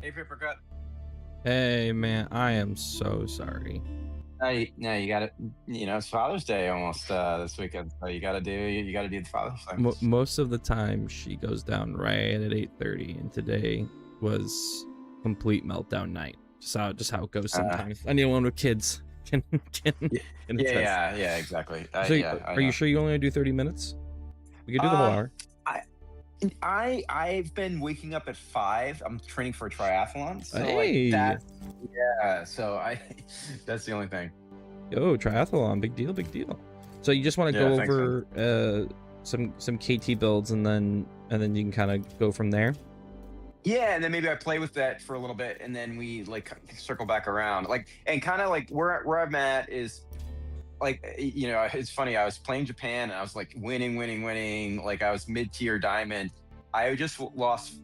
Hey, Papercut. Hey man, I am so sorry. No, you got it. It's Father's Day almost this weekend, so you got to do the Father's thing. Most of the time she goes down right at 8:30, and today was complete meltdown night. Just how it goes Uh, sometimes. Anyone with kids can can yeah, can yeah, attest. yeah, exactly. So Yeah, I are you know. sure you only do 30 minutes? We could do the whole Uh, hour. I I've been waking up at 5. I'm training for a triathlon, so like Hey, that. Yeah, so I that's the only thing. yo, triathlon, big deal, big deal. So you just want to Yeah, go thanks, man. over some KT builds, and then you can kind of go from there. Yeah, and then maybe I play with that for a little bit, and then we like circle back around, like, and kind of like where I'm at is like it's funny. I was playing Japan and I was like winning, winning, winning. Like I was mid-tier diamond. I just lost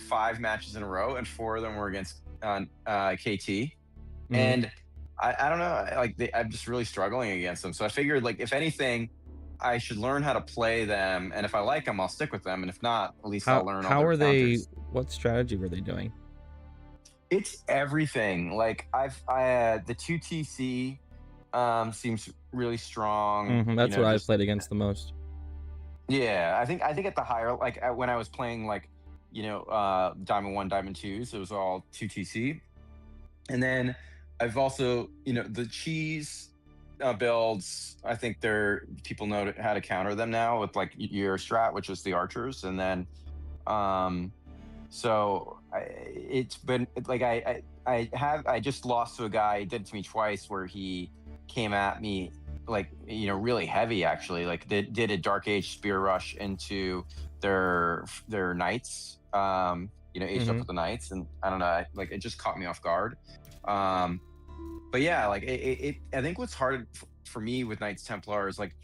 5 matches in a row, and 4 of them were against KT. Hmm. And I don't know, I'm just really struggling against them. So I figured, like, if anything, I should learn how to play them, and if I like them, I'll stick with them, and if not, at least I'll learn all How their are they? counters. What strategy were they doing? It's everything. Like the 2TC seems really strong. That's what I've Just played against the most. yeah. I think at the higher, like when I was playing, like Diamond One, Diamond Twos, it was all 2TC. And then I've also, the cheese builds. I think they're people know how to counter them now with like your strat, which is the archers, and then um, it's been like I just lost to a guy. He did it to me twice, where he came at me like really heavy, actually. Like they did a Dark Age spear rush into their knights. Aged up Hmm. with the knights, and I don't know, like it just caught me off guard. Um, but yeah, like I think what's hard for me with Knights Templar is like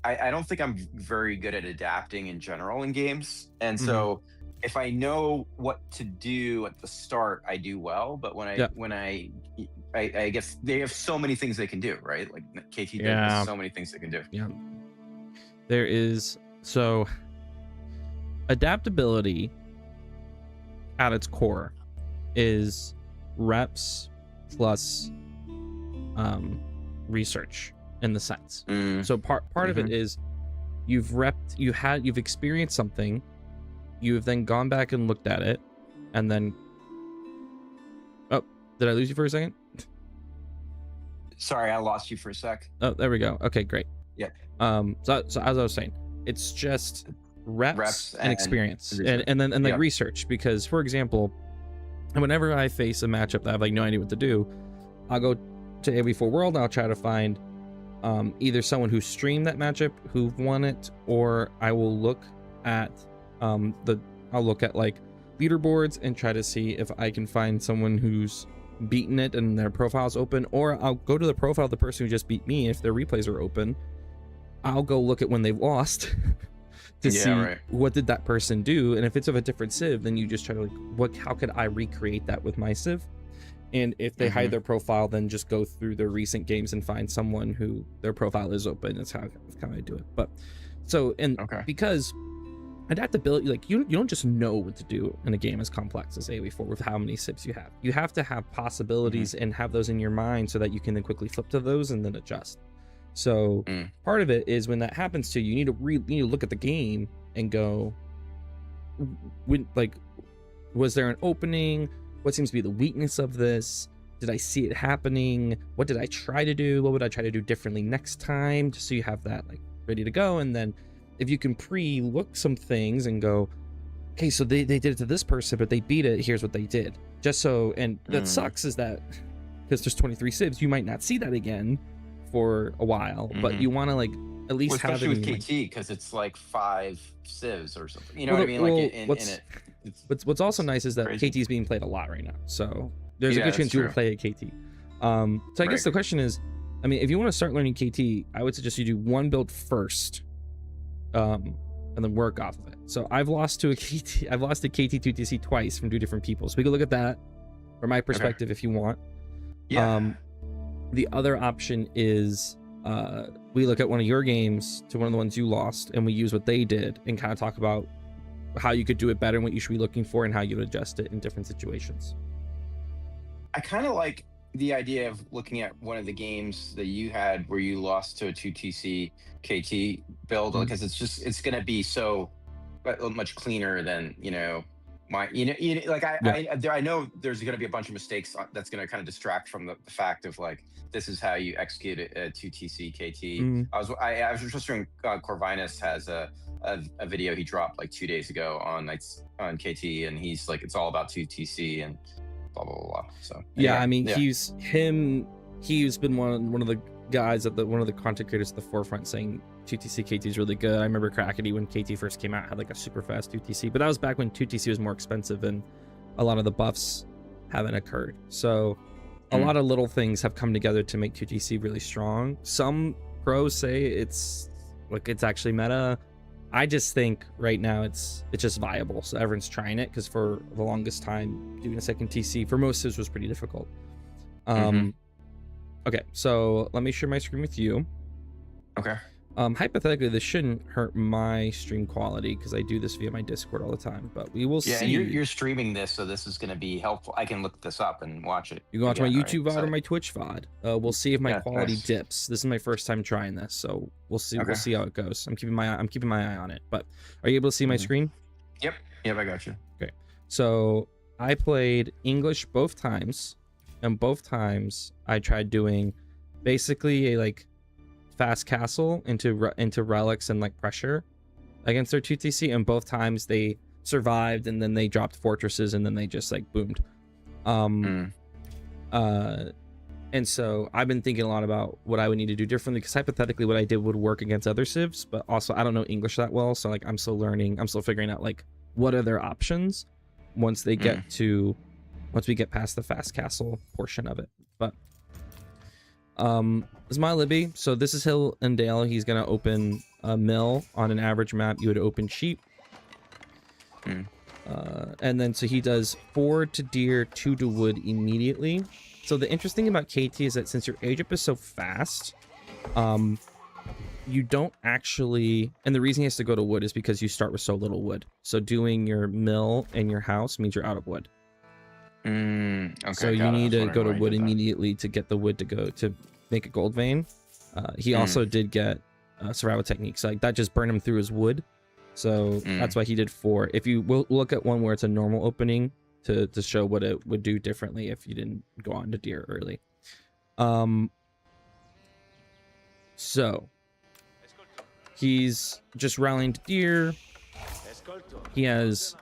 I don't think I'm very good at adapting in general in games. And Hmm. so if I know what to do at the start, I do well. But Yeah, I guess they have so many things they can do, right? Like KT has yeah, so many things they can do. yeah. There is so adaptability at its core is reps plus research in the sense. Mm, So part of it hmm. is you've experienced something, you've then gone back and looked at it, and then oh, did I lose you for a second? Sorry, I lost you for a sec. Oh, there we go. Okay, great. Yeah, So as I was saying, it's just reps reps and and experience, and research. and then like Yeah. research. Because for example, whenever I face a matchup that I have like no idea what to do, I'll go to AV4 World and I'll try to find either someone who streamed that matchup, who won it, or I will look at I'll look at like leaderboards and try to see if I can find someone who's beaten it and their profile's open, or I'll go to the profile of the person who just beat me if their replays are open. I'll go look at when they've lost to Yeah. see Right. what did that person do, and if it's of a different civ, then you just try to like, how could I recreate that with my civ? And if they hide Hmm. their profile, then just go through their recent games and find someone who their profile is open. That's how I do it. But so, and Okay. because adaptability, like you don't just know what to do in a game as complex as AoE4 with how many civs you have. You have to have Hmm. possibilities and have those in your mind so that you can then quickly flip to those and then adjust. So Mm. part of it is when that happens to you, you need to look at the game and go, when like, was there an opening? What seems to be the weakness of this? Did I see it happening? What did I try to do? What would I try to do differently next time? Just so you have that like ready to go. And then if you can pre-look some things and go, okay, so they did it to this person, but they beat it. Here's what they did. Just so, and that Mm. sucks is that because there's 23 civs, you might not see that again for a while, but Hmm. you want to like at Well, least have especially it with in your mind. KT, because it's like 5 civs or something. You know Well, what I the, mean? Like well, in it, it's what's also it's nice is that crazy. KT is being played a lot right now, so there's a Yeah, good that's chance you will true. play at KT. So I guess Right. the question is, I mean, if you want to start learning KT, I would suggest you do one build first, and then work off of it. So I've lost to KT2TC twice from 2 different people, so we can look at that from my Okay. perspective if you want. Yeah. The other option is we look at one of your games to one of the ones you lost, and we use what they did and kind of talk about how you could do it better and what you should be looking for and how you would adjust it in different situations. I kind of like the idea of looking at one of the games that you had where you lost to a 2TC KT build, Mhm. because it's going to be so much cleaner than, like Yeah. I know there's going to be a bunch of mistakes that's going to kind of distract from the fact of like this is how you execute a 2TC KT. Mhm. I was just wondering, Corvinus has a video he dropped like 2 days ago on Nights on KT, and he's like it's all about 2TC and blah blah blah. So Yeah, anyway, I mean, yeah. he's been one of the guys at the one of the content creators at the forefront saying 2TC KT is really good. I remember Crackety when KT first came out had like a super fast 2TC, but that was back when 2TC was more expensive and a lot of the buffs haven't occurred. So a Mm. lot of little things have come together to make 2TC really strong. Some pros say it's actually meta. I just think right now it's just viable, so everyone's trying it because for the longest time doing a second TC for most of us was pretty difficult. Mhm. Okay, so let me share my screen with you. Okay. Hypothetically, this shouldn't hurt my stream quality because I do this via my Discord all the time, but we will Yeah, see. and you're streaming this, so this is going to be helpful. I can look this up and watch it You can watch my again, right? YouTube VOD or So my Twitch VOD. We'll see if my yeah, quality nice. dips. This is my first time trying this, so we'll see. Okay. We'll see how it goes. I'm keeping my eye on it. But are you able to see my Mhm. screen? Yep. Yep, I got you. Okay. So I played English both times, and both times I tried doing basically a like fast castle into relics and like pressure against their 2TC, and both times they survived and then they dropped fortresses and then they just like boomed. Mm. And so I've been thinking a lot about what I would need to do differently because hypothetically what I did would work against other civs, but also I don't know English that well, so like I'm still learning, I'm still figuring out like what are their options once they get to once we get past the fast castle portion of it. But this is my Libby. So this is Hill and Dale. He's gonna open a mill on an average map. You would open sheep. And then so he does 4 to deer, 2 to wood immediately. So the interesting thing about KT is that since your age up is so fast, you don't actually, and the reason he has to go to wood is because you start with so little wood. So doing your mill in your house means you're out of wood. Okay. So you need to go to wood immediately to get the wood to go to make a gold vein. He also did get survival techniques, like that just burned him through his wood. So that's why he did 4. If you will look at one where it's a normal opening to show what it would do differently if you didn't go on to deer early. So he's just rallying to deer. He has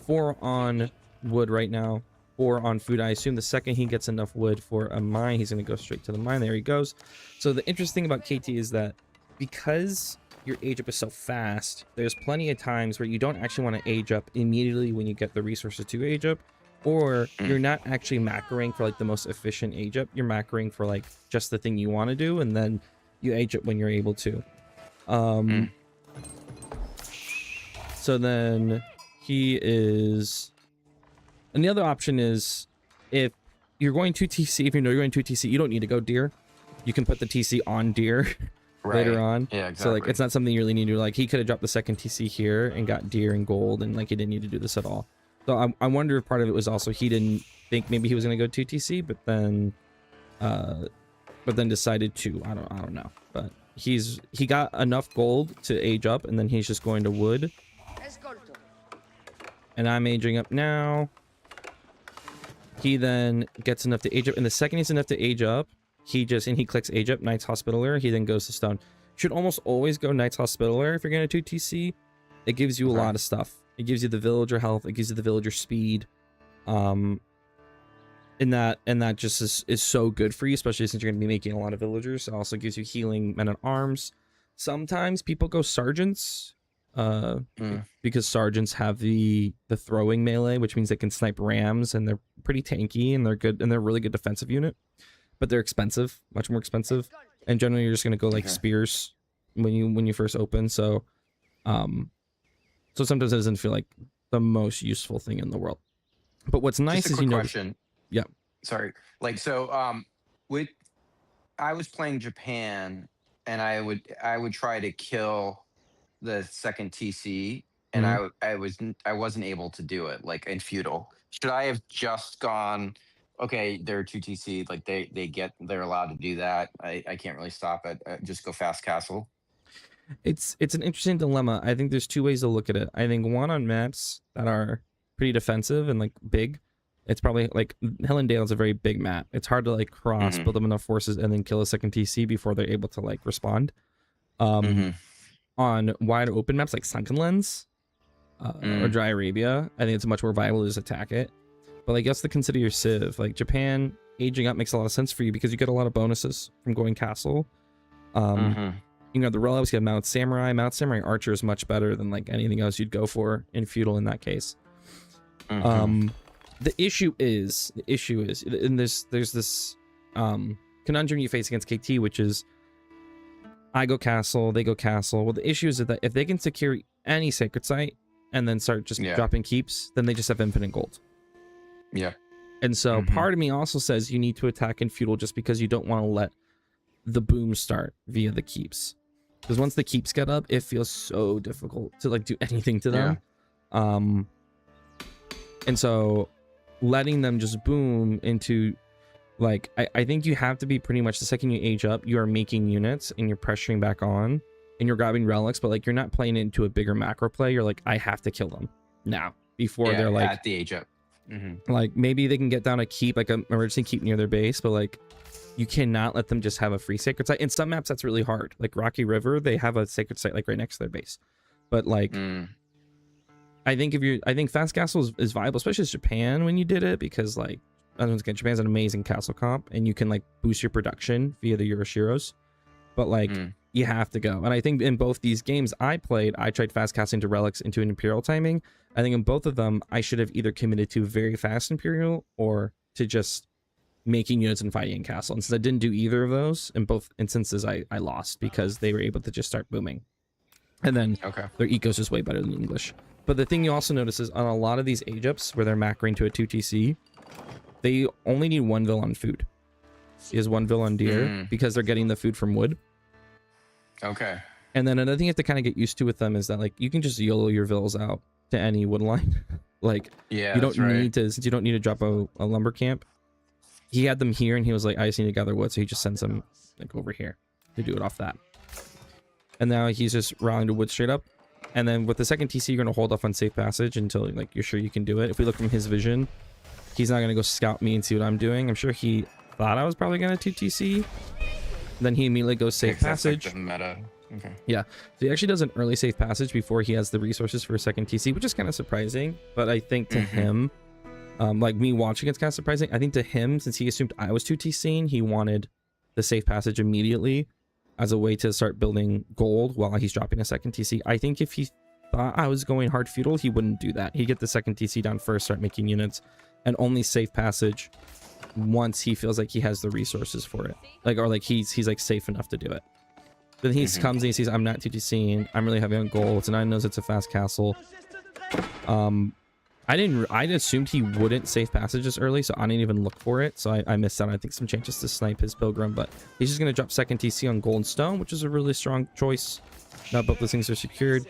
4 on wood right now, 4 on food. I assume the second he gets enough wood for a mine, he's going to go straight to the mine. There he goes. So the interesting thing about KT is that because your age up is so fast, there's plenty of times where you don't actually want to age up immediately when you get the resources to age up, or you're not actually macroing for like the most efficient age up. You're macroing for like just the thing you want to do, and then you age up when you're able to. So then he is, and the other option is if you're going to TC, if you know you're going to TC, you don't need to go deer. You can put the TC on deer later on. Yeah, exactly. So like it's not something you really need to do. Like he could have dropped the second TC here and got deer and gold, and like he didn't need to do this at all. So I wonder if part of it was also he didn't think maybe he was going to go 2TC, but then decided to. I don't know. But he got enough gold to age up, and then he's just going to wood. And I'm aging up now. He then gets enough to age up, and the second he's enough to age up, he clicks age up, Knights Hospitaller. He then goes to stone. Should almost always go Knights Hospitaller if you're going to 2TC. It gives you a lot of stuff. It gives you the villager health. It gives you the villager speed. And that just is so good for you, especially since you're going to be making a lot of villagers. It also gives you healing men at arms. Sometimes people go sergeants, because sergeants have the throwing melee, which means they can snipe rams, and they're pretty tanky, and they're good, and they're a really good defensive unit. But they're expensive, much more expensive. And generally, you're just going to go like spears when you first open. So, so sometimes it doesn't feel like the most useful thing in the world. But what's nice Just a is quick question. Yeah. Sorry. Like so, I was playing Japan, and I would try to kill the second TC and I wasn't able to do it like in feudal. Should I have just gone? Okay, they're 2TC. Like they're allowed to do that. I can't really stop it. Just go fast castle. It's an interesting dilemma. I think there's two ways to look at it. I think one, on maps that are pretty defensive and like big, it's probably like Hellendale is a very big map. It's hard to like cross, build up enough forces, and then kill a second TC before they're able to like respond. On wide open maps like Sunken Lens or Dry Arabia, I think it's much more viable to just attack it. But like, you have to consider your civ. Like Japan aging up makes a lot of sense for you because you get a lot of bonuses from going castle. You know, the relics, you have Mount Samurai. Mount Samurai Archer is much better than like anything else you'd go for in feudal in that case. The issue is, and there's this conundrum you face against KT, which is I go castle, they go castle. Well, the issue is that if they can secure any sacred site and then start just dropping keeps, then they just have infinite gold. Yeah. And so part of me also says you need to attack in feudal just because you don't want to let the boom start via the keeps. Because once the keeps get up, it feels so difficult to like do anything to them. And so letting them just boom into like, I think you have to be pretty much, the second you age up, you are making units and you're pressuring back on and you're grabbing relics, but like you're not playing into a bigger macro play. You're like, I have to kill them now before they're like at the age up. Like maybe they can get down a keep, like an emergency keep near their base, but like you cannot let them just have a free sacred site. In some maps, that's really hard. Like Rocky River, they have a sacred site like right next to their base. But like, I think fast castle is viable, especially as Japan when you did it, because like, once again, Japan's an amazing castle comp, and you can like boost your production via the Euroshiros. But like, you have to go. And I think in both these games I played, I tried fast casting to relics into an Imperial timing. I think in both of them, I should have either committed to very fast Imperial or to just making units and fighting in castle. And since I didn't do either of those, in both instances, I lost because they were able to just start booming. And then their eco's just way better than English. But the thing you also notice is on a lot of these age ups where they're macroing to a 2TC, they only need one vill on food. Is one vill on deer because they're getting the food from wood. And then another thing you have to kind of get used to with them is that like you can just YOLO your vills out to any wood line. Like you don't need to, since you don't need to drop a lumber camp. He had them here and he was like, I just need to gather wood, so he just sends them like over here to do it off that. And now he's just rallying to wood straight up. And then with the second TC, you're going to hold off on safe passage until like you're sure you can do it. If we look from his vision, he's not going to go scout me and see what I'm doing. I'm sure he thought I was probably going to 2TC. Then he immediately goes safe passage. Like the meta. Yeah, so he actually does an early safe passage before he has the resources for a second TC, which is kind of surprising. But I think to him, like me watching, it's kind of surprising. I think to him, since he assumed I was 2TCing, he wanted the safe passage immediately as a way to start building gold while he's dropping a second TC. I think if he thought I was going hard feudal, he wouldn't do that. He'd get the second TC down first, start making units, and only safe passage once he feels like he has the resources for it, like, or like he's like safe enough to do it. Then he comes and he sees I'm not 2TCing, I'm really heavy on gold, and I knows it's a fast castle. I assumed he wouldn't safe passages early, so I didn't even look for it. So I missed out, I think, some chances to snipe his Pilgrim, but he's just going to drop second TC on Gold and Stone, which is a really strong choice. Now both those things are secured.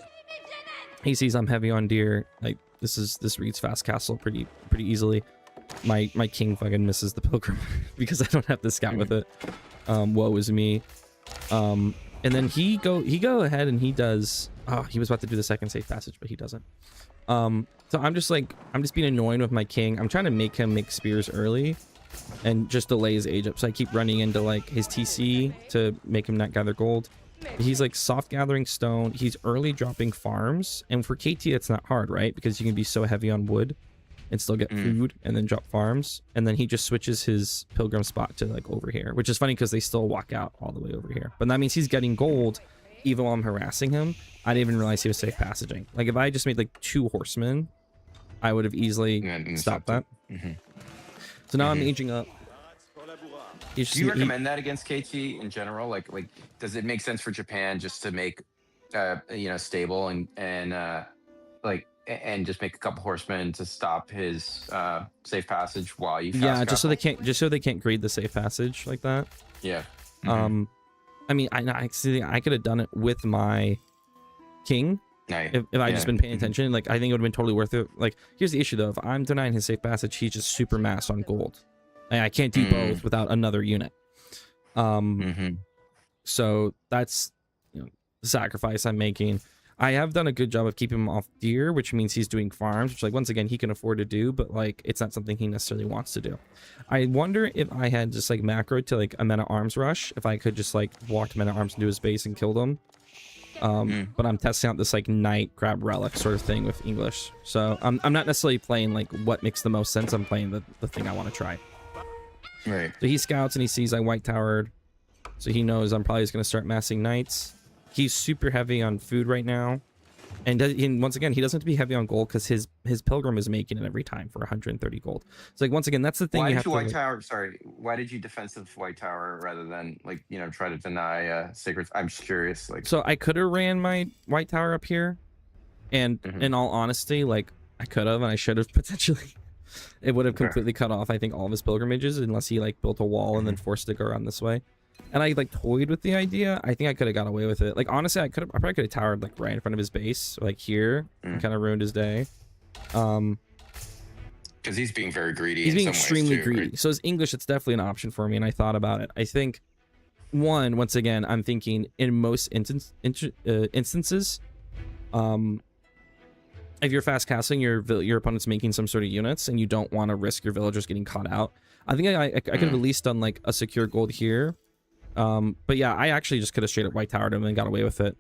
He sees I'm heavy on deer. Like this reads fast castle pretty easily. My king fucking misses the Pilgrim because I don't have the scout with it. Woe is me. And then he go ahead and he does. Oh, he was about to do the second safe passage, but he doesn't. So I'm just being annoying with my king. I'm trying to make him make spears early and just delay his age up. So I keep running into like his TC to make him not gather gold. He's like soft gathering stone. He's early dropping farms. And for KT, it's not hard, right? Because you can be so heavy on wood and still get food and then drop farms. And then he just switches his Pilgrim spot to like over here, which is funny because they still walk out all the way over here. But that means he's getting gold even while I'm harassing him. I didn't even realize he was safe passaging. Like if I just made like 2 horsemen, I would have easily stopped that. So now I'm aging up. Do you recommend that against KT in general? Like does it make sense for Japan just to make stable and just make a couple horsemen to stop his safe passage while you just so they can't grade the safe passage like that. I mean, I could have done it with my king Nice. If I Yeah. just been paying Mhm. attention, like I think it would have been totally worth it. Like here's the issue though, if I'm denying his safe passage, he's just super mass on gold. And I can't do Mm. both without another unit. Mm-hmm. So that's, you know, the sacrifice I'm making. I have done a good job of keeping him off deer, which means he's doing farms, which like once again he can afford to do, but like it's not something he necessarily wants to do. I wonder if I had just like macroed to like a men at arms rush, if I could just like walk men at arms into his base and kill them. But I'm testing out this like knight grab relic sort of thing with English. So I'm not necessarily playing like what makes the most sense. I'm playing the thing I want to try. Right. So he scouts and he sees I white towered. So he knows I'm probably just going to start massing knights. He's super heavy on food right now. And once again, he doesn't have to be heavy on gold because his pilgrim is making it every time for 130 gold. It's like, once again, that's the thing Why you did have you to... white tower? Sorry, why did you defensive white tower rather than like try to deny sacred? I'm just curious. Like, So I could have ran my white tower up here. And Mhm. in all honesty, like I could have and I should have potentially. It would have Okay. completely cut off, I think, all of his pilgrimages unless he like built a wall and then forced it to go around this way. And I like toyed with the idea. I think I could have got away with it. Like honestly, I probably could have towered like right in front of his base, like here, and kind of ruined his day. because he's being very greedy. He's in being some ways, extremely too, greedy. right? So as English, it's definitely an option for me, and I thought about it. I think once again, I'm thinking in most instances, if you're fast casting, your opponent's making some sort of units, and you don't want to risk your villagers getting caught out. I think I could have at least done like a secure gold here. But yeah, I actually just could have straight up white towered him and got away with it.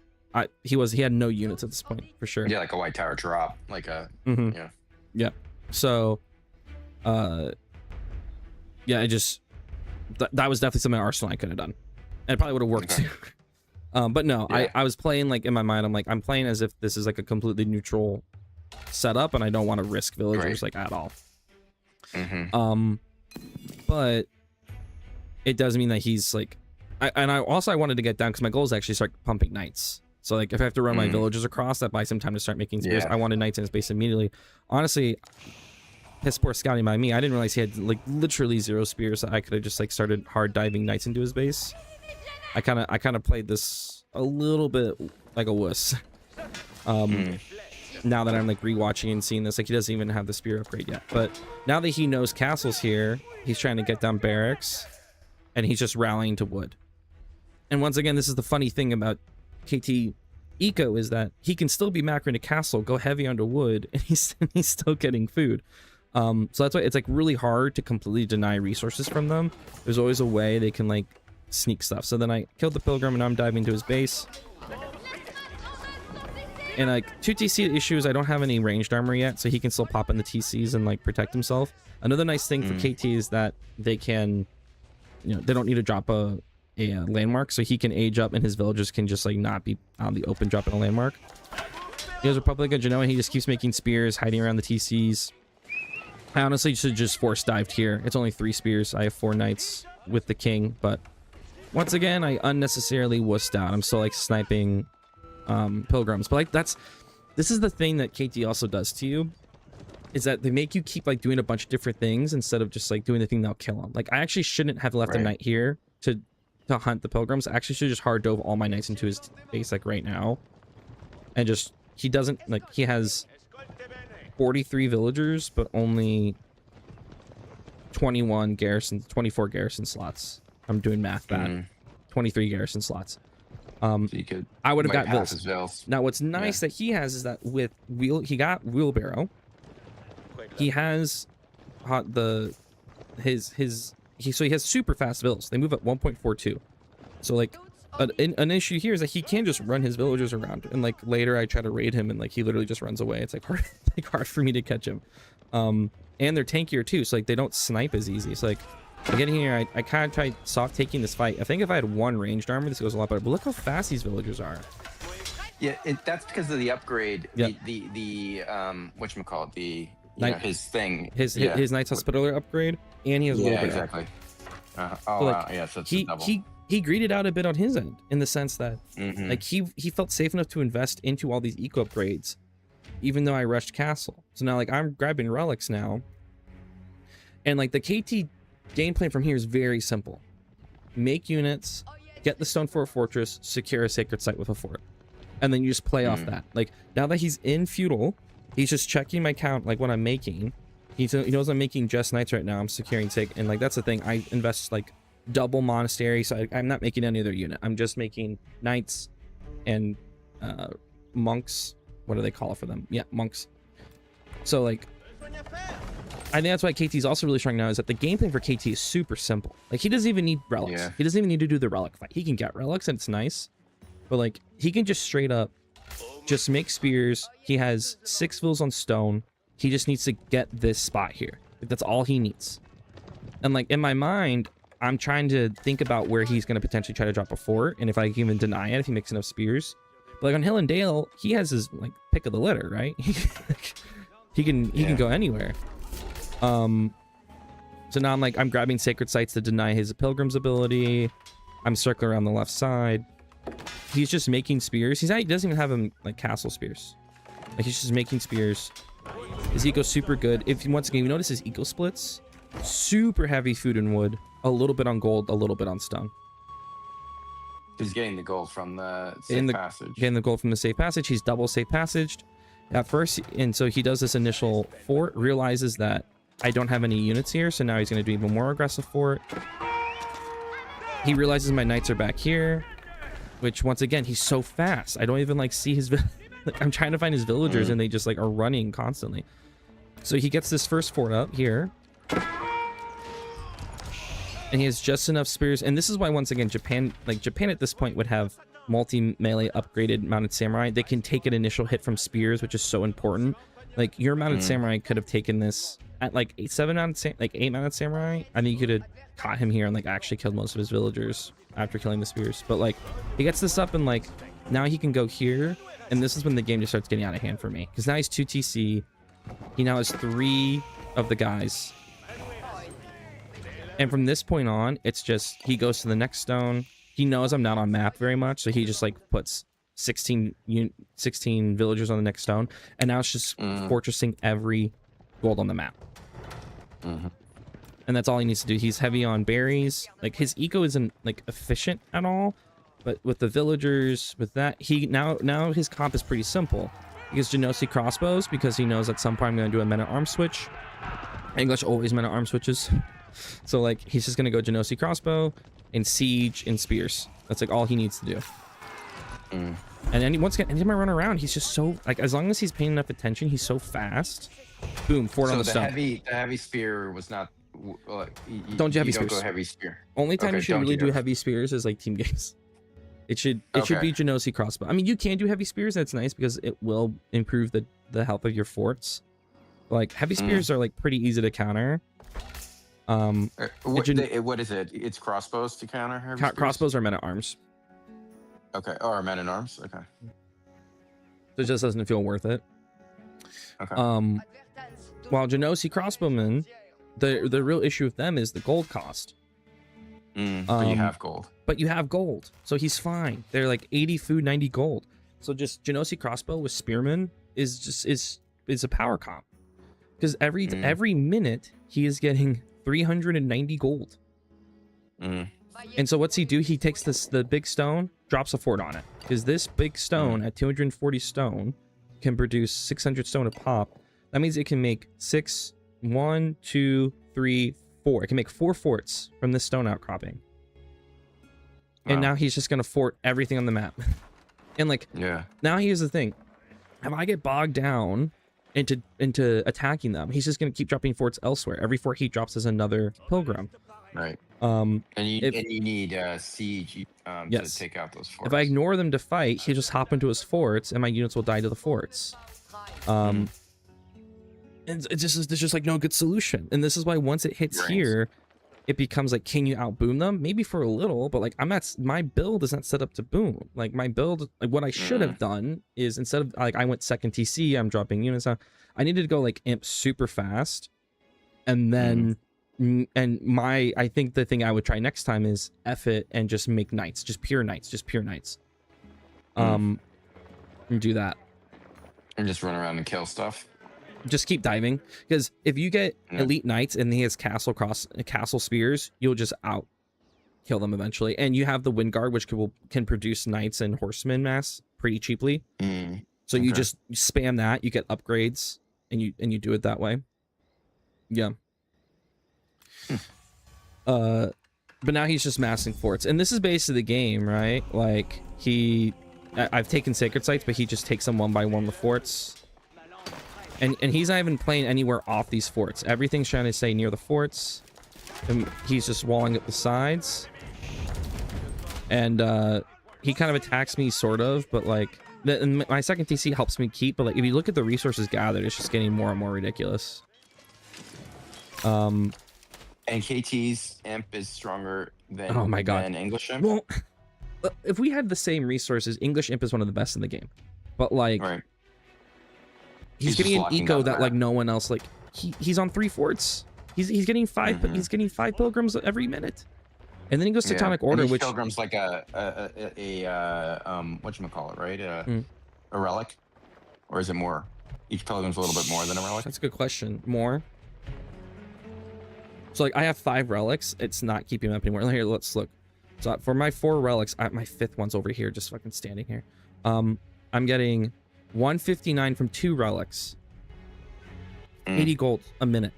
He had no units at this point for sure. Yeah, like a white tower drop, like a Mhm. yeah. So, yeah, it just that was definitely something Arsenal I could have done, and it probably would have worked Okay. too. But no, Yeah. I was playing like in my mind, I'm playing as if this is like a completely neutral setup, and I don't want to risk villagers like at all. Mm-hmm. But it does mean that he's like, I wanted to get down because my goal is actually start pumping knights. So like if I have to run my villagers across, that buys some time to start making spears. Yeah. I wanted knights in his base immediately. Honestly, piss poor scouting by me. I didn't realize he had like literally 0 spears. I could have just like started hard diving knights into his base. I kind of played this a little bit like a wuss. Now that I'm like rewatching and seeing this, like he doesn't even have the spear upgrade yet. But now that he knows castle's here, he's trying to get down barracks, and he's just rallying to wood. And once again, this is the funny thing about KT Eco is that he can still be macroing a castle, go heavy onto wood, and he's still getting food. So that's why it's like really hard to completely deny resources from them. There's always a way they can like sneak stuff. So then I killed the pilgrim and now I'm diving to his base. And like 2 TC issues, I don't have any ranged armor yet, so he can still pop in the TCs and like protect himself. Another nice thing for KT is that they can, they don't need to drop a landmark, so he can age up and his villagers can just like not be on the open dropping a landmark. He has Republic of Genoa, he just keeps making spears, hiding around the TCs. I honestly should just force dived here. It's only 3 spears. I have 4 knights with the king, but once again, I unnecessarily wussed out. I'm still like sniping pilgrims, but like this is the thing that KT also does to you, is that they make you keep like doing a bunch of different things instead of just like doing the thing that'll kill them. Like I actually shouldn't have left a knight here to hunt the pilgrims. I actually should just hard dove all my knights into his base like right now, and just he doesn't like he has 43 villagers but only 24 garrison slots. I'm doing math bad. 23 garrison slots. So you could. I would have got pass Vils. his Vils. Now, what's nice that he has is that with he got wheelbarrow. He has so he has super fast Vils. They move at 1.42. So like an issue here is that he can just run his villagers around, and like later I try to raid him and like he literally just runs away. It's like hard for me to catch him. And they're tankier too, so like they don't snipe as easy. So like getting here, I kind of tried soft taking this fight. I think if I had 1 ranged armor, this goes a lot better. But look how fast these villagers are. Yeah, that's because of the upgrade. Yep. The whatchamacallit, the Knight- his thing. His Knight's Hospitaller upgrade, and he has Yeah, wheelbarrow. exactly. Oh So, like, wow, yeah, so it's he a double. he greeded out a bit on his end in the sense that Mhm. like he felt safe enough to invest into all these eco upgrades, even though I rushed castle. So now like I'm grabbing relics now, and like the KT game plan from here is very simple: make units, get the stone fort fortress, secure a sacred site with a fort. and then you just play off that. Like now that he's in feudal, he's just checking my count, like what I'm making. He knows I'm making just knights right now. I'm securing take, and like that's the thing. I invest like double monastery, so I'm not making any other unit. I'm just making knights and monks. What do they call it for them? Yeah, monks. So like, I think that's why KT is also really strong now. Is that the game plan for KT is super simple. Like he doesn't even need relics. Yeah. He doesn't even need to do the relic fight. He can get relics and it's nice, but like he can just straight up just make spears. He has 6 vills on stone. He just needs to get this spot here. Like, that's all he needs. And like in my mind, I'm trying to think about where he's going to potentially try to drop a fort, and if I can even deny it if he makes enough spears. But like on Hill and Dale, he has his like pick of the litter, right? he can go anywhere. So now I'm grabbing sacred sites to deny his pilgrim's ability. I'm circling around the left side. He's just making spears. He doesn't even have him like castle spears. Like he's just making spears. His eco's super good. If once again you notice his eco splits, super heavy food and wood, a little bit on gold, a little bit on stone. He's getting the gold from the safe passage. Getting the gold from the safe passage. He's double safe passaged at first, and so he does this initial fort, realizes that I don't have any units here, so now he's going to do even more aggressive fort. He realizes my knights are back here, which once again he's so fast. I don't even like see his like, I'm trying to find his villagers and they just like are running constantly. So he gets this first fort up here, and he has just enough spears. And this is why once again Japan at this point would have multi-melee upgraded mounted samurai. They can take an initial hit from spears, which is so important. Like your mounted samurai could have taken this at like 8 mounted samurai. I think you could have caught him here and like actually killed most of his villagers after killing the spears. But like he gets this up, and like now he can go here, and this is when the game just starts getting out of hand for me, because now he's 2 TC. He now has 3 of the guys, and from this point on it's just he goes to the next stone. He knows I'm not on map very much, so he just like puts 16 villagers on the next stone, and now it's just fortressing every gold on the map. And that's all he needs to do. He's heavy on berries. Like his eco isn't like efficient at all, but with the villagers, with that, he now his comp is pretty simple. He gets Genossi crossbows because he knows at some point I'm going to do a men-at-arm switch. English always men-at-arm switches. So like he's just going to go Genossi crossbow and siege and spears. That's like all he needs to do. And then once again, anytime I run around, he's just so like, as long as he's paying enough attention, he's so fast. Boom, fort on the stone. The heavy spear was not. Don't do heavy spears. Don't go heavy spear. Only time you should really do heavy spears is like team games. It should be Genossi crossbow. I mean, you can do heavy spears. That's nice because it will improve the health of your forts. Like heavy spears are like pretty easy to counter. What is it? It's crossbows to counter heavy spears? Crossbows are men-at-arms. Okay, or men-at-arms. Okay. So it just doesn't feel worth it. Okay. While Genossi crossbowmen, the real issue with them is the gold cost. But you have gold. But you have gold, so he's fine. They're like 80 food, 90 gold. So just Genossi crossbow with spearmen is a power comp, because every minute he is getting 390 gold. And so what's he do? He takes the big stone, drops a fort on it, because this big stone at 240 stone can produce 600 stone a pop. That means it can make 1, 2, 3, 4. It can make 4 forts from this stone outcropping. And now he's just gonna fort everything on the map. And like, now here's the thing: if I get bogged down into attacking them, he's just gonna keep dropping forts elsewhere. Every fort he drops is another pilgrim. Right. And you need siege to take out those forts. If I ignore them to fight, he'll just hop into his forts, and my units will die to the forts. And there's just like no good solution. And this is why once it hits here, it becomes like, can you outboom them? Maybe for a little, but like my build is not set up to boom. Like my build, like what I should have done is, instead of like I went second TC, I'm dropping units out. I needed to go like imp super fast, and then I think the thing I would try next time is F it and just make knights, just pure knights. And do that. And just run around and kill stuff. Just keep diving, because if you get elite knights and he has castle spears, you'll just kill them eventually. And you have the wind guard, which can produce knights and horsemen mass pretty cheaply. Mm, So you okay. just spam that, you get upgrades, and you do it that way. Yeah. But now he's just massing forts, and this is basically the game, right? Like I've taken sacred sites, but he just takes them one by one with forts, and he's not even playing anywhere off these forts. Everything's trying to stay near the forts, and he's just walling up the sides, and he kind of attacks me, sort of, but like and my second TC helps me keep. But like if you look at the resources gathered, it's just getting more and more ridiculous. And KT's imp is stronger than Oh my God. than English imp. Well, if we had the same resources, English imp is one of the best in the game. But like, Right. he's He's getting just an locking eco down the that like map. no one else. Like he's on 3 forts. He's getting 5. Mhm. He's getting 5 pilgrims every minute, and then he goes to Yeah. Tonic And Order, each which pilgrim's like a whatchamacallit, right? A relic, or is it more? Each pilgrim's a little bit more than a relic. that's a good question. More. So like I have 5 relics. It's not keeping up anymore. Here, let's look. So for my 4 relics, my 5th one's over here, just fucking standing here. I'm getting 159 from 2 relics. 80 gold a minute.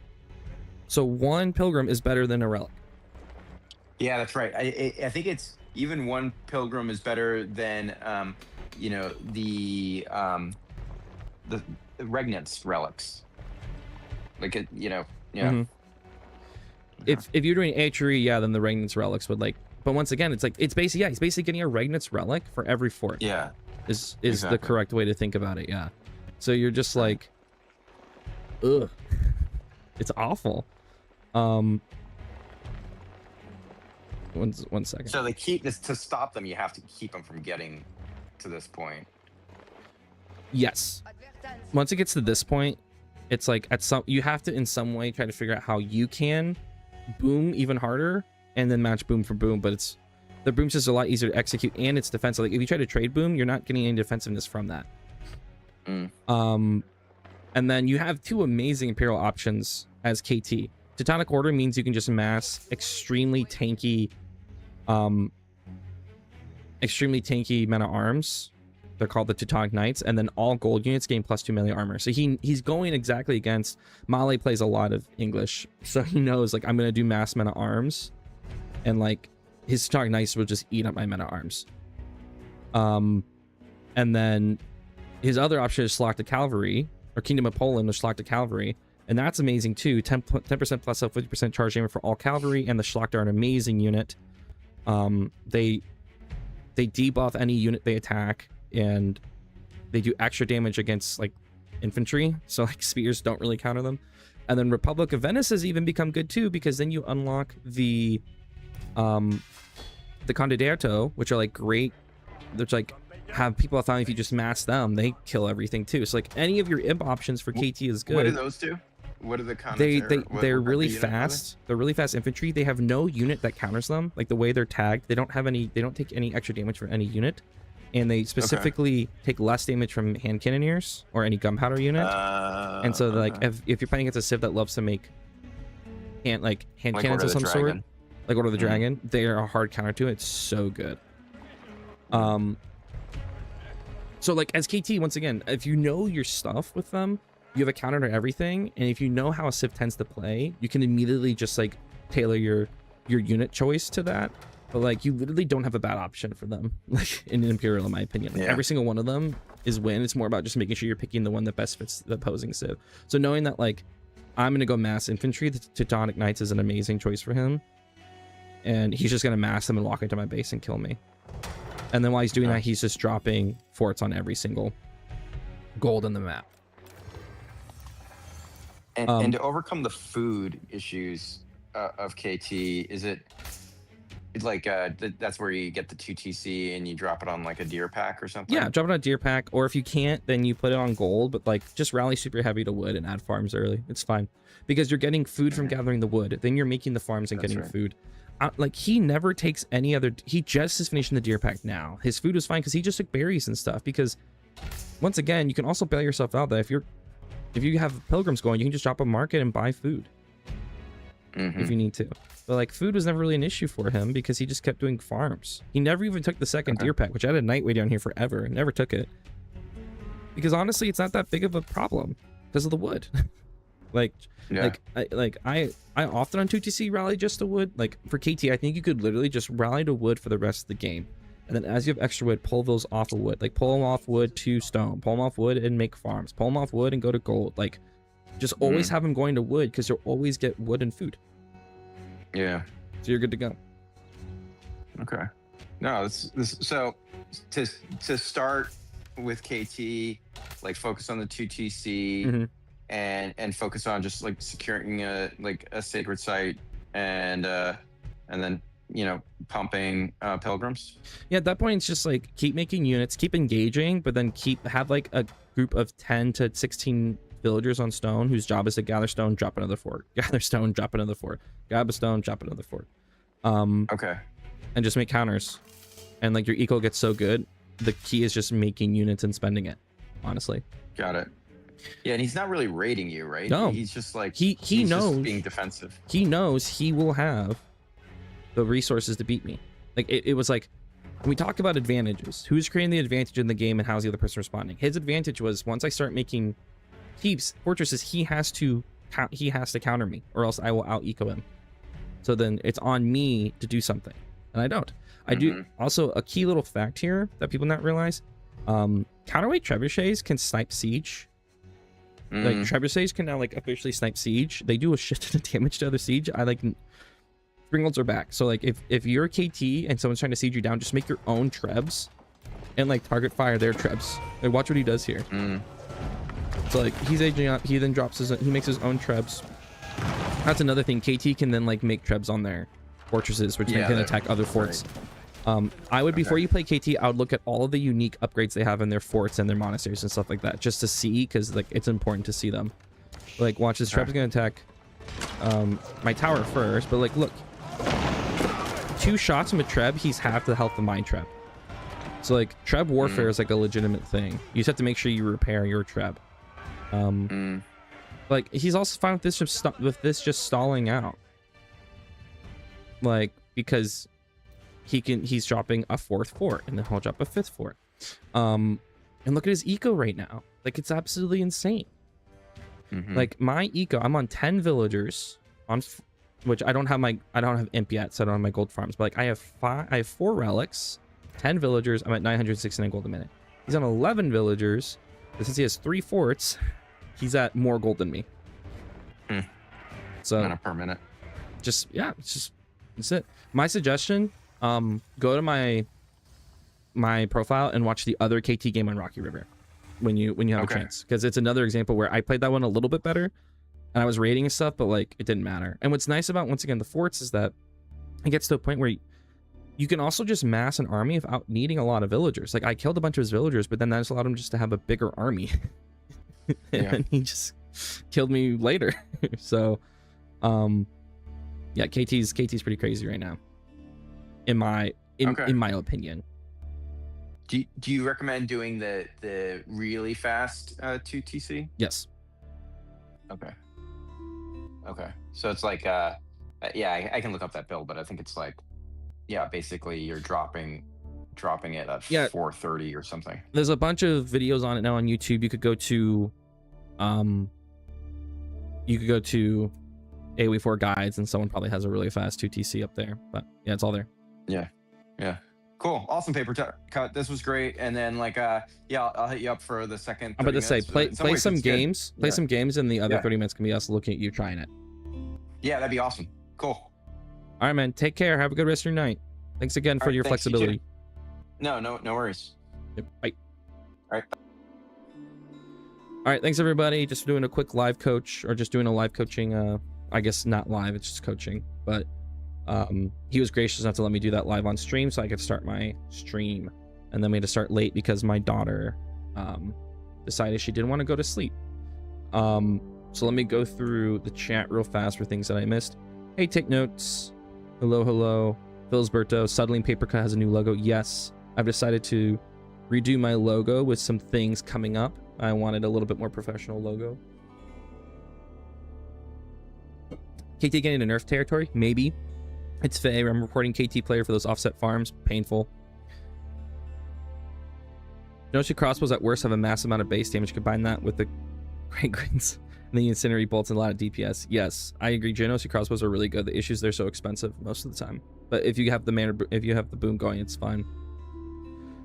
So 1 pilgrim is better than a relic. Yeah, that's right. I think it's even 1 pilgrim is better than the Regnant's relics. Like it, yeah. Mhm. If you're doing archery, yeah, then the Regnant's relics would like. But once again, it's like it's basically he's basically getting a Regnant's relic for every fort. Yeah. Is Exactly. the correct way to think about it. Yeah. So you're just like, ugh, it's awful. One second. So they keep this to stop them. You have to keep them from getting to this point. Yes. Once it gets to this point, it's like you have to in some way try to figure out how you can boom even harder and then match boom for boom. But it's the boom's just a lot easier to execute and it's defensive. Like if you try to trade boom, you're not getting any defensiveness from that. And then you have 2 amazing Imperial options as KT. Teutonic Order means you can just mass extremely tanky men at arms. They're called the Teutonic Knights, and then all gold units gain +2 melee armor. So he's going exactly against Male plays a lot of English, so he knows like I'm gonna do mass men at arms, and like his Teutonic Knights will just eat up my men at arms. And then his other option is Slaughter Cavalry or Kingdom of Poland with Slaughter Cavalry, and that's amazing too. 10% plus up 50% charge damage for all cavalry, and the Schlachter are an amazing unit. They debuff any unit they attack, and they do extra damage against like infantry, so like spears don't really counter them. And then Republic of Venice has even become good too, because then you unlock the Condidato, which are like great. There's like have people found if you just mass them, they kill everything too. So like any of your imp options for KT is good. What are those 2? What are the They're really fast. They're really fast infantry. They have no unit that counters them. Like the way they're tagged, they don't take any extra damage from any unit, and they specifically take less damage from hand cannoneers or any gunpowder unit. And so like if you're playing against a civ that loves to make hand cannons of some sort, like Order of the Dragon, they are a hard counter to it. It's so good. So like as KT, once again, if you know your stuff with them, you have a counter to everything, and if you know how a civ tends to play, you can immediately just like tailor your unit choice to that. But like you literally don't have a bad option for them, like in Imperial, in my opinion. Like, every single one of them is win. It's more about just making sure you're picking the one that best fits the opposing civ. So knowing that like I'm gonna go mass infantry, the Teutonic Knights is an amazing choice for him, and he's just gonna mass them and walk into my base and kill me. And then while he's doing that, he's just dropping forts on every single gold in the map. And to overcome the food issues of KT, is it like that's where you get the 2 TC and you drop it on like a deer pack or something? Yeah, drop it on a deer pack, or if you can't, then you put it on gold, but like just rally super heavy to wood and add farms early. It's fine because you're getting food from gathering the wood, then you're making the farms and getting food. Like he never takes any other. He just is finishing the deer pack now. His food was fine because he just took berries and stuff. Because once again, you can also bail yourself out that if you have pilgrims going, you can just drop a market and buy food. Hmm. if you need to. But like food was never really an issue for him because he just kept doing farms. He never even took the second Okay. deer pack, which I had a Nightway down here forever. Never took it because honestly, it's not that big of a problem because of the wood. like, Yeah. I often on 2TC rally just to wood. Like for KT, I think you could literally just rally to wood for the rest of the game, and then as you have extra wood, pull those off of wood. Like pull them off wood to stone, pull them off wood and make farms, pull them off wood and go to gold. Like just always have them going to wood because you'll always get wood and food. Yeah. So you're good to go. Okay. No, this so to start with KT, like focus on the 2TC Mhm. and focus on just like securing a sacred site and then pumping pilgrims. Yeah, at that point it's just like keep making units, keep engaging, but then have like a group of 10 to 16 villagers on stone whose job is to gather stone, drop another fort, gather stone, drop another fort, grab a stone, drop another fort, Okay. and just make counters. And like your eco gets so good, the key is just making units and spending it, honestly. Got it. Yeah, and he's not really raiding you, right? No. He's just like He he's knows just being defensive. he knows he will have the resources to beat me. Like it was like when we talk about advantages, who's creating the advantage in the game and how's the other person responding? His advantage was once I start making keeps fortresses, he has to counter me or else I will out eco him. So then it's on me to do something, and I don't. I do. Also, a key little fact here that people not realize: counterweight trebuchets can snipe siege. Like trebuchets can now like officially snipe siege. They do a shit ton of damage to other siege. Springolds are back. So like if you're a KT and someone's trying to siege you down, just make your own trebs and like target fire their trebs. Like watch what he does here. So like he's aging up. He then he makes his own trebs. That's another thing. KT can then like make trebs on their fortresses, which then can attack other forts. I would before you play KT, I would look at all of the unique upgrades they have in their forts and their monasteries and stuff like that, just to see, because like it's important to see them. Like watch this treb's gonna attack my tower first, but like look, 2 shots from a treb, he's half the health of my treb. So like treb warfare is like a legitimate thing. You just have to make sure you repair your treb. Like he's also fine with this just stalling out, like because he's dropping a 4th fort and then he'll drop a 5th fort. And look at his eco right now. Like it's absolutely insane. Like my eco, I'm on 10 villagers on which I don't have imp yet, so I don't have my gold farms, but like I have 4 relics, 10 villagers. I'm at 969 gold a minute. He's on 11 villagers, but since he has 3 forts, he's at more gold than me. So per minute. That's it. My suggestion, go to my profile and watch the other KT game on Rocky River when you have a chance, because it's another example where I played that one a little bit better and I was raiding and stuff, but like it didn't matter. And what's nice about once again the forts is that it gets to a point where you can also just mass an army without needing a lot of villagers. Like I killed a bunch of his villagers, but then that just allowed him just to have a bigger army. And he just killed me later. So yeah, KT's pretty crazy right now in my opinion. Do you recommend doing the really fast 2TC? Yes. Okay. So it's like yeah, I can look up that build, but I think it's like, yeah, basically you're dropping it at 430 or something. There's a bunch of videos on it now on YouTube. You could go to AoE4 guides, and someone probably has a really fast 2TC up there. But yeah, it's all there. Yeah. Cool. Awesome paper cut. This was great. And then like yeah, I'll hit you up for the second. I'm about to say play some games. Play some games, and the other 30 minutes can be us looking at you trying it. Yeah, that'd be awesome. Cool. All right, man. Take care. Have a good rest of your night. Thanks again for your flexibility. No worries. Yep, bye. All right, thanks everybody. Just doing a quick live coach, or just doing a live coaching. I guess not live, it's just coaching. But he was gracious enough to let me do that live on stream so I could start my stream. And then we had to start late because my daughter decided she didn't want to go to sleep. So let me go through the chat real fast for things that I missed. Hey, take notes. Hello. Philsberto, Suddling Paper Cut has a new logo. Yes, I've decided to redo my logo with some things coming up. I wanted a little bit more professional logo. KT getting into nerf territory? Maybe. It's fair. I'm reporting KT player for those offset farms. Painful. Geonosis crossbows at worst have a massive amount of base damage. Combine that with the Great Grins and the Incendiary bolts and a lot of DPS. Yes, I agree. Geonosis crossbows are really good. The issue is they're so expensive most of the time. But if you have the mana, if you have the boom going, it's fine.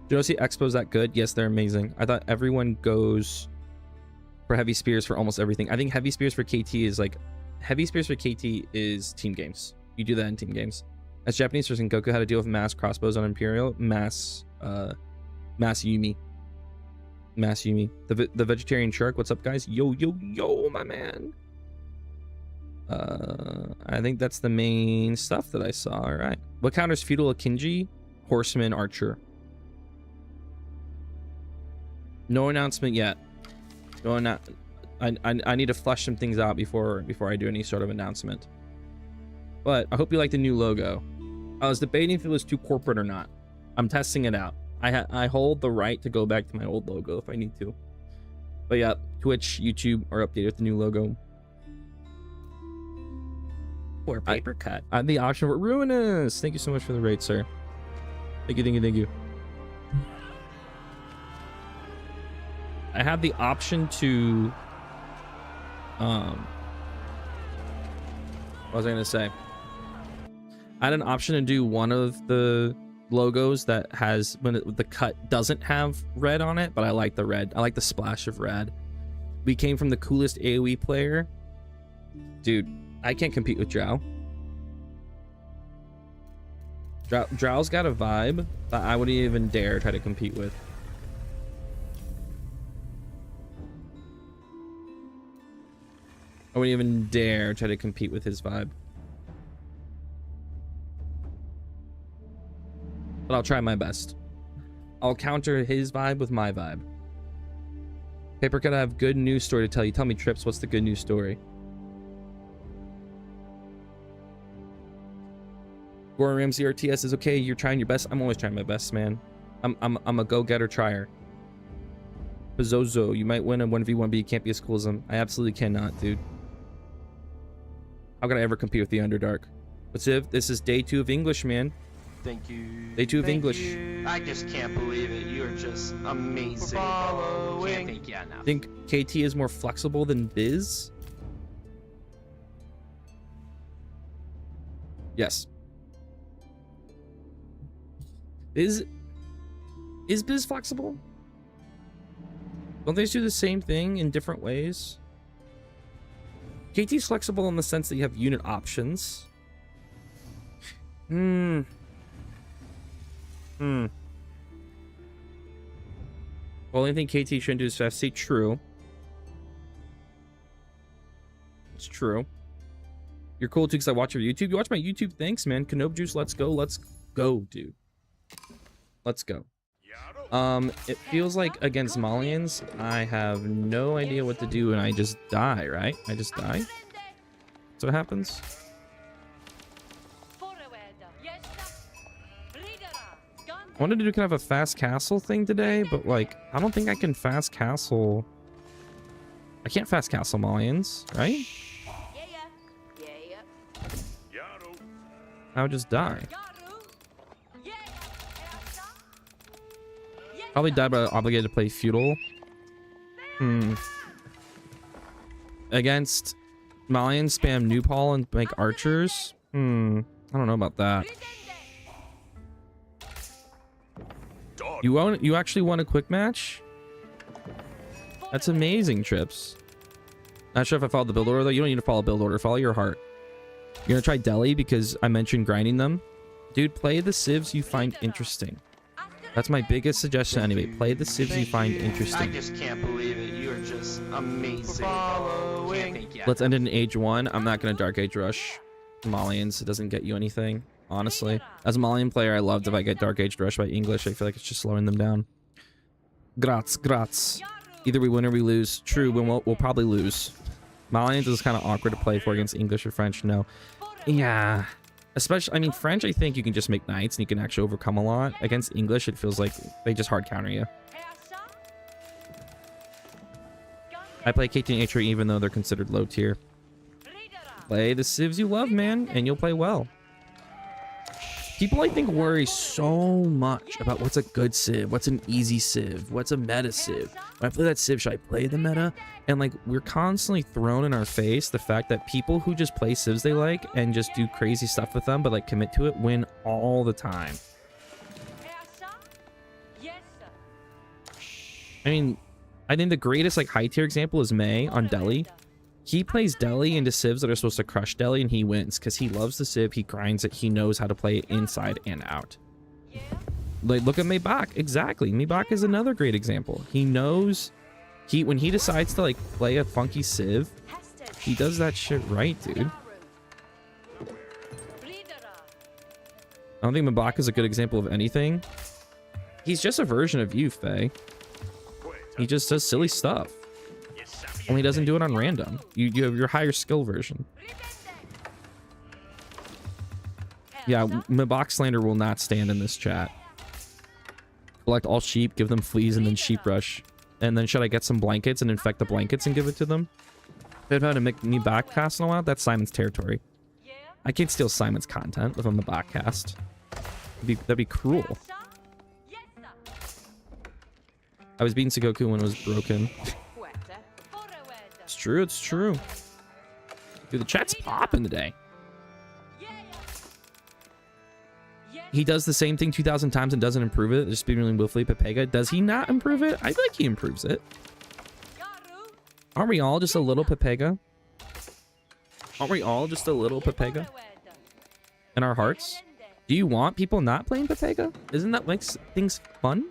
Geonosis expos that good? Yes, they're amazing. I thought everyone goes for heavy spears for almost everything. I think heavy spears for KT is like heavy spears for KT is team games. You do that in team games. As Japanese person, Goku had to deal with mass crossbows on Imperial, mass Yumi. Mass Yumi. The vegetarian shark. What's up, guys? Yo, my man. I think that's the main stuff that I saw. All right. What counters feudal Akinji? Horseman, archer. No announcement yet. No, I need to flesh some things out before I do any sort of announcement. But I hope you like the new logo. I was debating if it was too corporate or not. I'm testing it out. I hold the right to go back to my old logo if I need to. But yeah, Twitch, YouTube are updated with the new logo. Or paper cut. I have the option for Ruinous. Thank you so much for the raid, sir. Thank you. I have the option to what was I gonna say? I had an option to do one of the logos that has the cut doesn't have red on it, but I like the red. I like the splash of red. We came from the coolest AoE player. Dude, I can't compete with Drow. Drow's got a vibe that I wouldn't even dare try to compete with. I wouldn't even dare try to compete with his vibe. But I'll try my best. I'll counter his vibe with my vibe. Paper Cut, I have good news story to tell you. Tell me, Trips, what's the good news story? Gordon Ramsay RTS is okay. You're trying your best. I'm always trying my best, man. I'm a go-getter trier. Bazozo, you might win a 1v1, but you can't be as cool as him. I absolutely cannot, dude. How could I ever compete with the Underdark? But Civ, this is day 2 of English, man. Thank you. Day 2 of English. I just can't believe it. You are just amazing. Can't thank you enough. Think KT is more flexible than Biz? Yes. Is Biz flexible? Don't they do the same thing in different ways? KT's flexible in the sense that you have unit options. Well, only thing KT shouldn't do is FC. True. It's true. You're cool too because I watch your YouTube. You watch my YouTube? Thanks, man. Kenobi Juice, let's go. Let's go, dude. Let's go. It feels like against Malians, I have no idea what to do and I just die, right? I just die? That's what happens? I wanted to do kind of a fast castle thing today, but like, I don't think I can fast castle. I can't fast castle Malians, right? I would just die. Probably die, but obligated to play feudal. Against Malian, spam Newpal and make archers. I don't know about that. You actually won a quick match? That's amazing, Trips. Not sure if I followed the build order though. You don't need to follow build order. Follow your heart. You're gonna try Delhi because I mentioned grinding them. Dude, play the civs you find interesting. That's my biggest suggestion anyway. Play the civs you find interesting. I just can't believe it. You are just amazing. Can't thank you. Let's end it in Age 1. I'm not going to Dark Age Rush Malians. It doesn't get you anything, honestly. As a Malian player, I loved if I get Dark Age Rush by English. I feel like it's just slowing them down. Grats. Either we win or we lose. True, we'll probably lose. Malians is kind of awkward to play for against English or French. No. Yeah. Especially, I mean, French, I think you can just make knights and you can actually overcome a lot. Against English, it feels like they just hard counter you. I play KT and Atri even though they're considered low tier. play the civs you love, man, and you'll play well. People, I think, worry so much about what's a good civ, what's an easy civ, what's a meta civ. When I play that civ, should I play the meta? And like, we're constantly thrown in our face the fact that people who just play civs they like and just do crazy stuff with them, but like commit to it, win all the time. I mean, I think the greatest like high tier example is May on Delhi. He plays Delhi into civs that are supposed to crush Delhi, and he wins because he loves the civ, he grinds it, he knows how to play it inside and out. Like, look at Maybach. Exactly. Maybach is another great example. He knows, when he decides to like play a funky civ, he does that shit right, dude. I don't think Maybach is a good example of anything. He's just a version of you, Faye. He just does silly stuff. Only doesn't do it on random. You have your higher skill version. Yeah, Maybach slander will not stand in this chat. Collect all sheep, give them fleas, and then sheep rush. And then should I get some blankets and infect the blankets and give it to them? If I had to make me backcast in a while, that's Simon's territory. I can't steal Simon's content within the backcast. That'd be cruel. I was beating Sugoku when it was broken. It's true, it's true. Dude, the chat's popping today. He does the same thing 2,000 times and doesn't improve it. Just being really willfully Pepega. Does he not improve it? I feel like he improves it. Aren't we all just a little Pepega? Aren't we all just a little Pepega? In our hearts? Do you want people not playing Pepega? Isn't that makes things fun?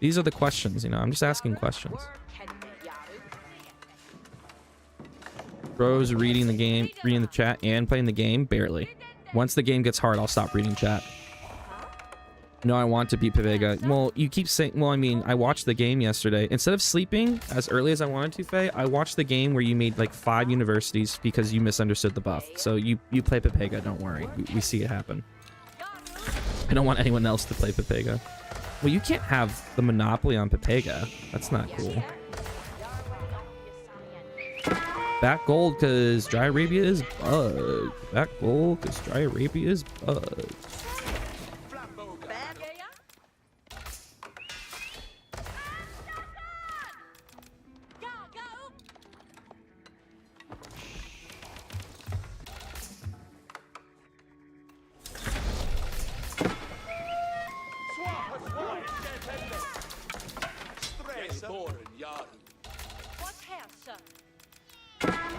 These are the questions, you know. I'm just asking questions. Bro's reading the game, reading the chat, and playing the game? Barely. Once the game gets hard, I'll stop reading chat. No, I want to beat Pavega. Well, you keep saying... Well, I mean, I watched the game yesterday. Instead of sleeping as early as I wanted to, Faye, I watched the game where you made like 5 universities because you misunderstood the buff. So you play Pepega, don't worry. We see it happen. I don't want anyone else to play Pepega. Well, you can't have the monopoly on Pepega. That's not cool. Back gold because Dry Arabia is bugged. Back gold because Dry Arabia is bugged.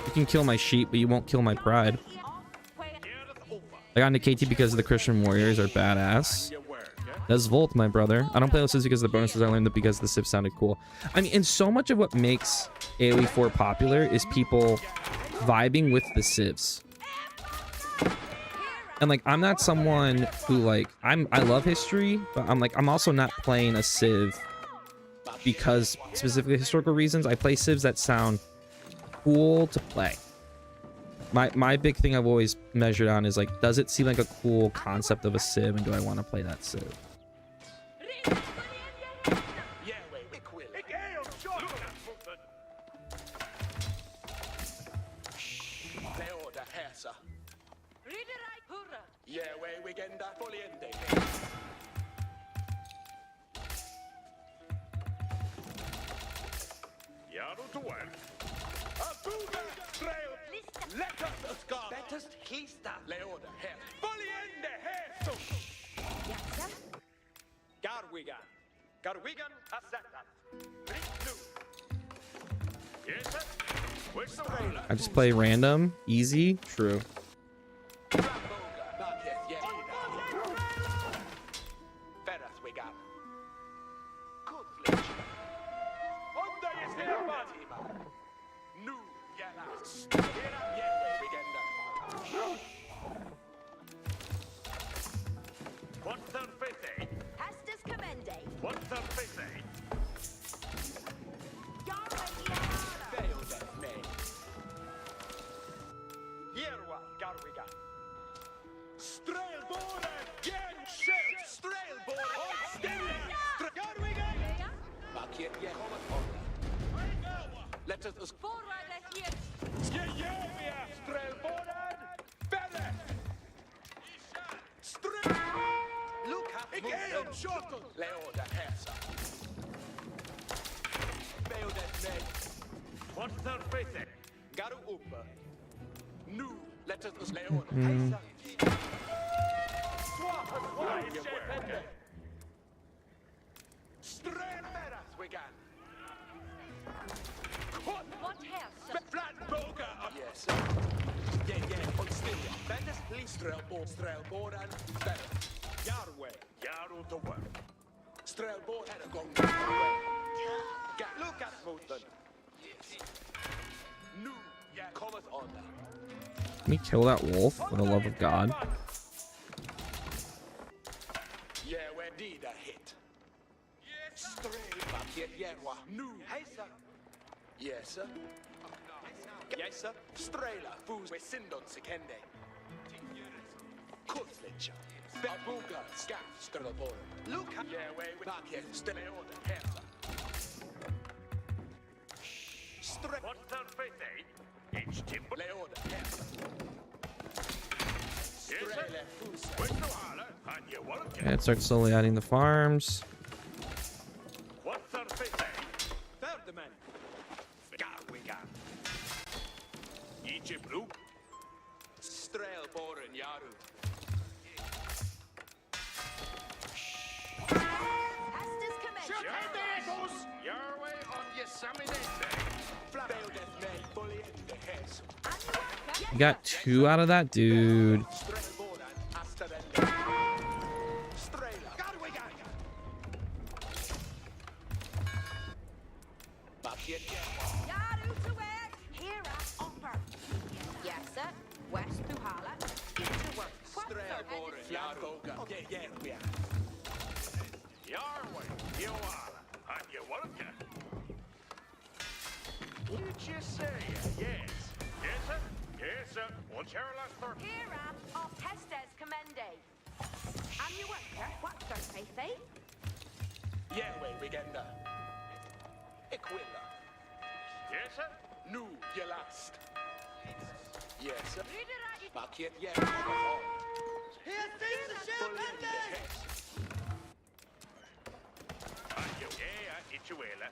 You can kill my sheep, but you won't kill my pride. I got into KT because the Christian warriors are badass. That's Volt, my brother. I don't play those because of the bonuses. I learned that because the civ sounded cool. I mean, and so much of what makes AoE 4 popular is people vibing with the civs. And like, I'm not someone who like, I love history, but I'm also not playing a civ because specifically historical reasons. I play civs that sound cool to play. My big thing I've always measured on is like, does it seem like a cool concept of a civ, and do I want to play that civ? I just play random, easy, true. What's their faith? Garu Umba. Nu, let us Leon. Mm. Strömeras vegan. What else? Flat boga. Yes. Yeah, on still. Bendis Strelboran. Yarway. Yaru to work. Strelbor Heragong. Look at Moten. Nu, yeah, cometh on. Let me kill that wolf for the love of God. Yeah, where did I hit? Straight back yet, yeah, nu. Hey, sir. Yes, sir. Yes, sir. Strela, fools, we sindon sikende. Kutzlicha. Babuga, scaff, strelabor. Look, yeah, where we back yet, steleoda, herza. What's their faith? It's timber. Leoda, herza. Strela, fools. Where's the holler? And you work it. And start slowly adding the farms. What's their faith? Third man. Garwigan. Egypt blue. Strelbor and Yaru. Estes commence. Your way on Yosemite. Failed as men fully in the heads. You got 2 out of that, dude. Strelboran, Asterende. Strela. Garwigan. Back yet, yeah. Yaru to work. Here at Upper. Yes, sir. West to Hala. Into work. Strelbor and Yaru. Yeah, we are. Your way. You are. And you work it. Did you say yes? Yes, sir. Yes, sir. What's your last word? Here at of Hestes Commende. And you worker. What's their faith, eh? Yeah, we get that. Equilla. Yes, sir. Nu, you last. Yes, sir. Reader at it. Back yet, yeah. Fully in the heads. And you, yeah, it's you will.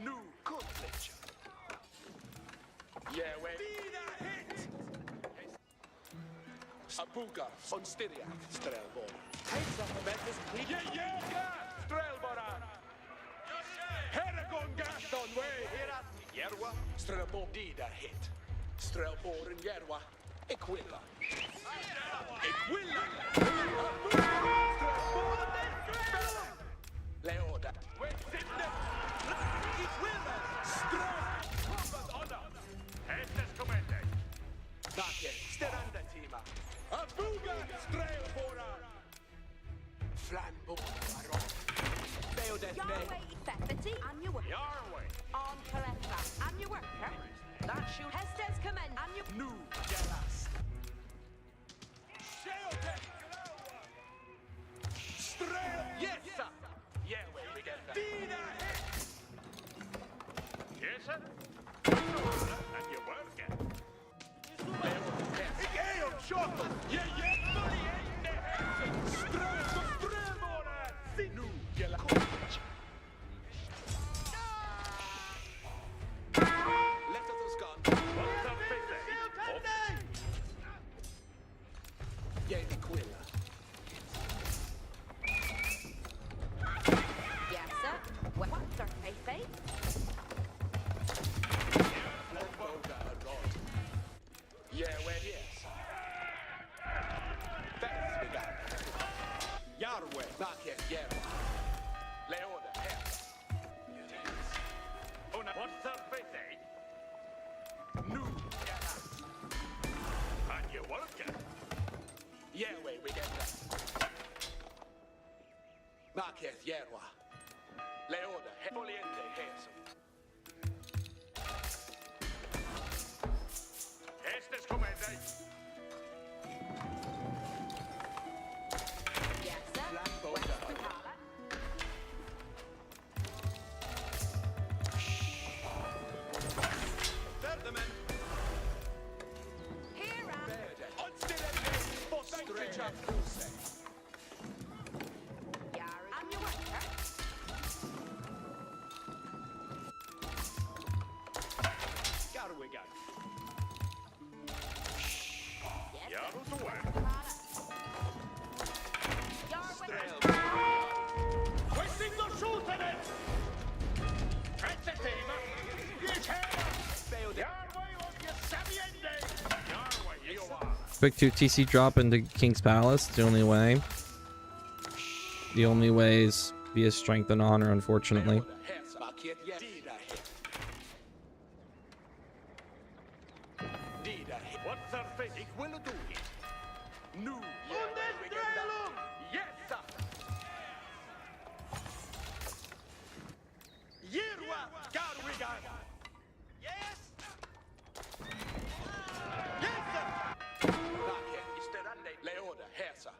Nu, Kutzlicha. Yeah, we. Hit! Abuga, on Styria, Strelbor. Yeah, Strelboran. Heragon Gaston way. Yerwa, Strelbor Dida hit. Strelbor and Yerwa. Equilla. Equilla. Leoda. Equilla. Strel. Estes commende. Back yet, Steranda Tima. Abuga, Strelboran. Flambo. Leoda. Yahweh Fefeti. And you worker. Your way. On Caretra. And you worker. That shoot. Hestes Commende. And you. Nu, Gelas. Strel. Yes, sir. Yeah, we get that. Yes, sir. And you work it. Yeah, buddy, Strel, Nu, Gelas. Left of those guns. What's their faith? Yeah, Equilla. Yes, sir. What's their faith, eh? Yeah, where he is. That's the guy. Yahweh. Back yet, yeah. Leoda, here. Oh, now, what's their faith? Nu, Gelas. And you work it. Yeah, we get that. Back yet, Yerwa. Leoda, Poliente, Heso. Estes commende. Yes, sir. Flambo, West to Hala. Verdeman. Here at. Verde. Onstille, Strela, Fuse. Yaru. And you worker. Quick 2 TC drop into King's Palace. It's the only way. The only way is via strength and honor, unfortunately. What surface? Ik will do it. Nu. Yes, sir. Jirwa, Garwigan. Yes. Yes, sir. Leoda, Hersa.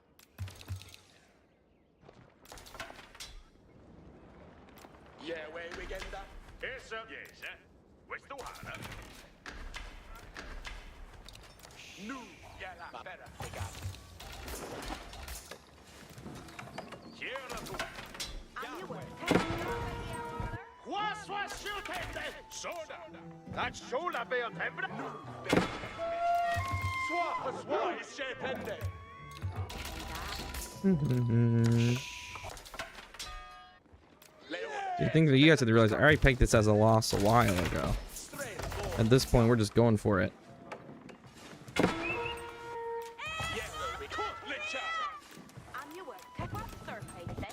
Yeah, way we get that. Yes, sir. Yes, sir. West Ohana. Nu. Yeah, better. We got it. Tjena, du. On your work. What was shooting? Soda. That's soda bear temper. Swap is shapende. The thing that you guys have to realize, I already pegged this as a loss a while ago. At this point, we're just going for it. On your work. What surface?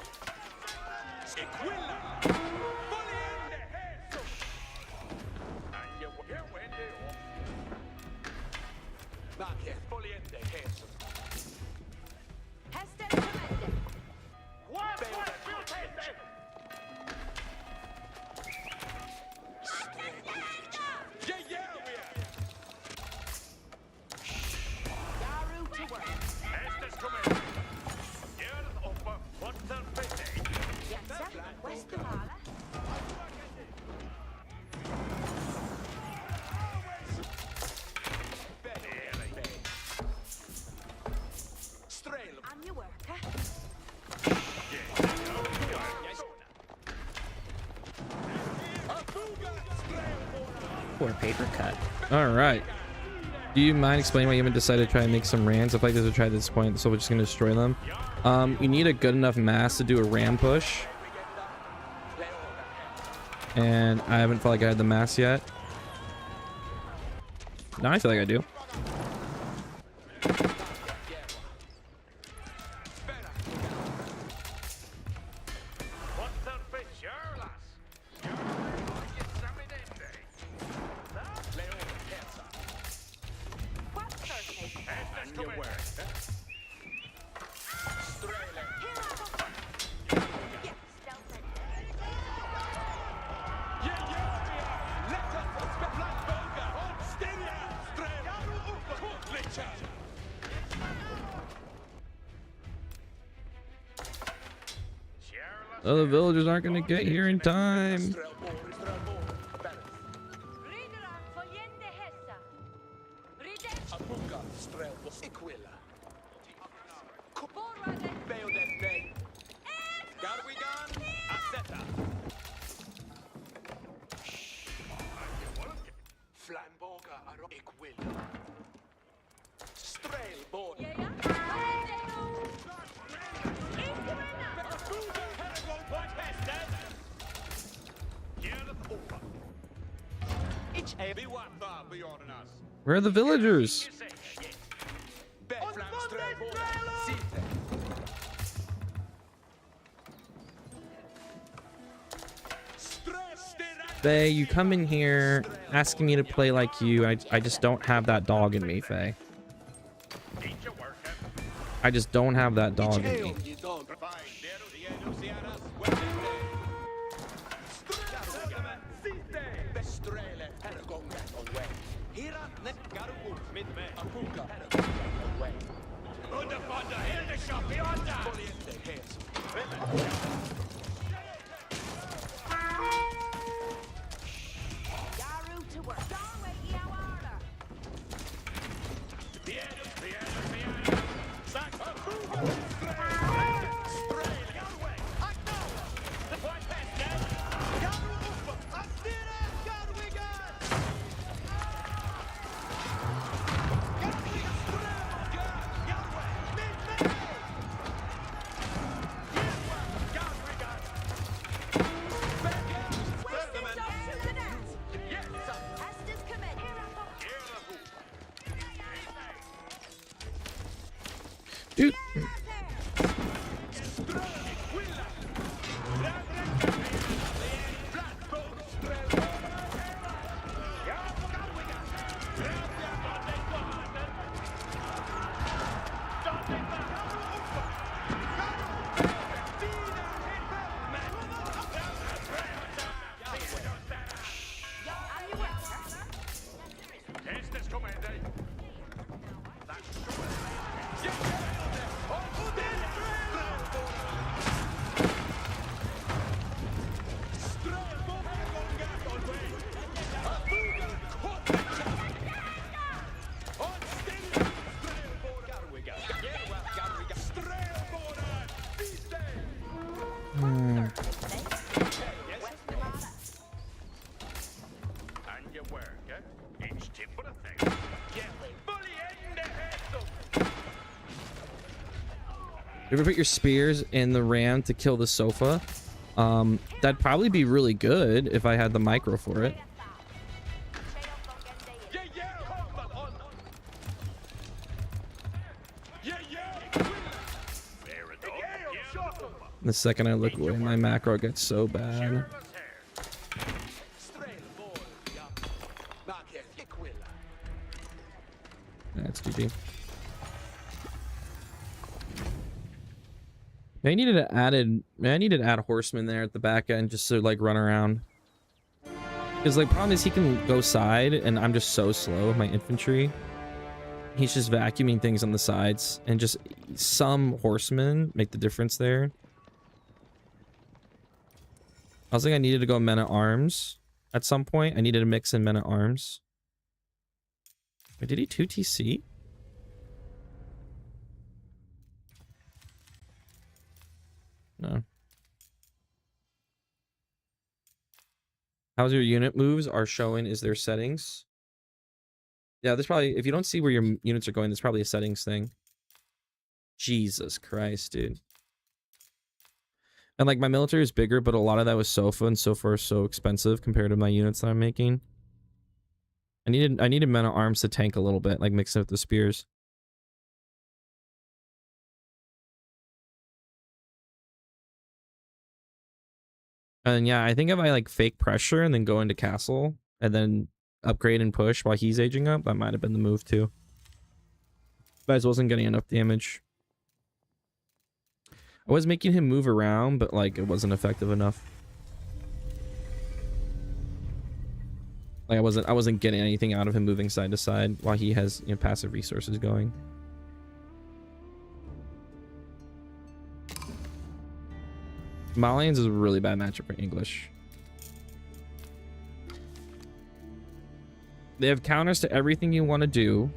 Heston commanded. What was shooting? Yaru to work. Estes kommer. Gör det uppe. What surface? Yes, sir. West Ohana. On your work. Poor paper cut. All right. Do you mind explaining why you haven't decided to try and make some rams? I feel like this would try at this point, so we're just going to destroy them. You need a good enough mass to do a ram push. And I haven't felt like I had the mass yet. Now I feel like I do. What surface? Görlas. What surface? Estes kommer. Yes, stealth. Oh, the villagers aren't going to get here in time. Ridera fogliende hessa. Ridet forward. Yeah, yeah. Where are the villagers? Faye, you come in here asking me to play like you. I just don't have that dog in me, Faye. I just don't have that dog in me. Yaru to work. Galway, Iawara. Dude. Estes comandi. And your work, eh? Each tip for a thing. Get fully in the head of You ever put your spears in the ram to kill the sofa? That'd probably be really good if I had the micro for it. Yeah, yeah, hold on. Yeah, yeah. fair enough. The second I look away, my macro gets so bad. Straight ball. Yeah. Ma che è quella? That's GG. I needed to add horsemen there at the back end just to like run around. Because like problem is he can go side and I'm just so slow with my infantry. He's just vacuuming things on the sides and just some horsemen make the difference there. I was thinking I needed to go men at arms at some point. I needed to mix in men at arms. Wait, did he 2 TC? No. How's your unit moves are showing is their settings. Yeah, there's probably, if you don't see where your units are going, there's probably a settings thing. Jesus Christ, dude. And like my military is bigger, but a lot of that was sofa, and sofa are so expensive compared to my units that I'm making. I needed men at arms to tank a little bit, like mixing with the spears. And yeah, I think if I like fake pressure and then go into castle and then upgrade and push while he's aging up, that might have been the move too. But I just wasn't getting enough damage. I was making him move around, but like it wasn't effective enough. Like I wasn't getting anything out of him moving side to side while he has, you know, passive resources going. Malians is a really bad matchup for English. They have counters to everything you want to do.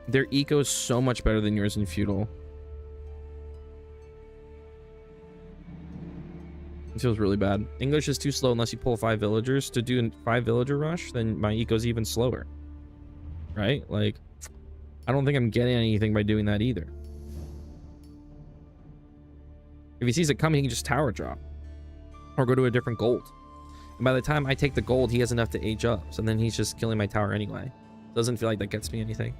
Their eco is so much better than yours in feudal. It feels really bad. English is too slow unless you pull 5 villagers. To do a 5 villager rush, then my eco's even slower. Right? Like, I don't think I'm getting anything by doing that either. If he sees it coming, he can just tower drop. Or go to a different gold. And by the time I take the gold, he has enough to age up. So then he's just killing my tower anyway. Doesn't feel like that gets me anything.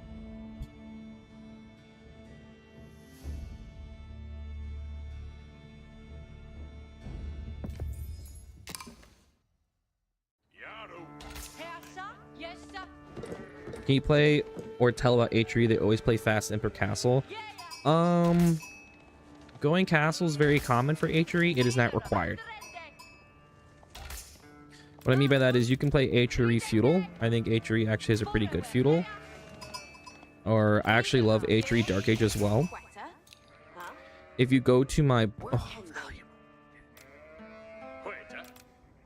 Yes, sir. Can you play or tell about Atri? They always play fast Emperor Castle. Going castle is very common for Atri. It is not required. What I mean by that is you can play Atri feudal. I think Atri actually has a pretty good feudal. Or I actually love Atri Dark Age as well. If you go to my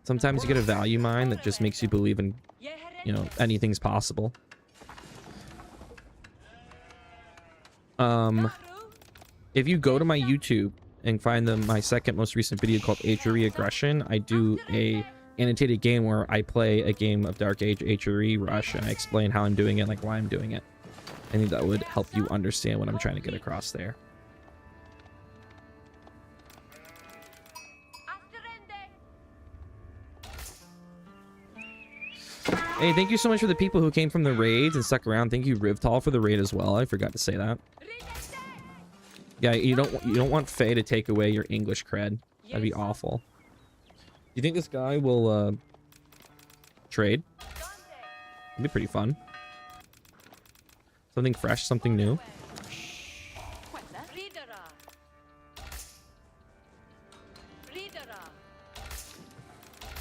sometimes you get a value mine that just makes you believe in, you know, anything's possible. If you go to my YouTube and find my second most recent video called Atri Aggression, I do a annotated game where I play a game of Dark Age Atri Rush and I explain how I'm doing it, like why I'm doing it. I think that would help you understand what I'm trying to get across there. Hey, thank you so much for the people who came from the raids and stuck around. Thank you, Rivtal, for the raid as well. I forgot to say that. Yeah, you don't want Faye to take away your English cred. That'd be Yes, sir. awful. You think this guy will trade? It'd be pretty fun. Something fresh, something new.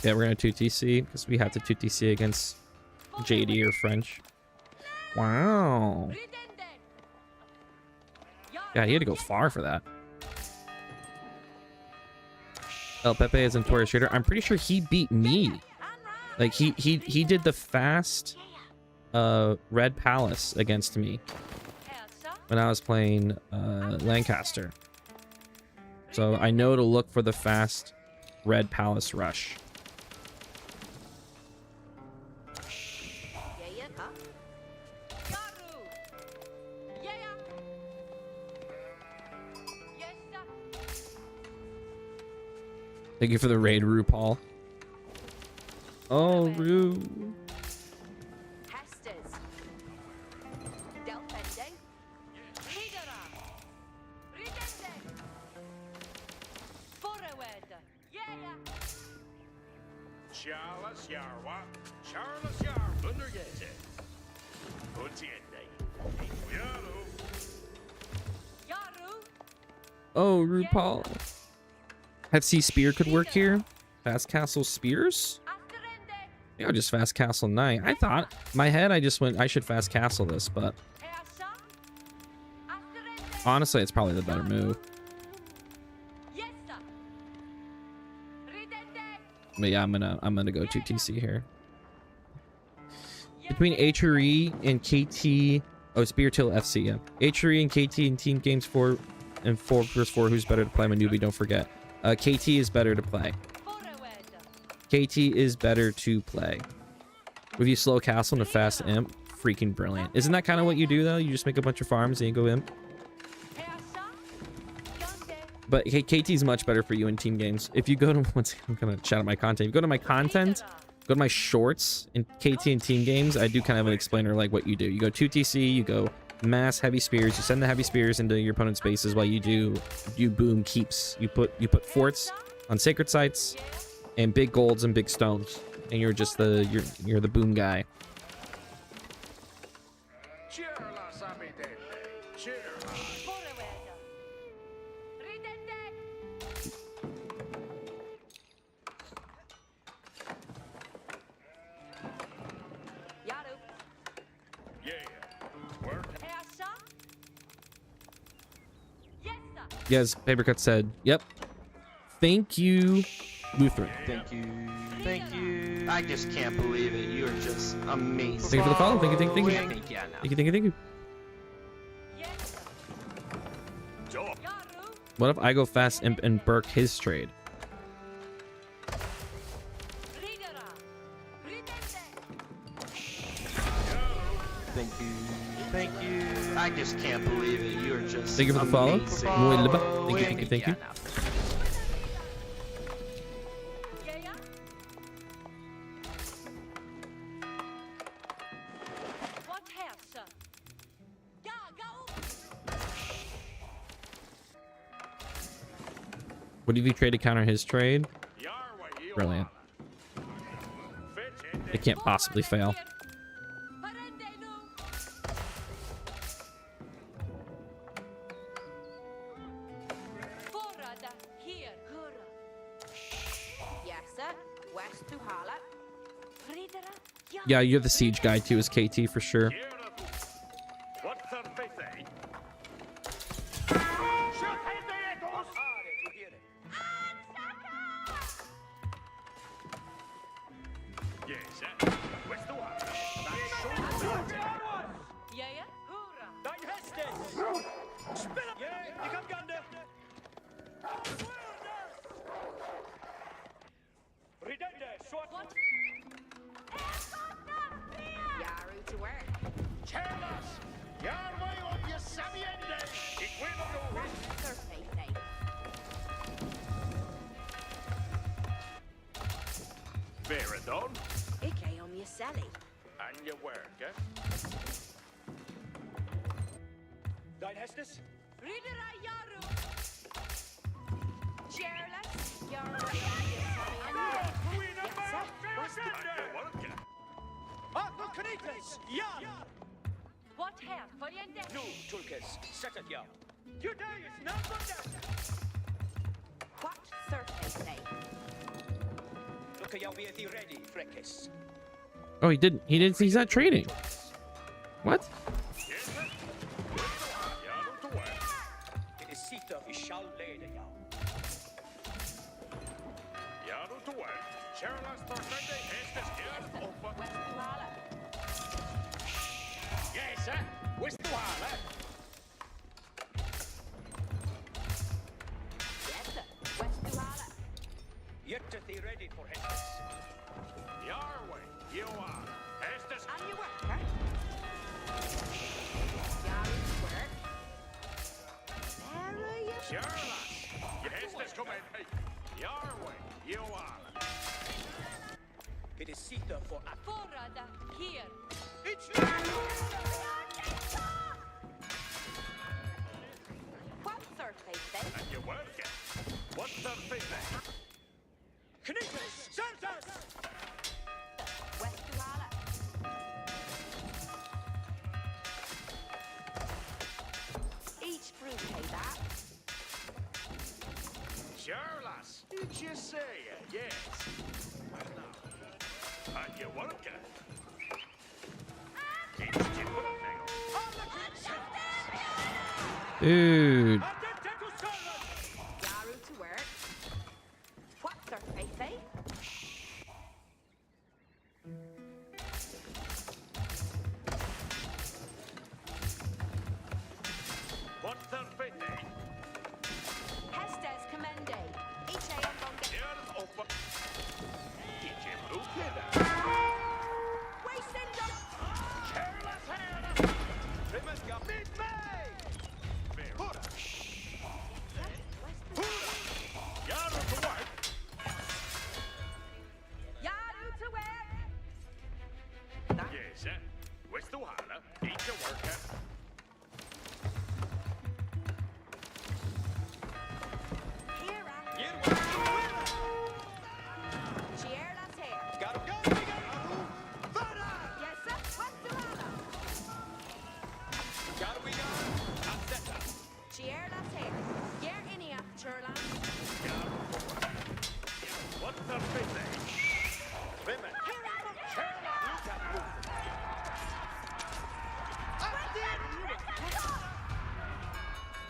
Yeah, we're gonna 2TC because we have to 2TC against JD or French. Wow. Yeah, he had to go far for that. El Pepe is Notorious Trader. I'm pretty sure he beat me. Like he did the fast Red Palace against me when I was playing Lancaster. So I know to look for the fast Red Palace rush. Thank you for the raid, RuPaul. Oh, Ru. Charles Yarwa, Charles Yar, Undergate. Utiende. Yaru. Oh, RuPaul. FC Spear could work here. Fast Castle Spears? Yeah, just Fast Castle Knight. I thought, my head, I just went, I should Fast Castle this, but honestly, it's probably the better move. But yeah, I'm gonna go 2TC here. Between HRE and KT, oh, Spear Till FC, yeah. HRE and KT in team games 4 and 4 vs 4, who's better to play? My newbie, don't forget. KT is better to play. KT is better to play. If you slow castle into fast imp, freaking brilliant. Isn't that kind of what you do though? You just make a bunch of farms and you go imp. But KT is much better for you in team games. If you go to, I'm gonna chat out my content. If you go to my content, go to my shorts in KT and team games, I do kind of an explainer like what you do. You go 2TC, you go mass heavy spears, you send the heavy spears into your opponent's bases while you boom keeps. You put forts on sacred sites and big golds and big stones, and you're just you're the boom guy. Yes, Papercut said, yep. Thank you, Lutheran. Thank you. Thank you. I just can't believe it. You're just amazing. Thank you for the follow. Thank you, thank you, thank you. I think, yeah, no. Thank you, thank you, thank you. What if I go fast imp and Burke his trade? Thank you. Thank you. I just can't believe it. You're just Thank you for the follow. amazing. Muy liba. Thank you, thank you, thank you. Yeah, no. What did you trade to counter his trade? Brilliant. It can't possibly fail. Yeah, you're the siege guy too, as KT for sure. Veradon, Ikke om je Sally. and your work, eh? Dein Hestes? Ridera Yaru. Cheerless. Yaru. Yes, sir. West Anche work. Knights! Ja! What hair? Följande. Nu, Tulkes, sätt ett ja. Judaeus number What surface say? Look, jag vet är ready, fräckis. Oh, he didn't. He didn't. He's not trading. What? Det är sitta i skalleden, ja. Ja, då tog jag. Kärlas Torfende, hästes hjälp uppe. West Tuala. Yes, sir. Where's the wire? Yes, sir. West Tuala. Jätte är ready for hästes. Yarway, you are. Hästes. On your work, huh? Yaru's work. There are you. Kärlas. Hästes kom in. Hey. Yarway, you are. Det är sitta för att... Forrada here. What surface say? And you work it. What's the feedback? Knights! Servus! West Tuala. Each brew pay that. Kärlas. Did you say it? Yes. Well, now. And you work it. It's different thing. Dude. Yaru to work. What surface say? What's the feedback? Hestes commende. Each a on bonga. Hjälp uppe. Did you move it? We send them. Kärlas här. Remeska mid mig! Very Hurra! Yarrow to work. Yaru to work. Yes, sir. Where's the water? Eat your worker. Here Ger Cheerless here. Garu! Vara! Yes, sir. West Tuala. Garu vi gar! Att sätta! Cheerless here. Ger inia. Churlan. What's the feedback? Remen! Luka!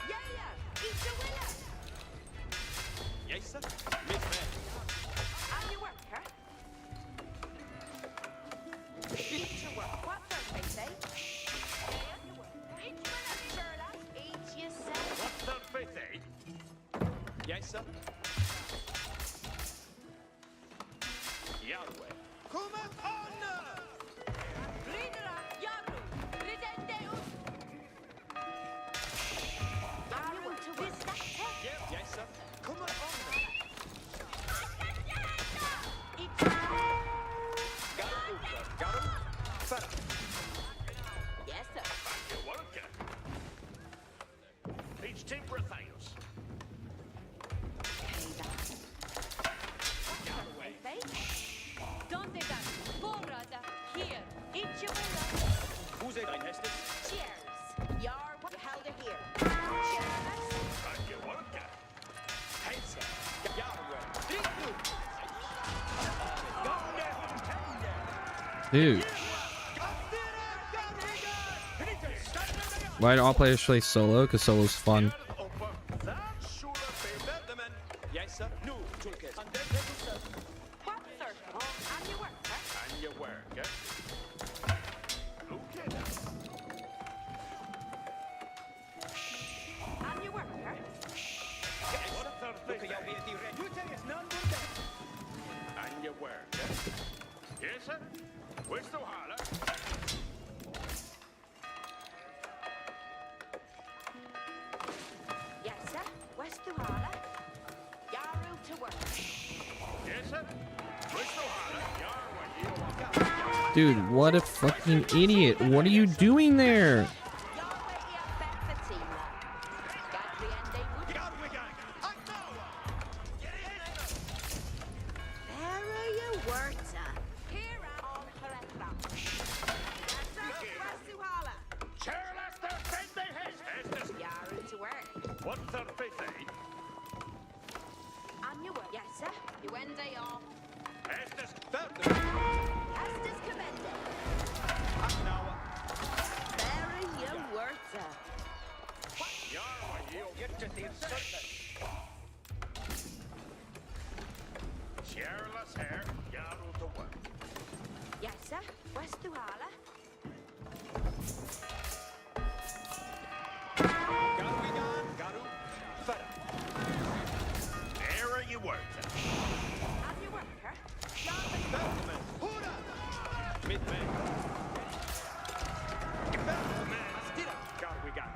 Yeah, yeah. Eat your winner. Yes, sir. Mid mig! On your work, huh? Eat your work! What surface say? Each winner. Churlan. Eat yourself. What's the feedback? Yes, sir. Yarway. Kommer on! Ridera. Yaru. Ridendeus. Yaru to work. Yes, sir. Kommer on! Eat Garu Uka! Garu! Vara! Yes, sir. Your worker. Each timber Theos. Donde dan? Forrada. Here. Eat your winner. Who's it? Ein hästes? Cheers. Yar. You held it here. Cheers. And your worker. Hälsa! Garu! Drick nu! Dude. Why do all players play solo? Because solo's fun. Yes, sir. Nu, Tulkes. What, sir? On your work, sir. And your worker. Okay then. On your work, sir. What's the Luka, jag feedback? vet i rätt. And your worker. Yes, sir. Where's the water? Yes, sir. West Tuala. Yaru to work. Yes, sir. Where's the water? Yarway. Dude, what a fucking idiot. What are you doing there? Yahweh i affect the team. Duende off. Estes Estes commende. Very you worta. Jarva, you get to the Shirless hair, Yarrow to work. Yes, sir. West to Hala. Garu, Fera. There you work. Have you worked her? Bergman, Hurra! Midman. Bergman, Stira. Garwigan.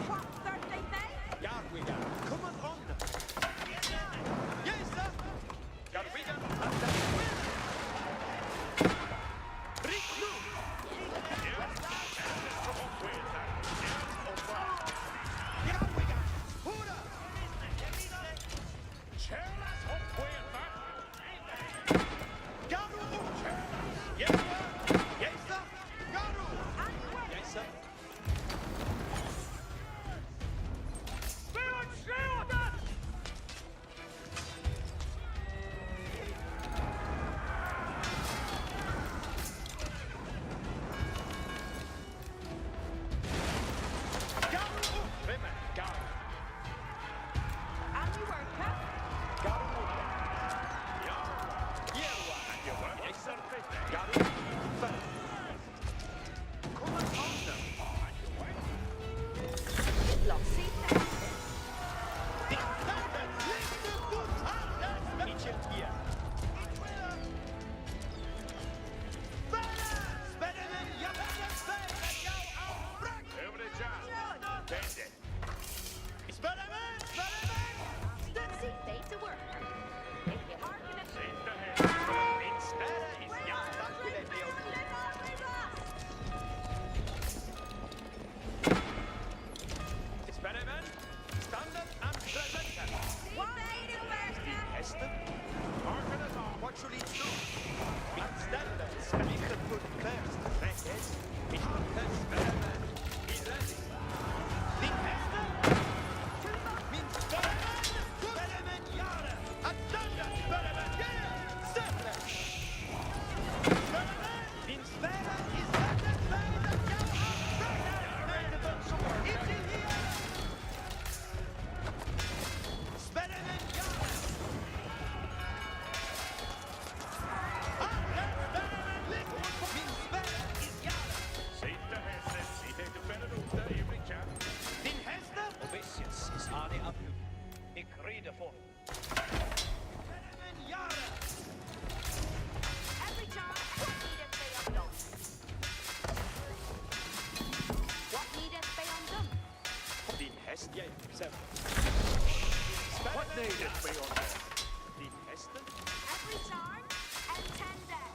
What Thursday day? Garwiga, come on. Yes, sir. Garwiga, Riklu. Garwiga, Hurra! Shirless Hopway. Garu! Yes, sir. Yes, sir. Garu! Yes, sir. Garu! Women, Garu. Have you worked her? Garu! Yerwa. Yes, sir. Garu. Fera. Come on, them. Lossy. Every job. Bend it. See, they to work her. If you hearken it. See the head. Experiment, standard and presenter. Hester, Market is off. what should it do? Min standard, speaker put first. Record, ich mache Experiment. He's ready. Din Hester, min Experiment, Experiment, Jahre. A standard Experiment, yeah, Standard. Experiment, min Experiment is better, Experiment, ja, It's in here. Experiment, Jahre. Min Experiment is Jahre. See the head. See the better ut där every chap. Din Hester, Obesius is Arne Ablu. Ik rede voor. Experiment, Jahre. Every time, what needeth be undone? What needeth be undone? Din Hester, ja, seven. What needed be on there? Din Hester, Every time, and tender.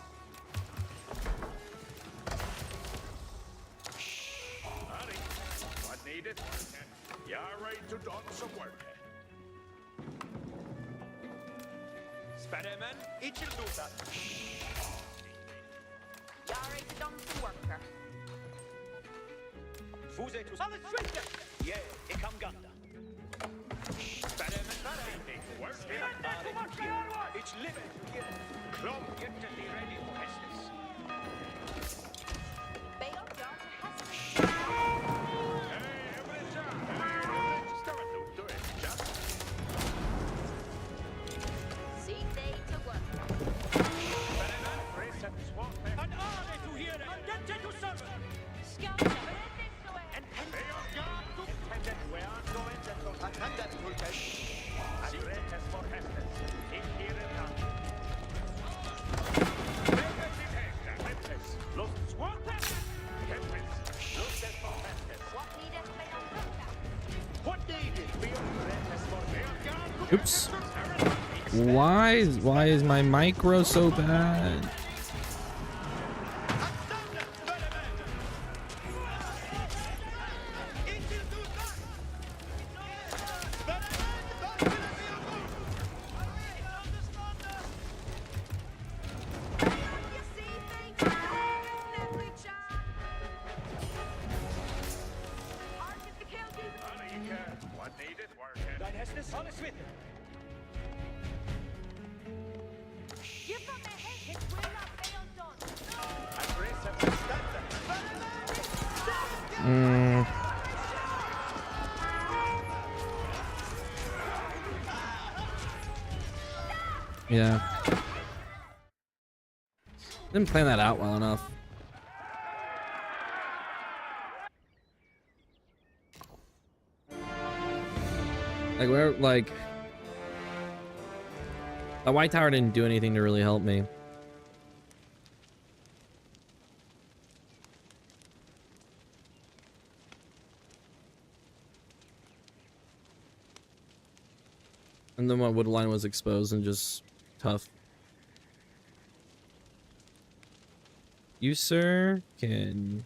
Honey, what needed? You're ready to do some work. Experiment, ich will do that. Yari to done some worker. Fusetus. Alles schwingt! Yeah, ik kam ganda. Experiment, Work. Ich live it here. Club. Get to be ready for Hestus. Be undone to Hester. Hey, every job. Hey, start to do it. Just See, they to work. experiment. Reset swap. An Arne to here and get to serve. Scout this way. They are gone. Intended, we are going to attend that pulpit. And red has for Hestes. In here and now. Los swap. Hestes. Los that for Hestes. What needeth be undone? What needed? We are ready for They are gone. Oops. Why is my micro so bad? You see things every time. Argus to kill you. Honey, what needed work. Dein Hestus, alles with. Give them a hit. It will not fail done. I brace at the stand. Yeah. Didn't plan that out well enough. Like where, like the white tower didn't do anything to really help me. And then my wood line was exposed and just tough. You, sir, can...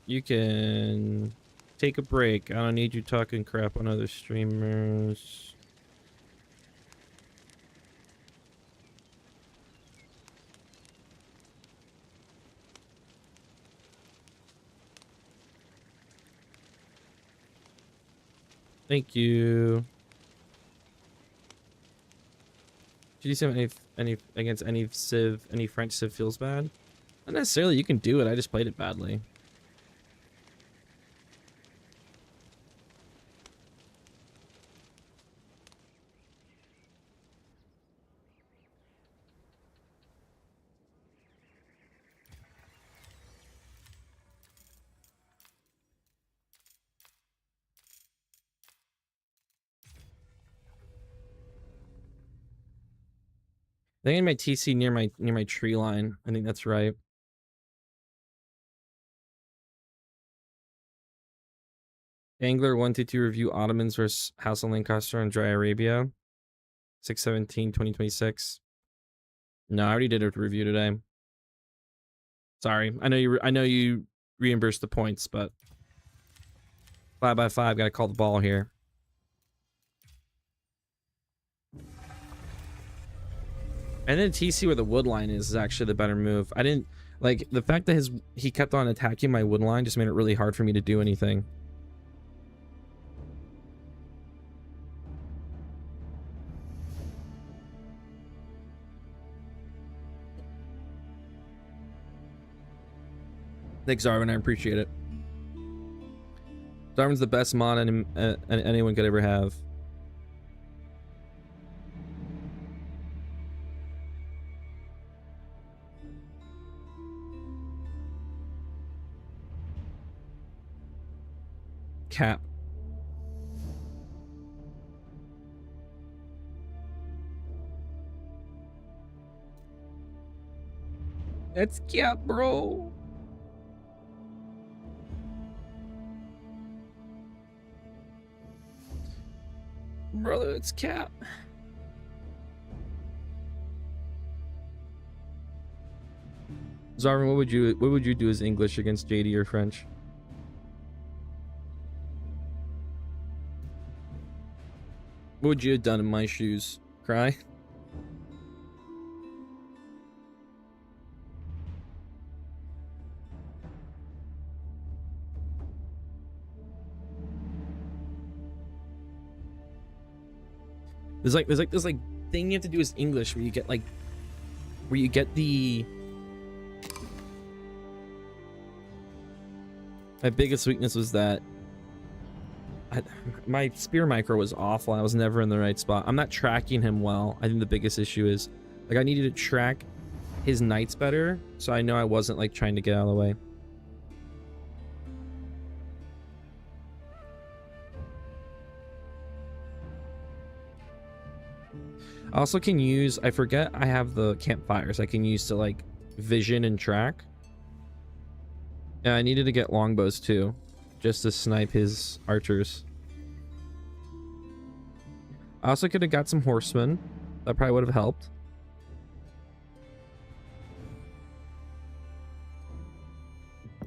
You can take a break. I don't need you talking crap on other streamers. Thank you. Did you see any against any Civ, any French Civ feels bad? Not necessarily. You can do it. I just played it badly. I think I made TC near my tree line. I think that's right. Angler 122 review Ottomans versus House of Lancaster and Dry Arabia. 6/17/2026. No, I already did a review today. Sorry. I know you reimbursed the points, but 5x5 gotta call the ball here. And then TC where the wood line is actually the better move. I didn't like the fact that he kept on attacking my wood line just made it really hard for me to do anything. Thanks, Zarvin. I appreciate it. Zarvin's the best mod anyone could ever have. Cap. That's cap, bro. Brother, it's cap. Zarvin, what would you do as English against JD or French? What would you have done in my shoes? Cry? There's this thing you have to do as English where you get the my biggest weakness was that my spear micro was awful. I was never in the right spot. I'm not tracking him well. I think the biggest issue is like I needed to track his knights better, so I know I wasn't like trying to get out of the way. I also can use, I forget I have the campfires I can use to like vision and track. Yeah, I needed to get longbows too, just to snipe his archers. I also could have got some horsemen. That probably would have helped.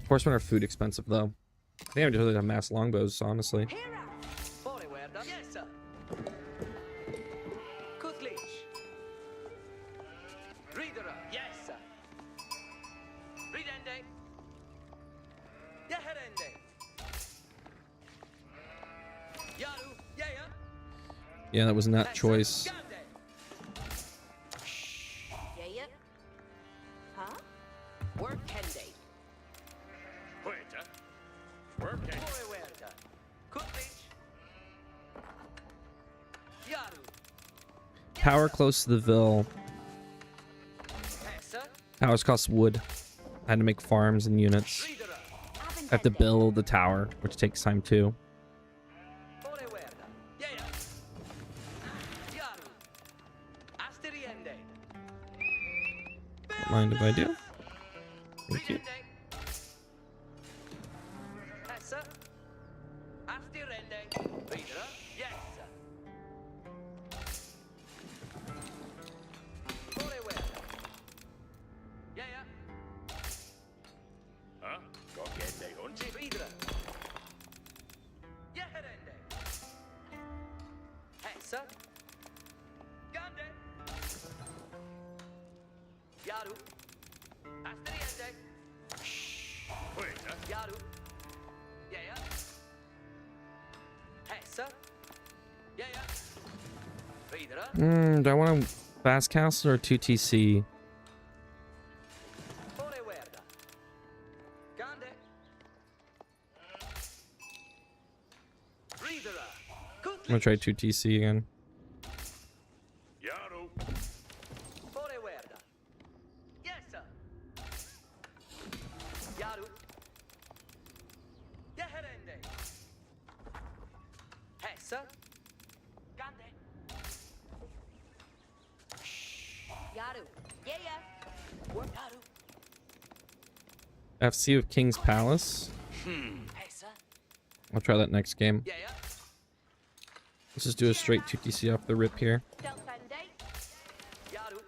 Horsemen are food expensive though. I think I'm just really amass longbows, honestly. Very well done. Yes, sir. Good leech. Read Yaru, yeah, Yeah, that was not choice. Yeah. Huh? Work Kendi. Waiter. Working. Forewerda. Kutlich. Yaru. Power close to the Ville. Hessa. Towers cost wood. I had to make farms and units. Ridera. I have to build the tower, which takes time too. Forewerda. Yeah. Yaru. Asteriende. Don't mind if I do. Thank you. Hessa. Astirende. Ridera. Yes. Forewerda. Yeah. Huh? Go get the hunting. Ridera. Yeherende. Hessa. Gande. Yaru. Asteriende. Waiter. Yaru. Yeah. Hessa. Yeah. Ridera. Do I want a fast castle or 2TC? Forewerda. Gande. Ridera. I'm gonna try 2TC again. Yaru. Forewerda. Yes, sir. Yaru. Yeherende. Hessa. Gande. Yaru. Yeah. Work Yaru. FC of King's Palace. Hessa. I'll try that next game. Yeah. Let's just do a straight 2TC off the rip here. Delfende. Yaru.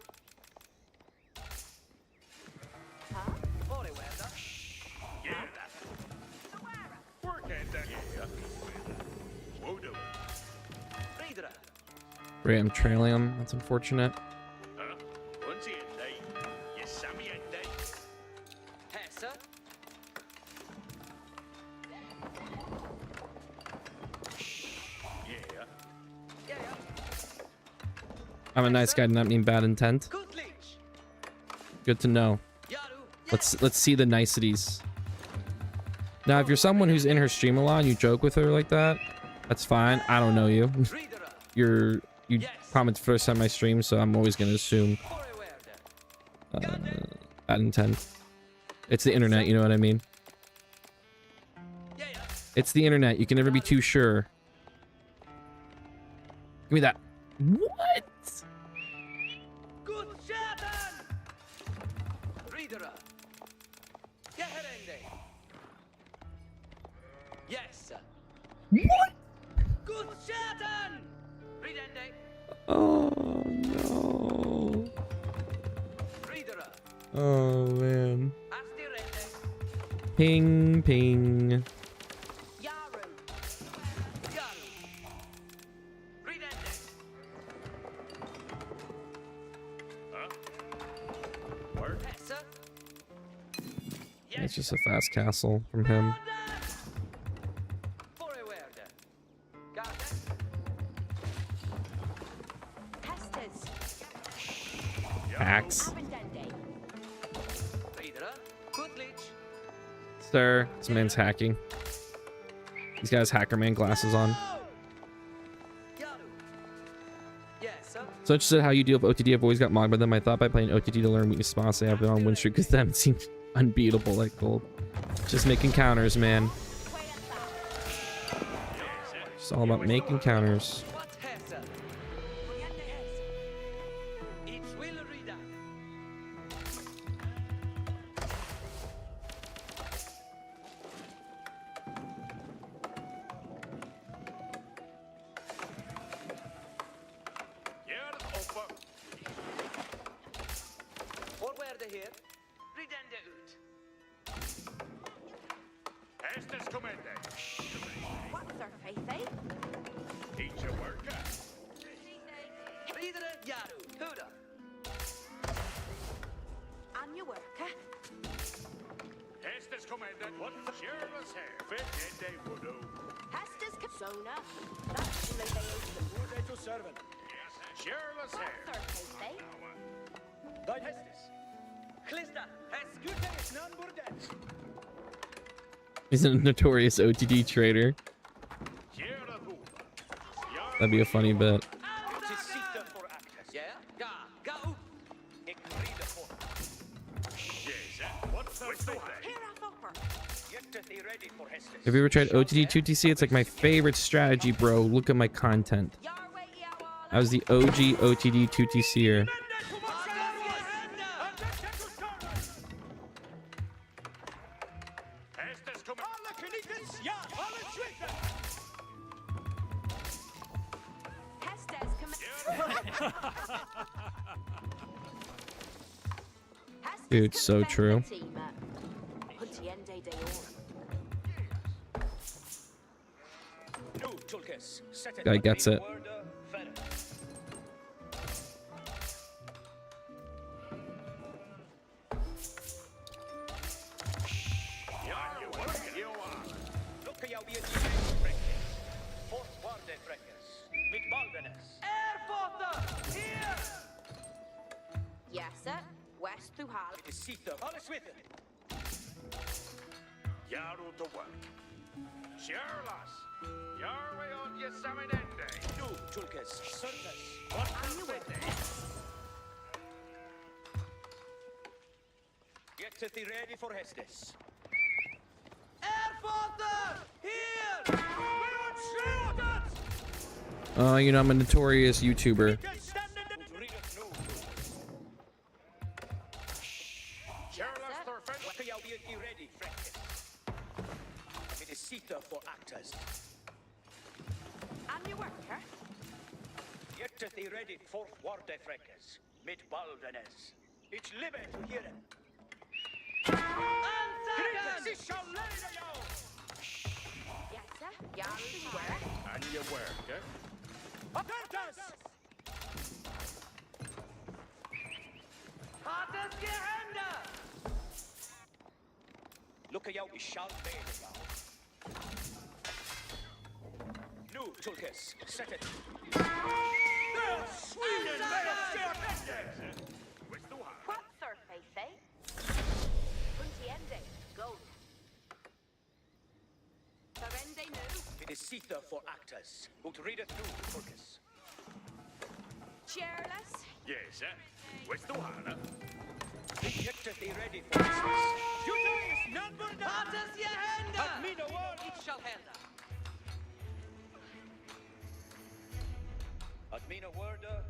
Huh? Forewerda. Yeah, that. Working that. Yeah. Wodo. Ridera. Great, I'm trailing him. That's unfortunate. Huh? Hunting day. Yes, Sammy and day. Hessa. Yeah. Yeah. I'm a nice guy, did not mean bad intent. Kutlich. Good to know. Yaru. Let's see the niceties. Now, if you're someone who's in her stream a lot and you joke with her like that, that's fine. I don't know you. Ridera. You Yes. comment the first time I stream, so I'm always gonna assume Forewerda. bad intent. It's the internet, you know what I mean? Yeah. It's the internet. You can never be too sure. Give me that. What? Good Satan! Ridera. Yeherende. Yes. What? Good Satan! Ridende. Oh no. Ridera. Oh man. Astirende. Ping ping. Yaru. Yaru. Ridende. Huh? Work. Hessa. It's just a fast castle from him. Forewerda. Gande. Pestes. Axe. Abendende. Ridera. Kutlich. Sir, this man's hacking. He's got his hacker man glasses on. Yaru. Yes. So interested how you deal with OTD. I've always got mocked by them. I thought by playing OTD to learn weakness spots, I've been on win streak with them. It seems unbeatable like gold. Just making counters, man. It's all about making counters. What Hessa? It's will read that. Yeah, upper. Forward here. Ridende ut. Estes comende. What's our faith, eh? Each a worker. Ridere Yaru. Huda. On your work, eh? Estes comende. What the sheriff's hair? Fit in they would do. Pestes Sona. That's the they open. Who's to servant? Cheerless What hair. surface, eh? Thine hestis. Clista, has good days. None burden. He's a notorious OTD trader. Cheerless hoof. That'd be a funny bit. It is Sita for actors. Yeah? Ga up. Ik read the for. Yes, what's the fate? Here I thopper. Get thee ready for Hestus. Have you ever tried OTD 2TC? It's like my favorite strategy, bro. Look at my content. Your way, Yawa. I was the OG OTD 2TCer. Hestes come. Alla knickers, ja, alla schwitter. Hestes come. Dude, so true. No, Tulkas. Set it. Guy gets it. Ja, you want you are. Look at jou weer die brekkers. Fort Warde brekkers. Mit Baldenes. Airfoter! Here! Yes, sir. West through Hall. It is Sita. Alles with it. Jaru to work. Cheerless. Your way on Yosemite. No, Tulkas. Circus. What's the fate? Get thee ready for Hestus. Airfoter! Here! You know, I'm a notorious YouTuber. Read it, no. Cheerless Thorfinn. Look at jou weer ready, Freckes. It is Sita for actors. And you worker. Get thee ready for Warde Freckes. Mit Baldenes. It's live to hear it. She shall lay to you. Yes, sir. Yaru to work. And you work, eh? Apertas! Look at jou, shall be jou. No, Tulkas. Set it. Sweden, they have shared ended. With the heart. What surface, eh? Puntiende. Gold. Surrende new. It is Sita for actors. Ut read it no, Tulkas. Cheerless. Yes, eh? With the heart. Get thee ready for Hestus. You is number nine. At me no word it shall henda. At me no word better.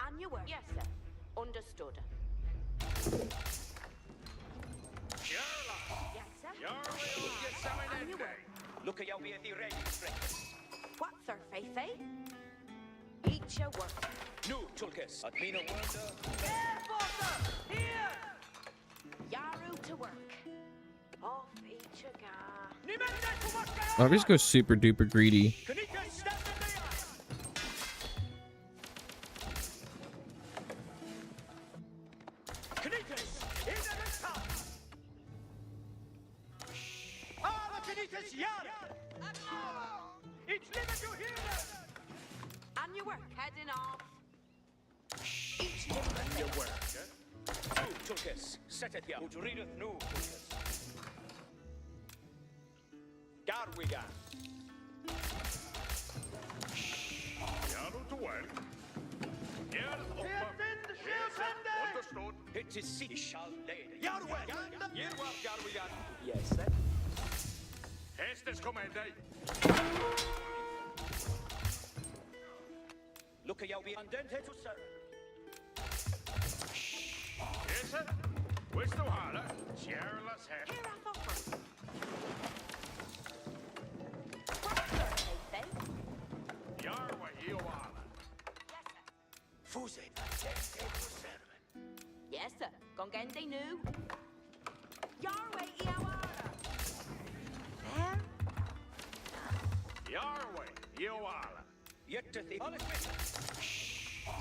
And you work. Yes, sir. Understood. Cheerless. Yes, sir. Your way on Yosemite. And you work. Look at jou weer thee ready, Freckes. What surface, eh? Eat your work. No, Tulkas. At me no word Yaru to work. Off each a gar. I'll just go super duper greedy. Knickers, stand in the eye. Knickers, in the top. All the Knickers, yard. It's living to hear them. And you work. Heading off. Each different You thing. work, eh? No, Tulkas. Set it here. Ut read it no, Tulkas. Garwigan. Jaru to work. Here, understood. It is Sita shall lay. Garwigan. Here was Garwigan. Yes, sir. Hestes commande. Look at jou weer andente to serve. Yes, sir. With the heart. Cheerless head. Here I thopper. What surface, eh? Your way, you are. Yes, sir. Fuse andente to serve. Yes, sir. Gongende new. Your way, Iawara. There. Your way, you are. Yet to the honest with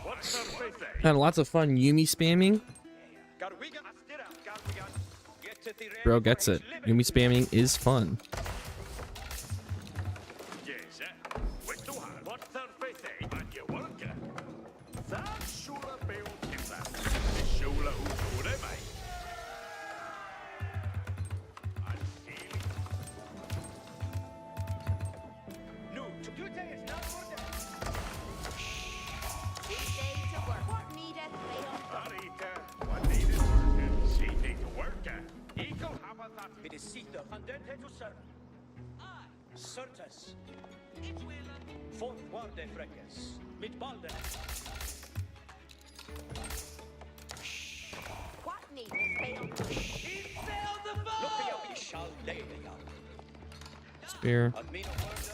What's the fate? Had lots of fun Yumi spamming. Garwigan. Astira. Garwigan. Get Bro gets it. Yumi spamming is fun. Yes, sir. Wait to hard. What third face, eh? And you work. That shula build is that. The shula who do mate. And stealing. No, duty is not for them. This day to work. What needeth they undone? Arita, what needed work? She need to work. Eagle have a that. It is Sita, and then to serve. I, Certus. It will. Fort Warde Freckes. Mit Balden. What needeth they undone? It failed the foe! Look at you, shall lay the young. Spear. A mean word.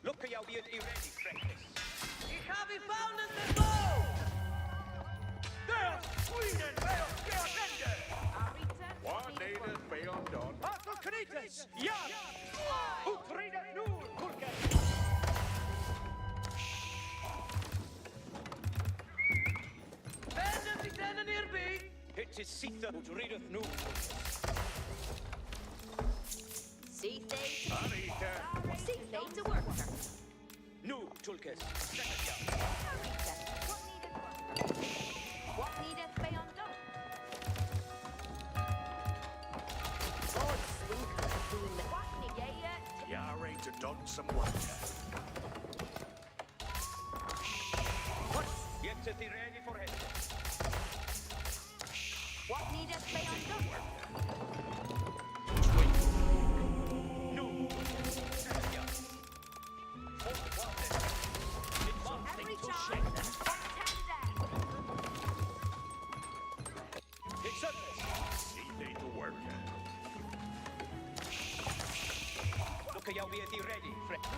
Look at you, be it ready, Freckes. Ich habe found the foe! Der Sweden, wer Gerwende! Arita, What needeth work. needed be undone? Arthur Knites! Ja! Utrida nur, Kurken! Vänner till denna nerby! It is Sita, Utrideth nu. See they to Arita, See they to work. Nu, Tulkes. Arita, what needeth work? What needeth they undone? God swinker, doing the what needeth Yare to done some work. What? Yet to be ready for it. What needeth they undone? Nu. Ja. Fort Warde. Mit something Every to charge, shake. tender. It's Certus. She need to work. Look at you, be ready, Freckes.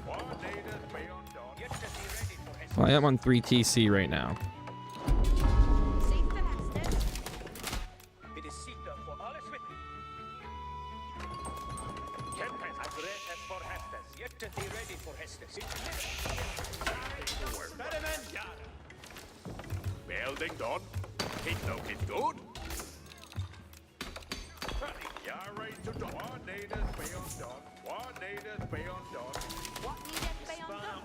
What needed be undone? Yet to be ready for it. Well, I am on 3 TC right now. See the Heston. It is Sita for all is with me. Tempest, aggressive for Hestes. Yet to be ready for Hestes. Experiment, Yara. Building done. It looking good. Yare to done. What needed be undone? What needed be undone? What needeth they undone?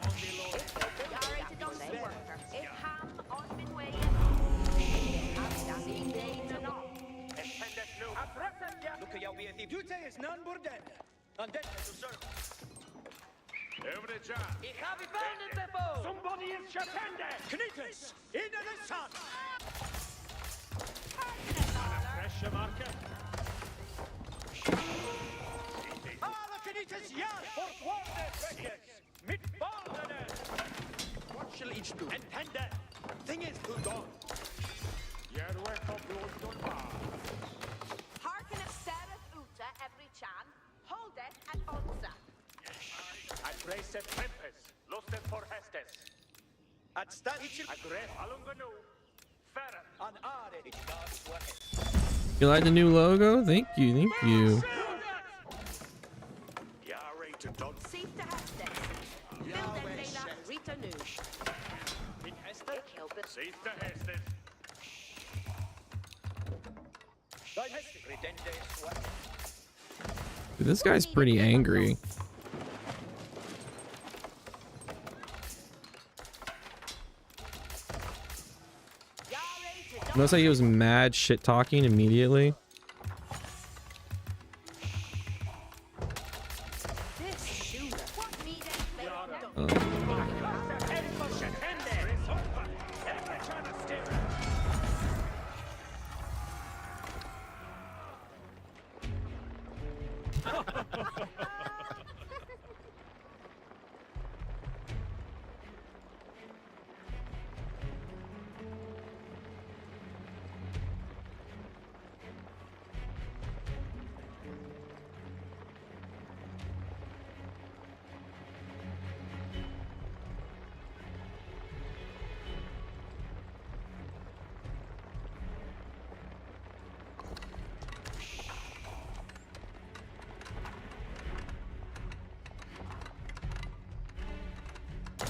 Yare to done the worker. If ham on min way. See they to not. Look at you, be the duty is none burden. And then to serve. Every job. Ich habe found the foe. Somebody is Shatende. Knites. Into the sun. Pressure marker. Alla Knites, ja. Fort Warde Freckes. Mit Balden. What shall each do? And tender. Thing is to dawn. Your work of blood done bar. Hearken of Sarah Uta every chan. Hold it at onsa. Aggressive Tempest. Lusted for Hestes. At stand each Aggressive Alunganu. Ferret. an are it God's way. You like the new logo? Thank you, thank you. Yare to done. See the Heston. Build and Layla Rita Nu. In Hester. Ik help it. See the Hestes. Thy Hester. Redende sweat. Dude, this guy's pretty angry. Yare to done. Notice like he was mad shit talking immediately. This shooter. What needeth they undone?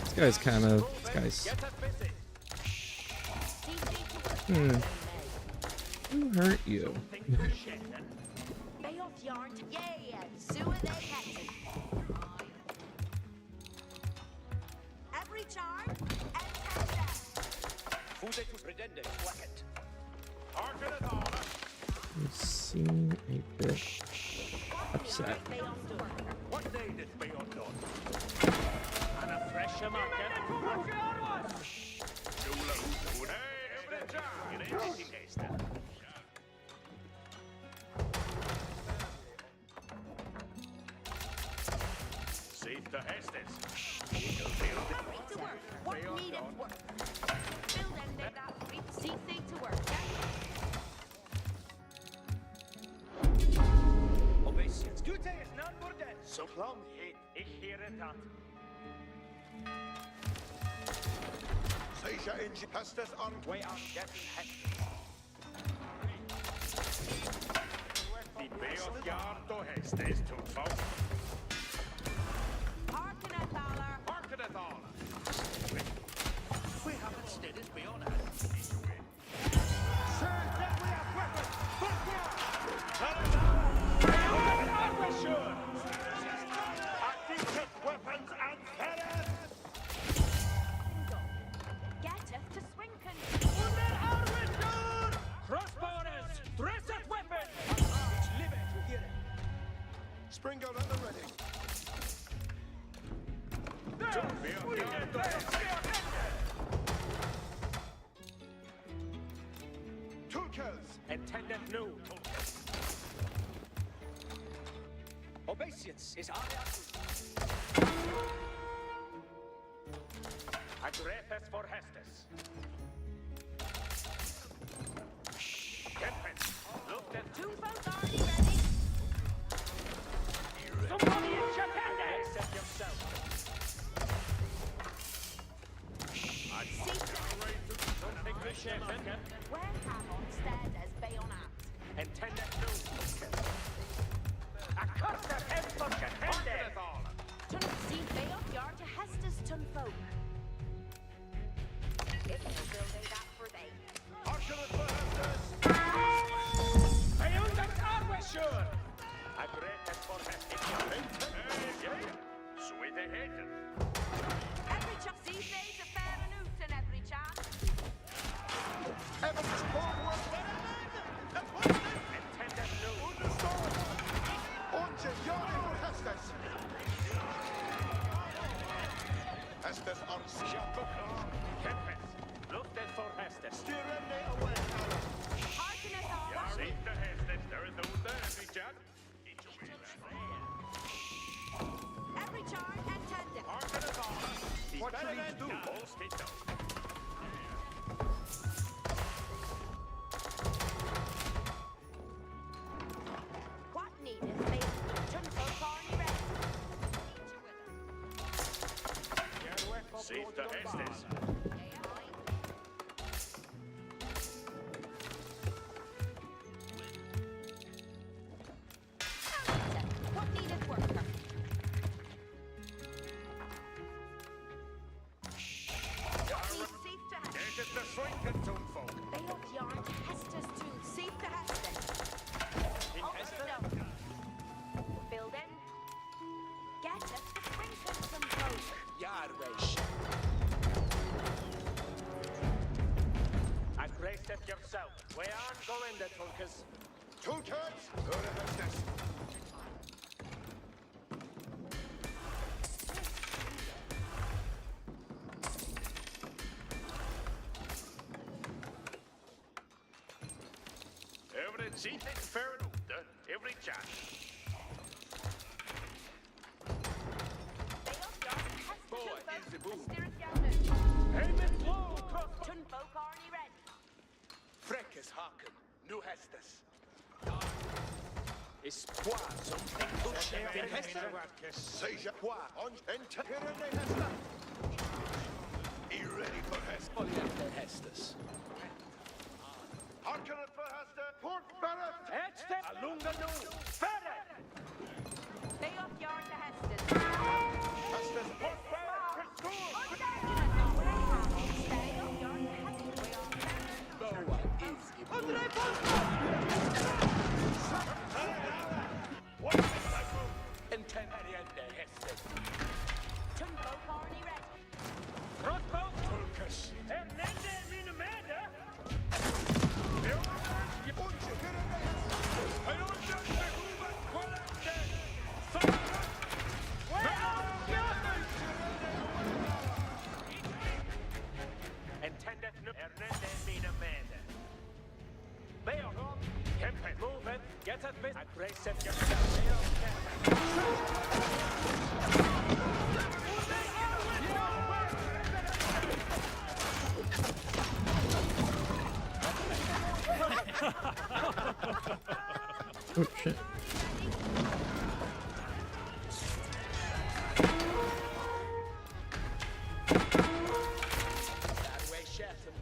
This guy's kind of. This guy's. See they to work. Who hurt you? Bay off yarn to yeah, sewer they captain. Every charm and tender. Fuse to pretende, wacket. Harken it all. You seem a bit upset. Bay off to work. What needeth be undone? And a fresh amount. Shula uta. Hey, every job. It ain't anything hasty. See the Hestes. Eagle field. Hurry to work. What needed work? Build and make that free. See to work. Obeisance. Gute is not for dead. So plum hit. Ich heere dat. Seja in Pastas on We are getting hectic. Die beot jaar to Hestes to folk. Harken at Valor. Harken it all. We haven't steadied beyond us. Sir, that we have weapons. Active weapons and feathers. Getteth to Swinken. Crossbowers, dress at weapons. Live it to hear it. Springo at the ready. Tulkels. Intended new. Obeisance is alias. Agrepes for Hestes. Kempens. Looked at Two folk already ready. Somebody in Japan. Set yourself. See Something to share. where Hamon stared as Bayonet. Intended new. A curse of him for Japan. Tun see Bayoff yard to Hestus tun folk. If no building that for they. Beyond the car, sure. Agrepes for Hestes. Yeah. Sweet they hated. Every chance see they's a fair and oot and every chance. Evans forward. Intended new. Unche Jordi for Hestes. Hestes on Kempens. Looked at for Hestes. Stirende away. Harken at all. See the Hestes. There is no there, big Jack. Each away. Every charm and tender. Harken it all. What shall he do? All state down. What needeth they? Tun folk already ready. See the Hestes. What needeth worker? See safe to Hestus. It is the Swinken Toon folk. Bayoff yard to Hestus too. Safe to Hestus. Building. Get us to Swinken some folk. Yardway. And brace it yourself. We aren't going the Tulkas. Tulkels. Go to Hestes. Every seat is fair and old. Every chat. Bayoff yard to Hestus Boy, tun is the folk. boom. Steer it down now. Aim it low, crossbow. Tun folk already ready. Freckes Haken. New Hestes. Espoir, something to share. Seja qua. On enter. Pirene Hestes. Be ready for Hestes. Hestus. Harken it for Hestes. Port Barrett. Hestus, alunga nu. Ferret. Bayoff yard to Hestus. Hestes. Port Bayoff yard to Hestus. Barrett. Intendente Heste. Tumbo Barney Red. Crossbow. Tulkas. Hernande Minamanda. Intended no Hernande Minamanda. Bear up. Kempen. Move it. Get it bit. Aggressive yourself. Oh shit. That way, Shatton.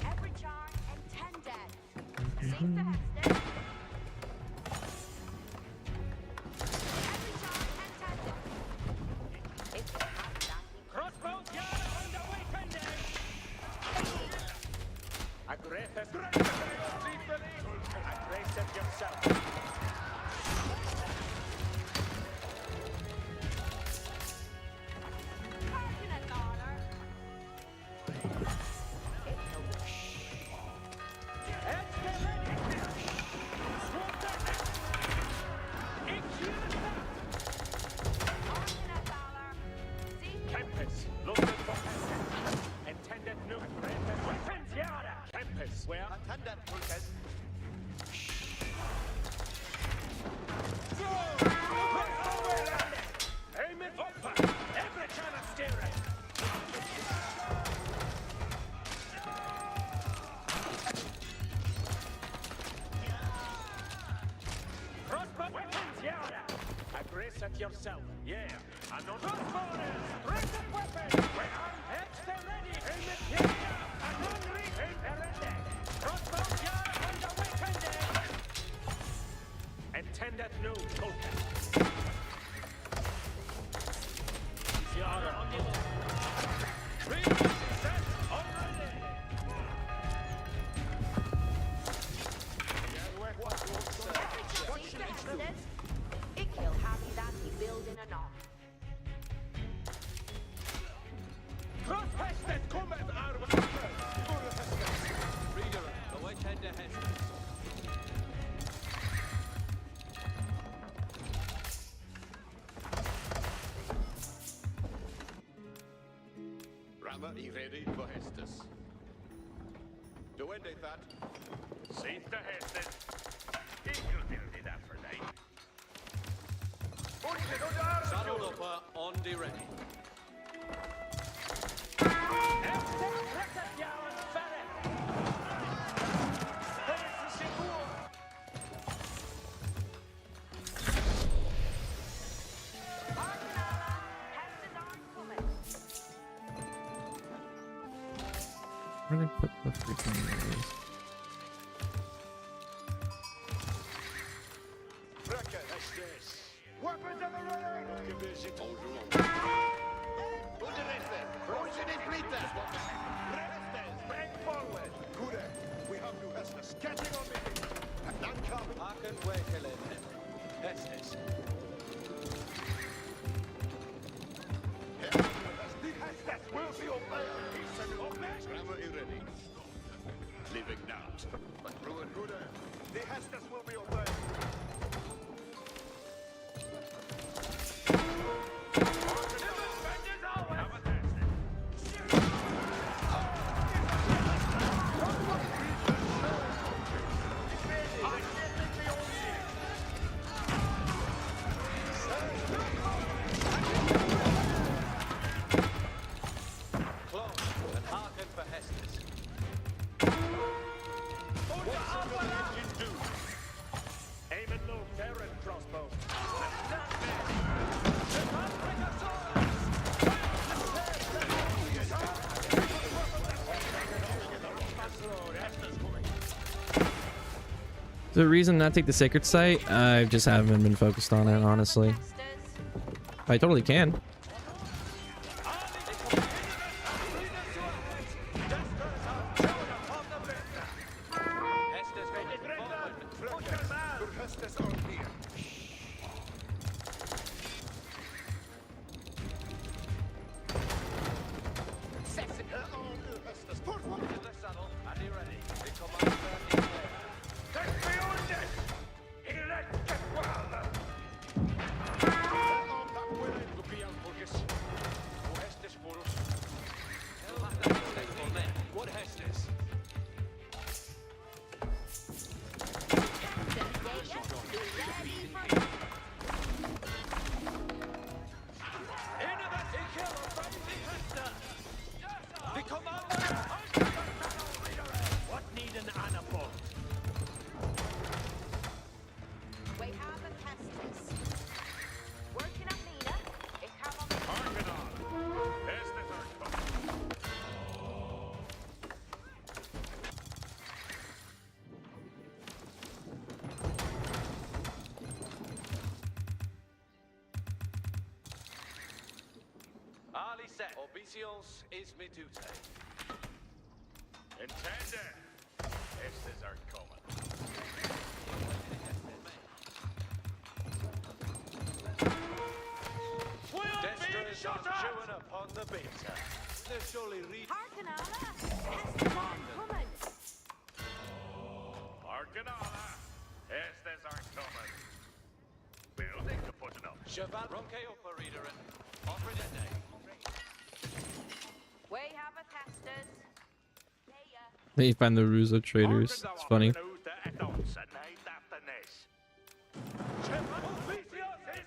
Every charge intended. Safe to Hester. Every charge intended. If you have that, Crossbow yard on the way, Pendant. Aggressive. Aggressive yourself. Parking at Dollar. Parking at Dollar. See? Tempest. Looking for Tempest. Intended new. Weapons yada. Tempest. Where? Attendant Tulkas. Aim it up. Every kind of steering. Crossbow. Weapons yada. Aggressive yourself. Yeah. I'm not. Crossbowers. Raise up weapons. We're on. Extra ready. Aim it here. And on reach. Aim ready. Crossbow yard on the way, Pendant. Intended new. Token. Yard on the way. Reloading set already. See the Hesters? Ik heel happy that he building a knock. Crosshested. Come at our. Reader, the white hand Heste. Rama, I ready for Hestes. Duende that. Safe to Hested. Eagle building that for night. Saddle upper on the ready. Extra record yard ferret. Ferret is secure. Parking Dollar. Hesters aren't coming. Where did I put the freaking Fröken Hestes. Weapons on the ready. Gewissen Autonom. Unterrichten. Großen in Blita. Hestes. Bang forward. Gute. We have new Hestes. Catching on me. Landkabel. Haken Wekelen. Hestes. The Hestes will be obeyed. He said it obeyed. Rama, I ready. Living now. But Ruin Gute. The Hestes will be obeyed. Close and Haken for Hestes. Aim and low Terran crossbow. The reason not take the sacred site, I just haven't been focused on it, honestly. Hesters. I totally can. Obedience is my duty. Intende. Estes are coming. Dexter's chewing upon the beta. They're surely read. Hearken, Allah. Estes are coming. Arcanala. Estes are coming. Building to put it up. Cheval Ronke operator and operator day. We have a testers. See ya. They find the Russo traders. It's funny. Obedience is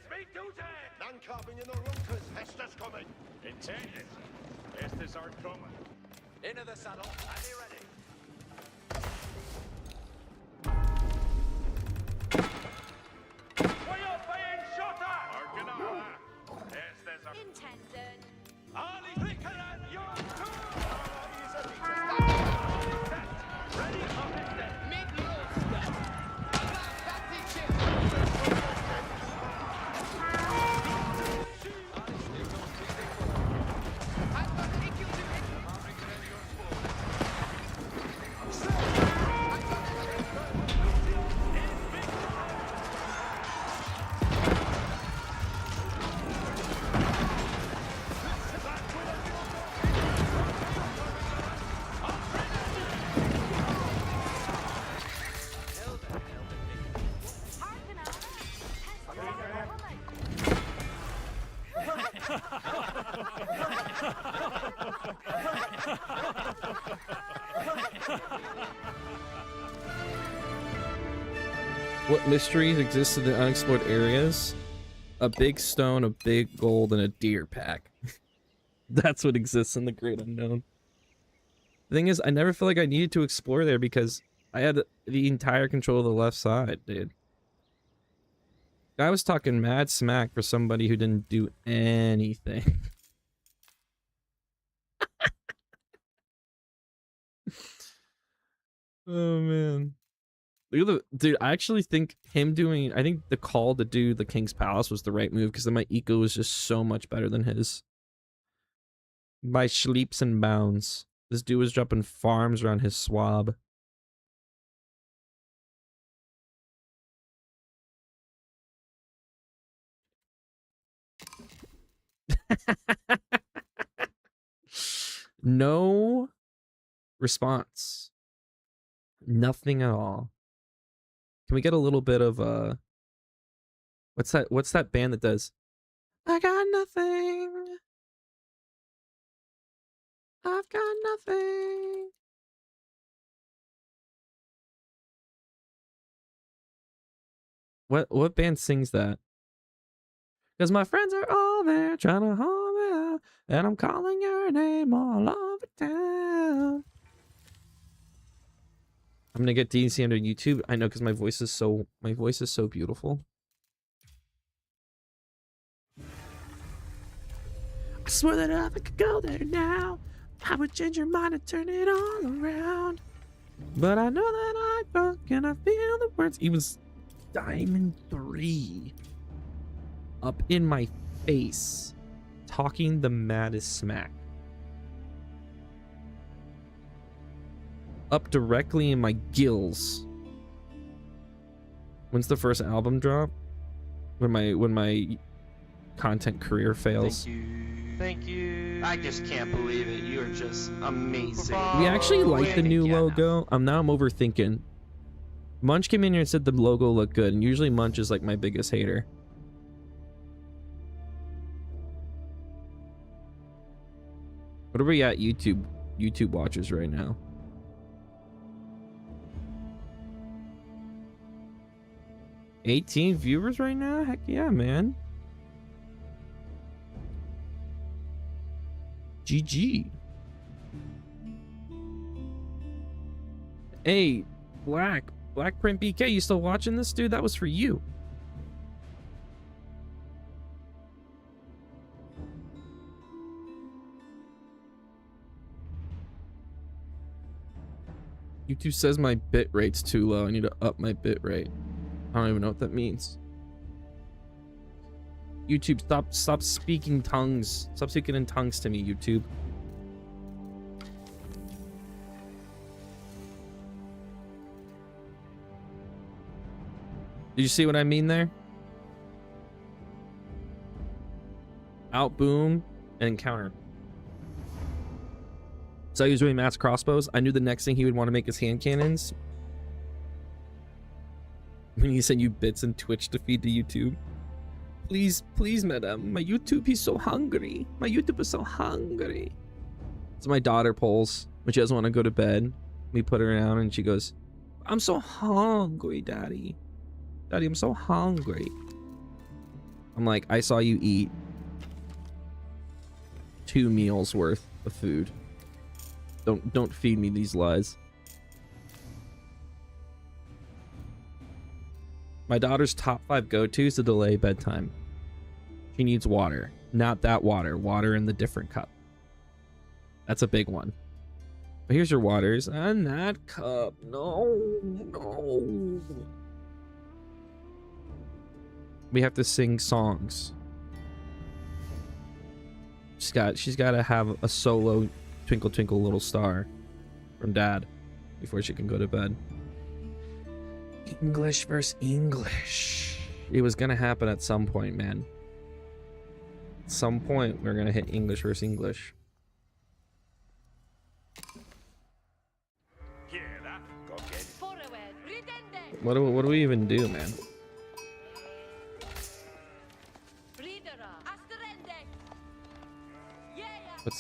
my duty. Non-carbon in the ronkers. Hester's coming. Intended. Estes are coming. Into the saddle and be ready. We are being shot at. Arcanala. Estes are Intended. Ali Ricker and your two. Ready for business. Hearken, Allah. Estes are What mysteries exist in the unexplored areas? A big stone, a big gold, and a deer pack. That's what exists in the Great Unknown. The thing is, I never feel like I needed to explore there because I had the entire control of the left side, dude. I was talking mad smack for somebody who didn't do anything. Oh man. Look at the dude, I actually think him doing I think the call to do the King's Palace was the right move because then my eco was just so much better than his. By leaps and bounds. This dude was dropping farms around his swab. No response. Nothing at all. Can we get a little bit of what's that band that does I got nothing. I've got nothing. What band sings that? Because my friends are all there trying to harm me out, and I'm calling your name all over town. I'm gonna get DC under YouTube. I know because my voice is so beautiful. I swear that if I could go there now, I would change your mind and turn it all around. But I know that I fuck and I feel the words. He was Diamond 3 up in my face, talking the maddest smack. Up directly in my gills. When's the first album drop? When my content career fails. Thank you. I just can't believe it. You are just amazing. We actually like the new logo. Now I'm overthinking. Munch came in here and said the logo looked good, and usually Munch is like my biggest hater. What are we at YouTube watchers right now? $18 viewers right now? Heck yeah, man. GG. Hey, Black Print BK, you still watching this, dude? That was for you. YouTube says my bit rate's too low. I need to up my bit rate. I don't even know what that means. YouTube, stop speaking tongues. Stop speaking in tongues to me, YouTube. Did you see what I mean there? Out boom and counter. So he was doing mass crossbows. I knew the next thing he would want to make is hand cannons. When he sent you bits and Twitch to feed to YouTube. Please, please, madam. My YouTube is so hungry. My YouTube is so hungry. So my daughter pulls when she doesn't want to go to bed. We put her down and she goes, I'm so hungry, daddy. Daddy, I'm so hungry. I'm like, I saw you eat 2 meals worth of food. Don't feed me these lies. My daughter's top 5 go-tos to delay bedtime. She needs water. Not that water. Water in the different cup. That's a big one. But here's your waters. And that cup. No. No. We have to sing songs. She's got to have a solo Twinkle Twinkle Little Star from Dad before she can go to bed. English versus English. It was gonna happen at some point, man. At some point, we're gonna hit English versus English. What do we even do, man?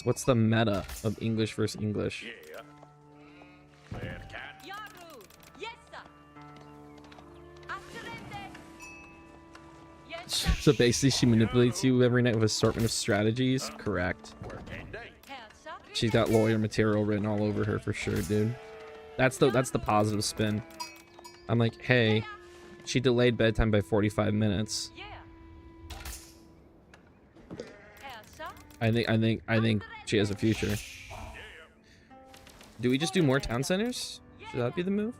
What's the meta of English versus English? So basically, she manipulates you every night with an assortment of strategies. Correct. She's got lawyer material written all over her for sure, dude. That's the positive spin. I'm like, hey, she delayed bedtime by 45 minutes. I think she has a future. Do we just do more town centers? Should that be the move?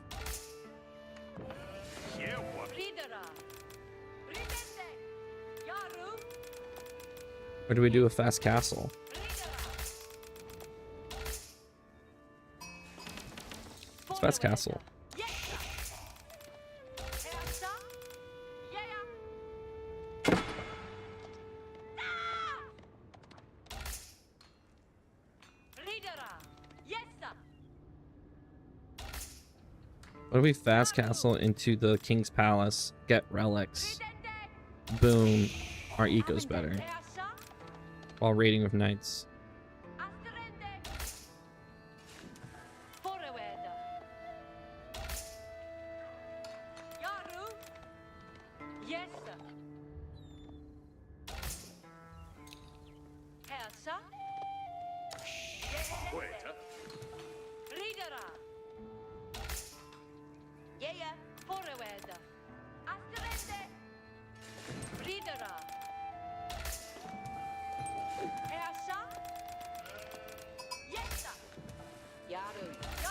Or do we do a fast castle? It's fast castle. What if we fast castle into the King's Palace, get relics, boom, our eco's better, while raiding with knights.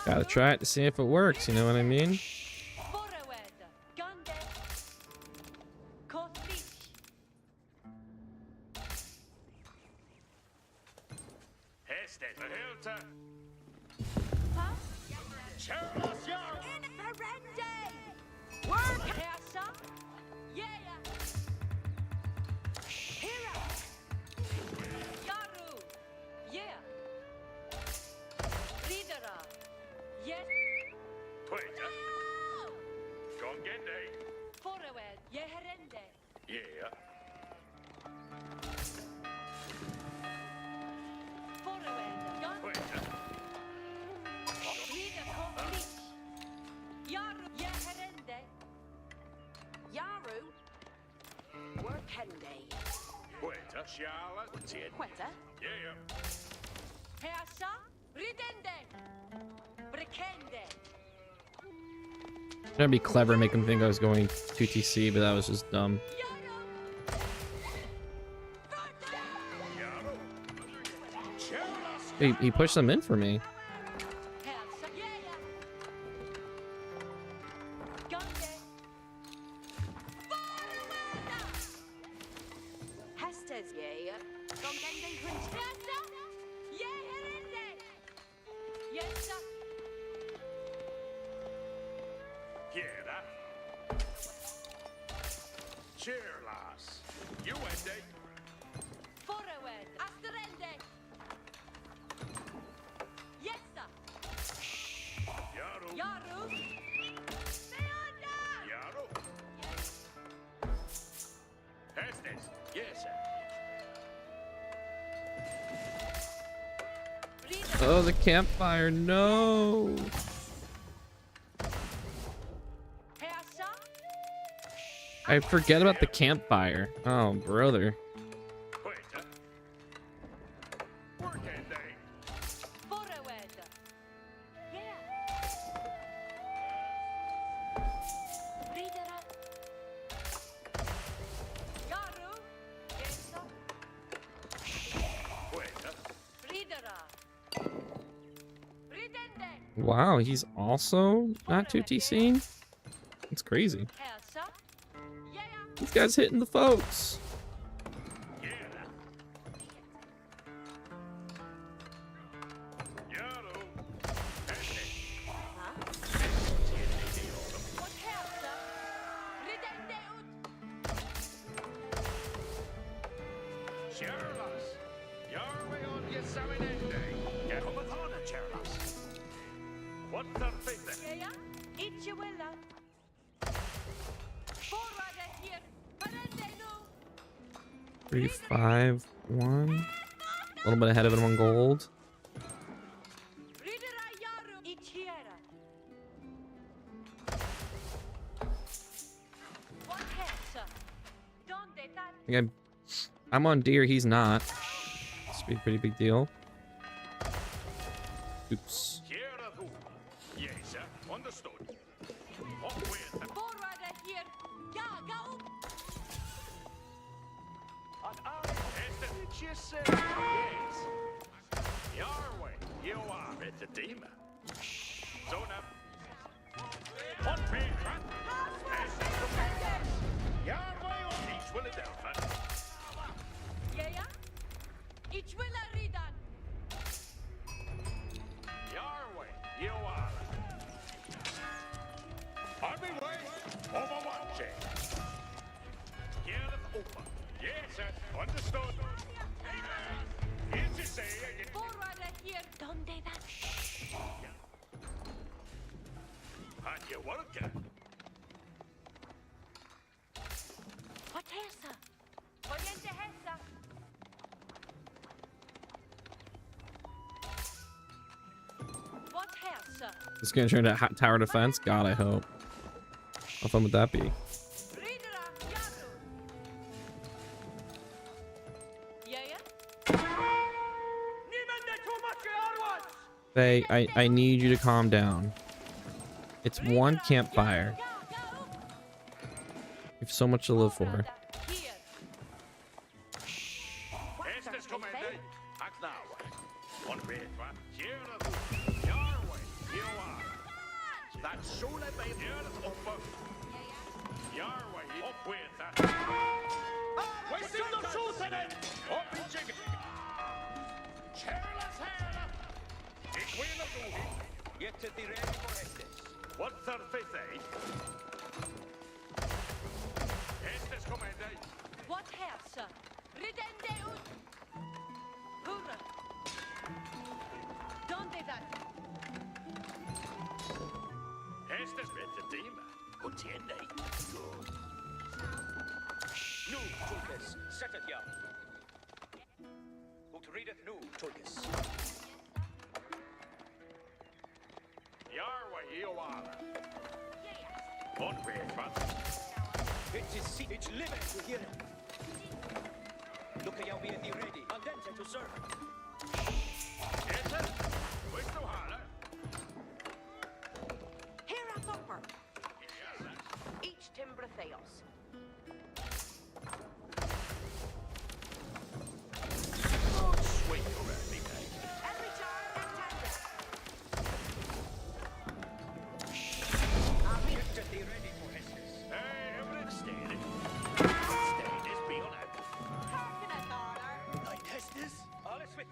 Gotta try it to see if it works, you know what I mean? Trying to be clever, make him think I was going 2TC, but that was just dumb. He pushed them in for me. Yes, sir. Quiera. Cheerlas. You Andy. Forward. Asterende. Yes, sir. Yaru. Yaru. Leona. Yaru. Estes. Yes, sir. Oh, the campfire, no. Hersa. I forget about the campfire. Oh, brother. Quita. Work Andy. Forward. Yeah. Reader. Yaru. Yes, sir. Quita. Reader. Ridende. Wow, he's also not 2TC? That's crazy. Hersa. Yeah. This guy's hitting the folks. Quiera. Yaru. Estes. What hersa? Ridende ut. Cheerlas. Yarwe on Yesaminende. Gahumathana, Cheerlas. What the faith? Yeah. Ichiwilla. Forward here. Parende no. 3, 5, 1. A little bit ahead of him on gold. Ridera Yaru. Ichiera. What hersa? Donde that? I think I'm on deer, he's not. This would be a pretty big deal. Oops. Quiera who? Yes, sir. Understood. What with? Forward here. Ja, go. Estes. Yes. Yarwe. You are at the demon. Zona. What way, Trap? Yarwe on each Philadelphia. Yeah. Ichwilla Ridan. Yarwe. You are. On me way. Overwatching. Gareth open. Yes, sir. Understood. Here's to say again. Forward here. Donde that? On your worker. What hersa? Oriente hersa. What hersa? This is gonna turn into tower defense? God, I hope. How fun would that be? Ridera Yaru. Yeah. Niemand too much Arwas! Faye, I need you to calm down. It's one campfire. Go. You have so much to live for. Here. Estes commande. Act now. On red, right? Gareth. Yarwe. You are. That's Shula, baby. Gareth open. Yarwe. Up with that. Wasting the Sultanen! Open chicken. Cheerless hair. Ik wil het doen. Get to the ready for Estes. What's their faith, eh? Estes commande. What hersa? Ridende ut. Hurra. Donde that? Estes met de demon. Contiende. Nu, Tulkes, set it yard. Ut readeth nu, Tulkes. Yarwe. You are. On red, right? It's living to hear it. Look, I'll be at the ready. Al dente to serve. Yes, sir. Quick to holler. Here a thumper. Each timber theos. Swing around me, mate. Every jar and tender. Get to the ready for Estes. Hey, everything steady. Steady is beyond it. Harken at daughter. I test this. All is with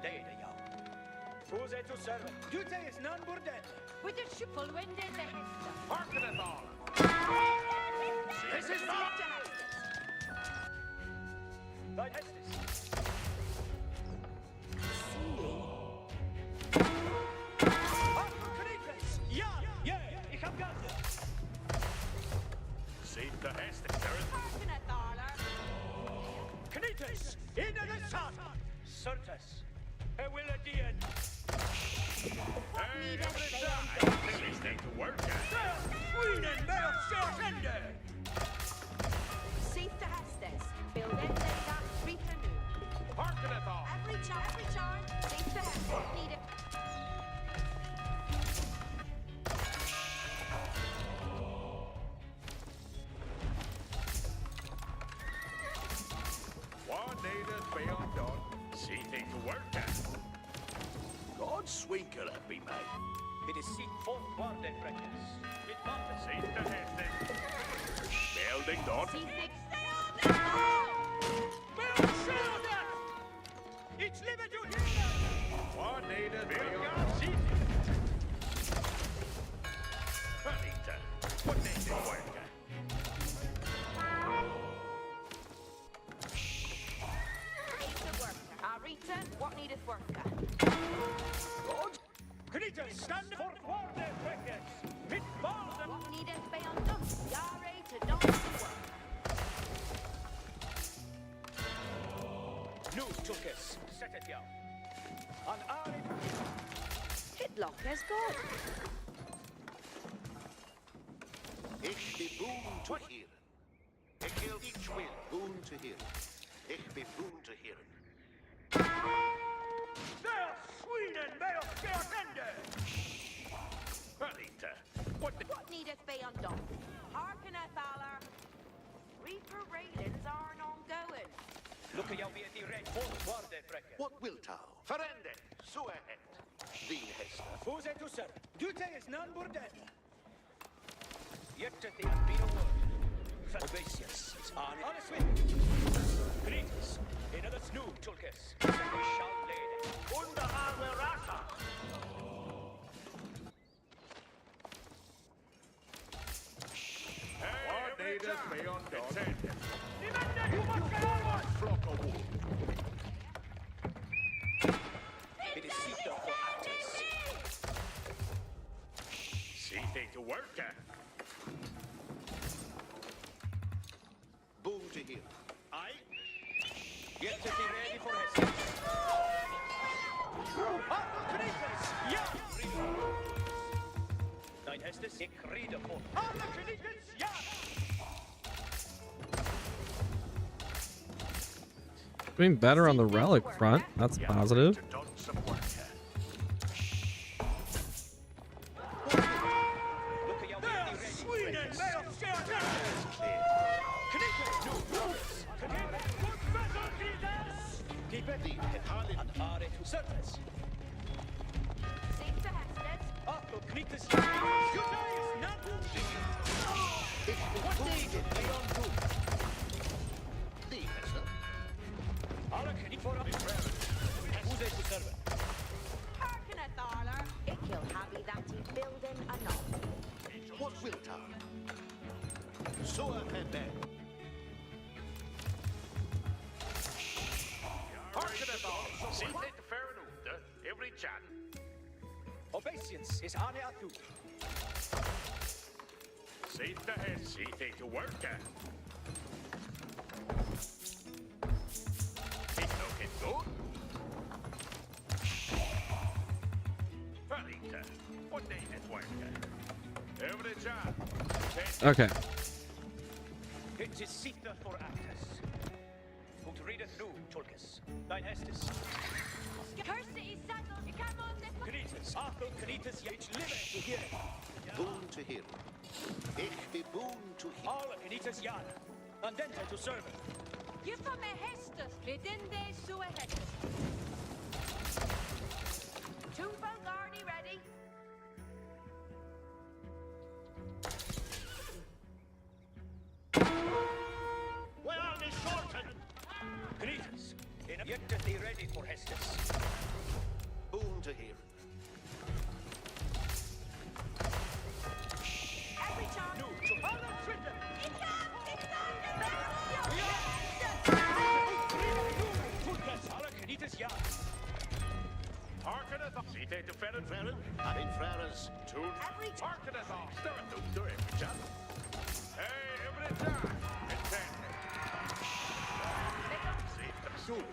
data, y'all. Who's it to serve? Dute is none burdel. With the shuffle wind in the hester. Hearken it all. This is not Thine hestes. Arthur Canitas! Ja, ich hab Ganze. Seht der Heste, Darren. Hearken at Thaler. Canitas! In the sun! Certus. Willadian. Hey, every time. She's need to work at. Sweden may have surrender. Safe to Hestes. Build in that renew. Hearken it all. Every charm. Safe to Hestes. Need it. One native beyond done. She need to work at. God swinker at me, mate. It is seat for Warden Breakers. With Martin. Seht der Heste. Building done. C6. It's liberty! One native beyond. Anita, what need to work at? Safe to worker. Arita, what needeth worker? Canitas, stand for Warden Breakers. With Martin. What needeth beyond them? Yare to dance to work. New Tulkis. Set it down. On Ari. Hitlock has gone. Ich be boon to hear. Ich will each will boon to hear. Ich be boon to hear. There, Sweden may have surrender. Anita, what the... What needeth beyond them? Hearken at Thaler. Reaper railings aren't ongoing. Look at you be at the red for Warden Breakers. What wilt thou? Verende, so ahead. Thine Hester. Who's it to serve? Dute is none burdel. Yet that they have been a word. Fabacius is on it. Honest with Canitas, another new Tulkis. We shall lay them. Unda arwe rasa. One native beyond done. Flock of wool. It is seat of for Atlas. She need to work at. Boon to hear. Aye. Yet that they ready for Hestes. Arthur Canitas! Ja! Thine Hestes, ik rede for. Arthur Canitas! Ja! Doing better on the relic front. That's positive. Done some work at. Look at you be ready. Sweden may have surrender. Canitas, new Tulkis. Canitas, good vessel, Canitas! Keep it. And Ari to Certus. Safe to Hestes. Arthur Canitas, Dute is none. What needed beyond good? Thine Hester. Alla Canitas for up. Who's it to serve? Hearken at Thaler. It kill happy that he building a knob. What wilt thou? So ahead then. Hearken it all. See take the fair and Unda, every chat. Obeisance is Ane Atu. See the head, she take to work at. It's looking good. Anita, what need it work at? Every job. Okay. It is Sita for Atlas. Gut readeth nu, Tulkis. Thine Hestes. Curse is saddled. You come on this. Canitas, Arthur Canitas, which liveth to hear it. Boon to hear. Ich be boon to hear. Alla Canitas Yana. Andente to serve. You from a Hestes. Redinde sua Hestes. Two boat already ready. Where are they shortened? Canitas, yet that they ready for Hestes. Site to Ferren Ferren, and in Ferrens, to Every Parkin us all. Stir it to do it, John. Hey, every time. Intente. Save them soon.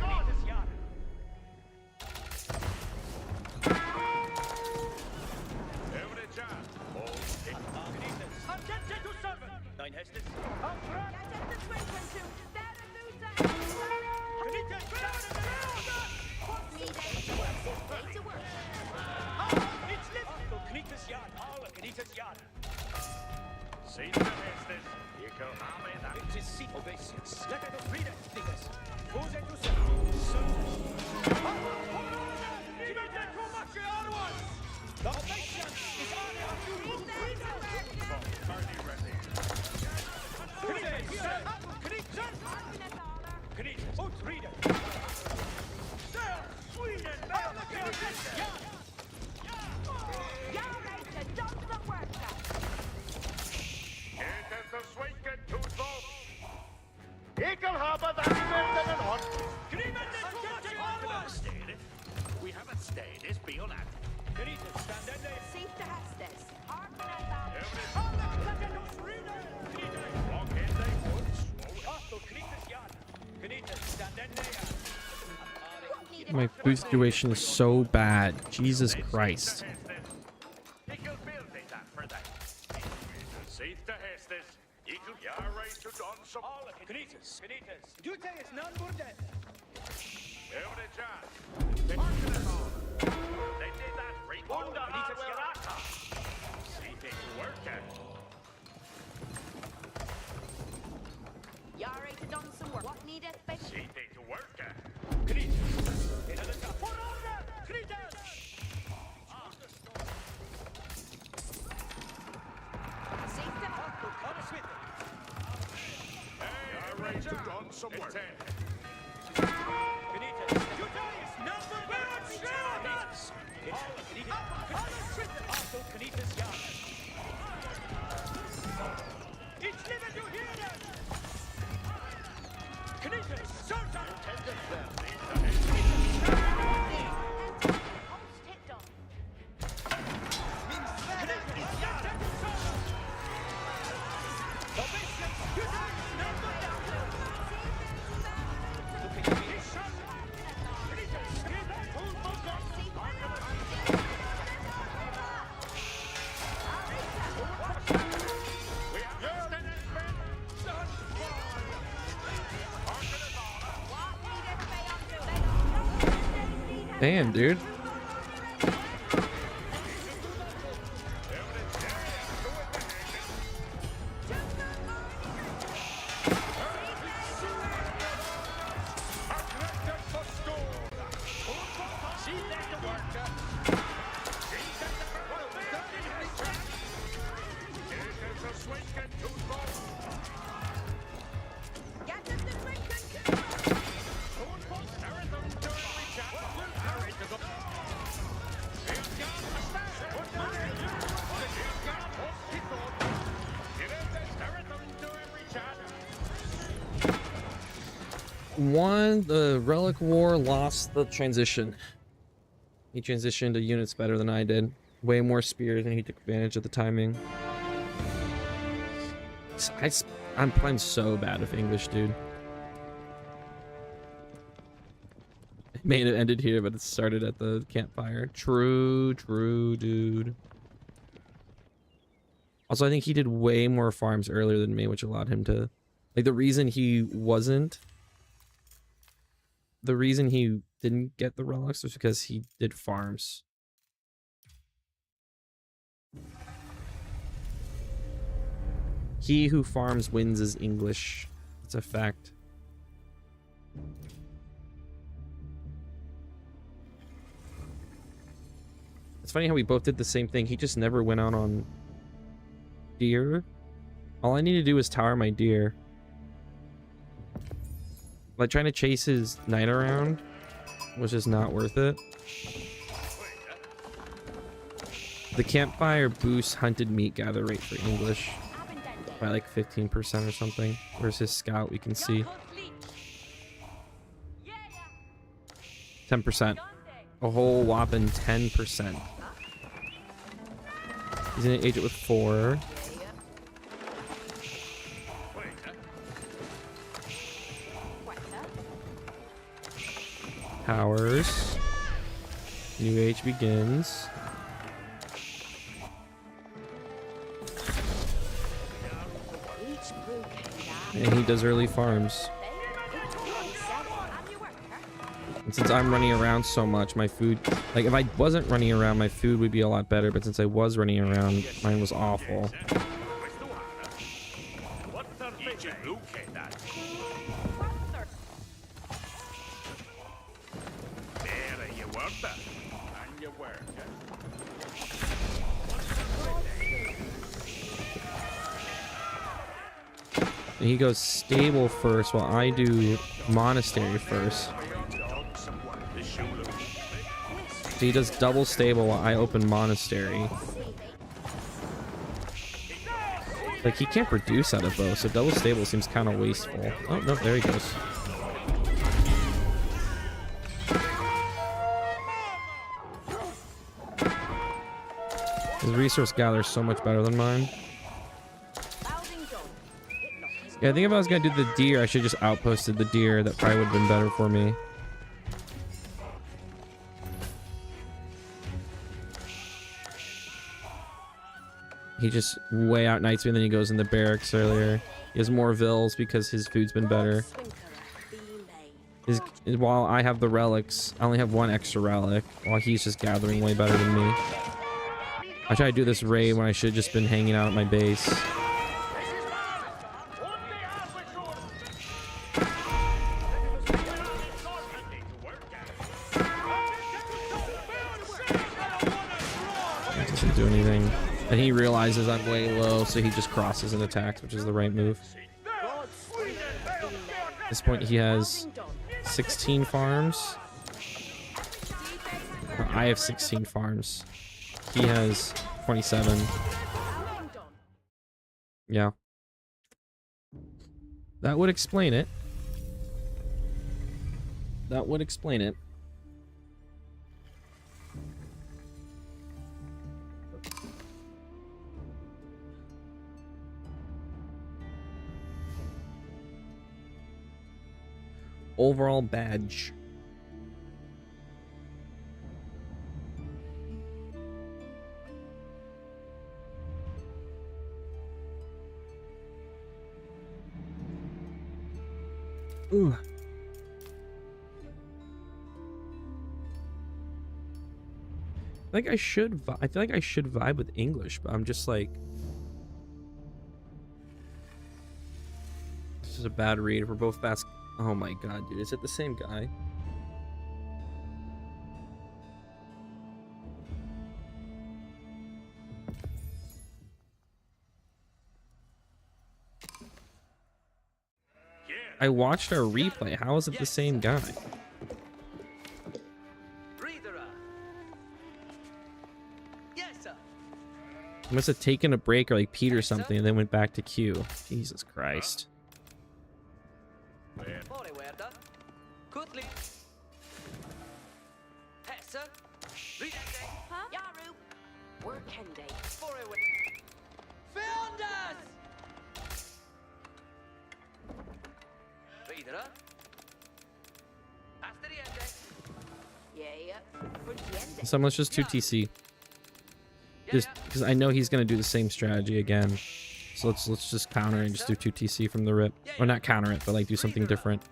God is yard. Every time. Oh, stick. Attente to servant. Nine hestes. Up front. Get at the twinkling to there and lose that. Benita, down in the round. Me day to work. It's lifted. To Knitas yard. All of Knitas yard. See the Hestes. You can have me that. It is seat obeisance. Let it read it, niggas. Who's it to serve? The obeisance is on you. Party ready. Knitas. Oh, read it. There. Sweden. Het is de Sweetgen toeval. Ik kan hebben dat verder een hond. We haven't stayed this beyond that. Knitas, stand in there. Walk in they would. Arthur, Knitas yard. Knitas, stand in there. My food situation is so bad. Jesus Christ. Ikkel build it that for that. See the Hestes. Ikkel you're right to don some. All of Knitas. Dute is none but dead. Every chance. They marked us all. They did that right. Wonder how we're at. See they work it. What needeth be? See they to work it. Knitas. In the top. For order. Knitas. Arthur, come with it. Hey, you're right to don some work. Knitas. Dute is number one. Knitas. All of Knitas. Arthur, Knitas yard. It's living to hear them. Knitas. Sultan. Damn, dude. The Relic War lost the transition. He transitioned to units better than I did. Way more spears and he took advantage of the timing. I'm playing so bad with English, dude. It may have ended here, but it started at the campfire. True, dude. Also, I think he did way more farms earlier than me, which allowed him to... Like, the reason he didn't get the relics was because he did farms. He who farms wins is English. It's a fact. It's funny how we both did the same thing. He just never went out on deer. All I need to do is tower my deer. Like, trying to chase his knight around was just not worth it. The campfire boosts hunted meat gather rate for English by like 15% or something. Whereas his scout, we can see. 10%. A whole whopping 10%. He's gonna age it with 4. Powers. New age begins. And he does early farms. And since I'm running around so much, my food, like if I wasn't running around, my food would be a lot better. But since I was running around, mine was awful. And he goes stable first while I do monastery first. So he does double stable while I open monastery. Like he can't produce out of both, so double stable seems kind of wasteful. Oh no, there he goes. His resource gather is so much better than mine. Yeah, I think if I was gonna do the deer, I should just outposted the deer. That probably would have been better for me. He just way out nights me, and then he goes in the barracks earlier. He has more vills because his food's been better. While I have the relics, I only have 1 extra relic, while he's just gathering way better than me. I try to do this raid when I should have just been hanging out at my base. Doesn't do anything. And he realizes I'm way low, so he just crosses and attacks, which is the right move. At this point, he has 16 farms. I have 16 farms. He has 27. Yeah. That would explain it. That would explain it. Overall badge. Ooh. I think I should I feel like I should vibe with English, but I'm just like, this is a bad read. We're both fast. Oh my god, dude, is it the same guy? I watched our replay. How is it the same guy? I must have taken a break or like peed or something and then went back to Q. Jesus Christ. So let's just 2TC. Just because I know he's gonna do the same strategy again. So let's just counter and just do 2TC from the rip. Or not counter it, but like do something different.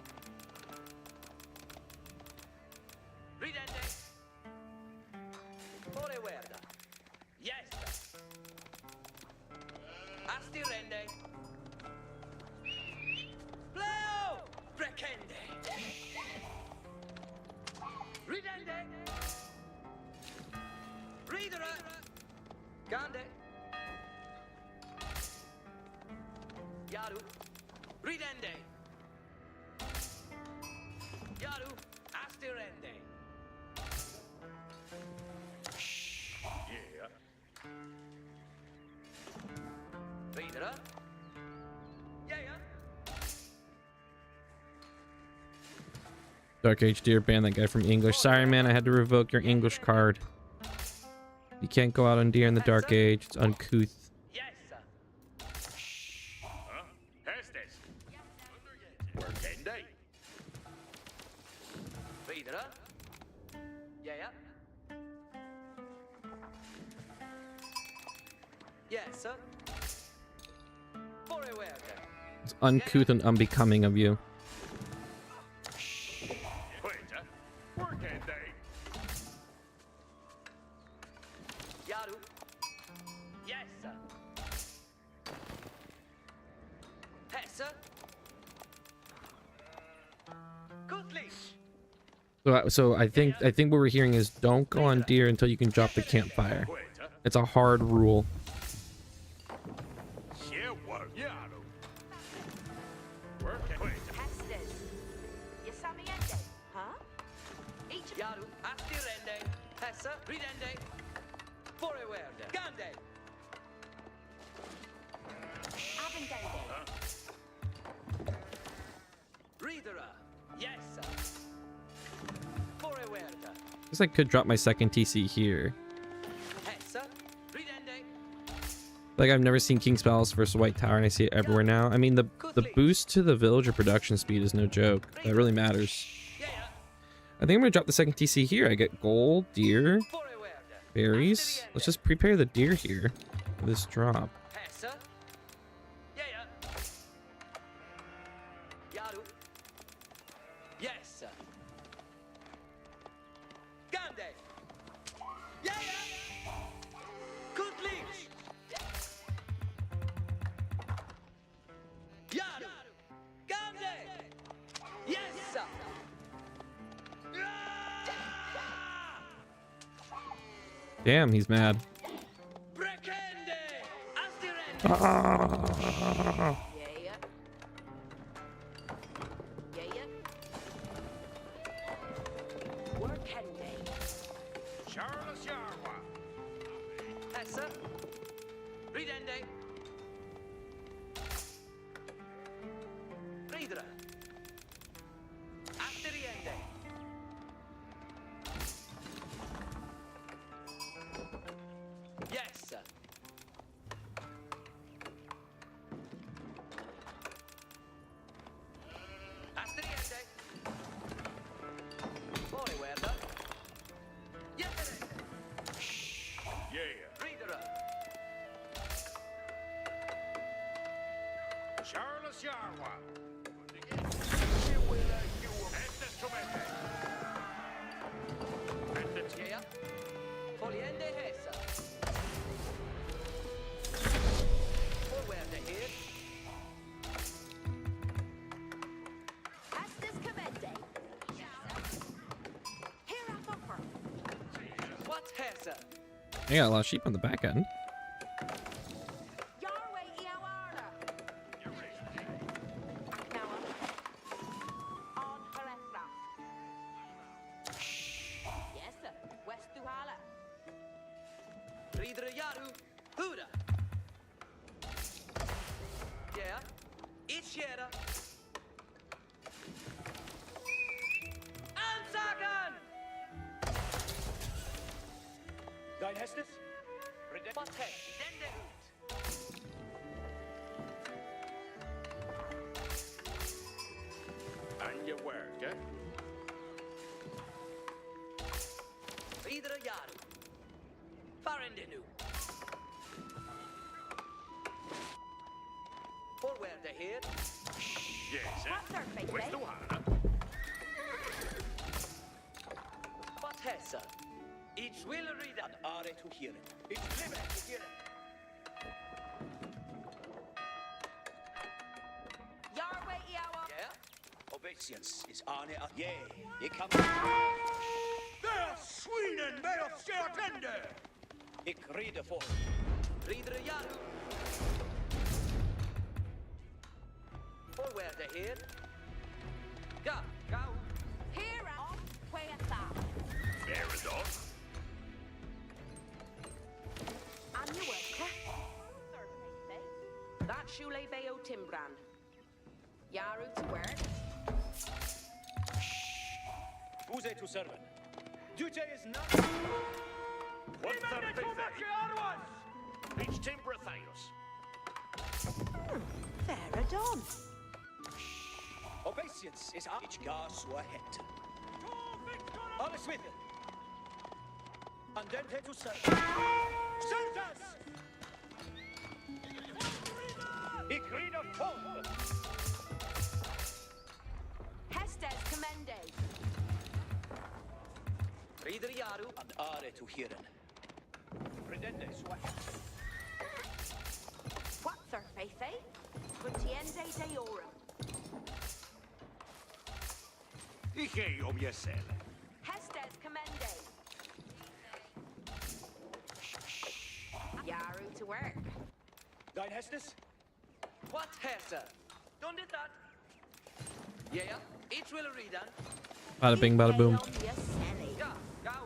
Dark Age Deer banned that guy from English. Sorry, man, I had to revoke your English card. You can't go out on deer in the Dark Age. It's uncouth. Yes, sir. Huh? Estes. Working day. Vidare. Ja, ja. Yes, sir. Very well, then. It's uncouth and unbecoming of you. Waiter. Working day. Yaru. Yes, sir. Hey, sir. Good leash. So I think what we're hearing is don't go on deer until you can drop the campfire. Waiter. It's a hard rule. Yeah, work. Yaru. Working. Waiter. Hestes. Yasamiente. Huh? Each of Yaru. Asti rende. Hessa. Ridende. Very well, then. Gande. Avendende. Readera. Yes, sir. Very well, then. Guess I could drop my second TC here. Hessa. Ridende. Like I've never seen King's Palace versus White Tower, and I see it everywhere now. I mean, the boost to the villager production speed is no joke. That really matters. Yeah, yeah. I think I'm gonna drop the second TC here. I get gold, deer, Very well, then. berries. Let's just prepare the deer here for this drop. Hessa. Yeah, yeah. Yaru. Yes, sir. Gande. Yeah, yeah. Good leash. Yaru. Gande. Yes, sir. Damn, he's mad. Brekende. Astirende. Ah. Yeah, yeah. Yeah, yeah. Workende. Charles Yarwa. Hessa. Ridende. Ridra. Asteriende. Yes, sir. Asteriende. Very well done. Yes, Yeah. Ridra. Charles Yarwa. Estes comete. Yeah. Foliende Hessa. Forward ahead. Hestes Comende. Here up upper. What Hessa? I got a lot of sheep on the back end. Yarway Iawara. Aknawa. On Halefra. Yes, sir. West Duhala. Ridra Yaru. Huda. Yeah. Ichera. Ansagan! Dein Hestes? What Hess? Dende And your work, eh? Ridra Yaru. Farendenu. Forward ahead. Yes, eh? What's our fate, Where's eh? the Hana? What Hessa? Each will read an are to hear it. It's living to hear it. Yarway Iawa. Yeah? Obeisance is on it. Yea, it comes. Der Sweden med oss stjärtende! Ik reader for. Ridra Yaru. Forward ahead. Go, go. Here up. Quayatha. Fair enough. And you work, eh? That Shule Veo Timbrand. Yaru to work. Use to servant. Duty is not. What's that Reach timber Thyros. Fair done. Obeisance is each gas or het. Alles with it. Andente to serve. Soldiers! Ik read of hope. Hestes commende. Rieder Yaru and Are to Hiren. Predende swat. What's our faith, eh? Contiende deorum. Ige om jezelf. Hestes commende. Yaru to work. Dein Hestes? What, Hester? Don't did that. Yeah, each will read that. Bada bing, bada boom. Ja, go.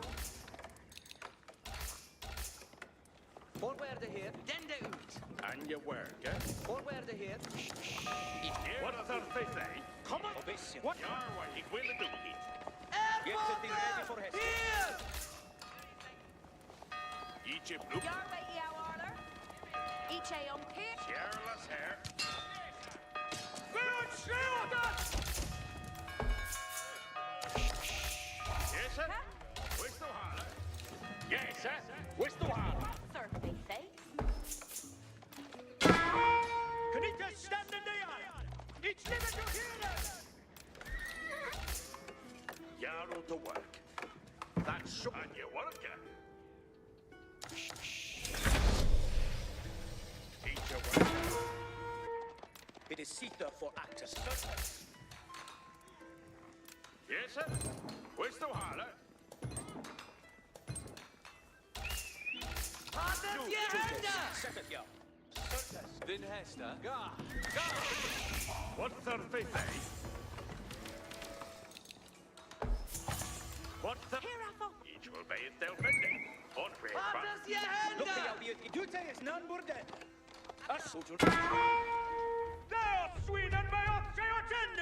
Voorwaarde heer, den de uit. And your work, eh? Voorwaarde heer. What's that face, eh? Come on. Obeisance. What? Yarwa, ik wil het doen. Get the thing ready for Hestes. Here! Egypt look. Yarway Yao order. Each a on pier. Careless hair. Yes, sir. Where's the holler? Yes, sir. Where's the holler? What's our faith, eh? Kanitas stand in the yard. Each limit to Hiren. Yarrow to work. That's so. And you work it. Eat your work. It is Sita for actors. Yes, sir. Where's the holler? Hades je handen! Set it, yeah. Den Hester. Ga. What's their faith, eh? What's the... Here, Apple. Each will be it they'll bend it. On way, Hades je Look, handen! the duty is none but dead. As soldier. There, Sweden, may I say attend!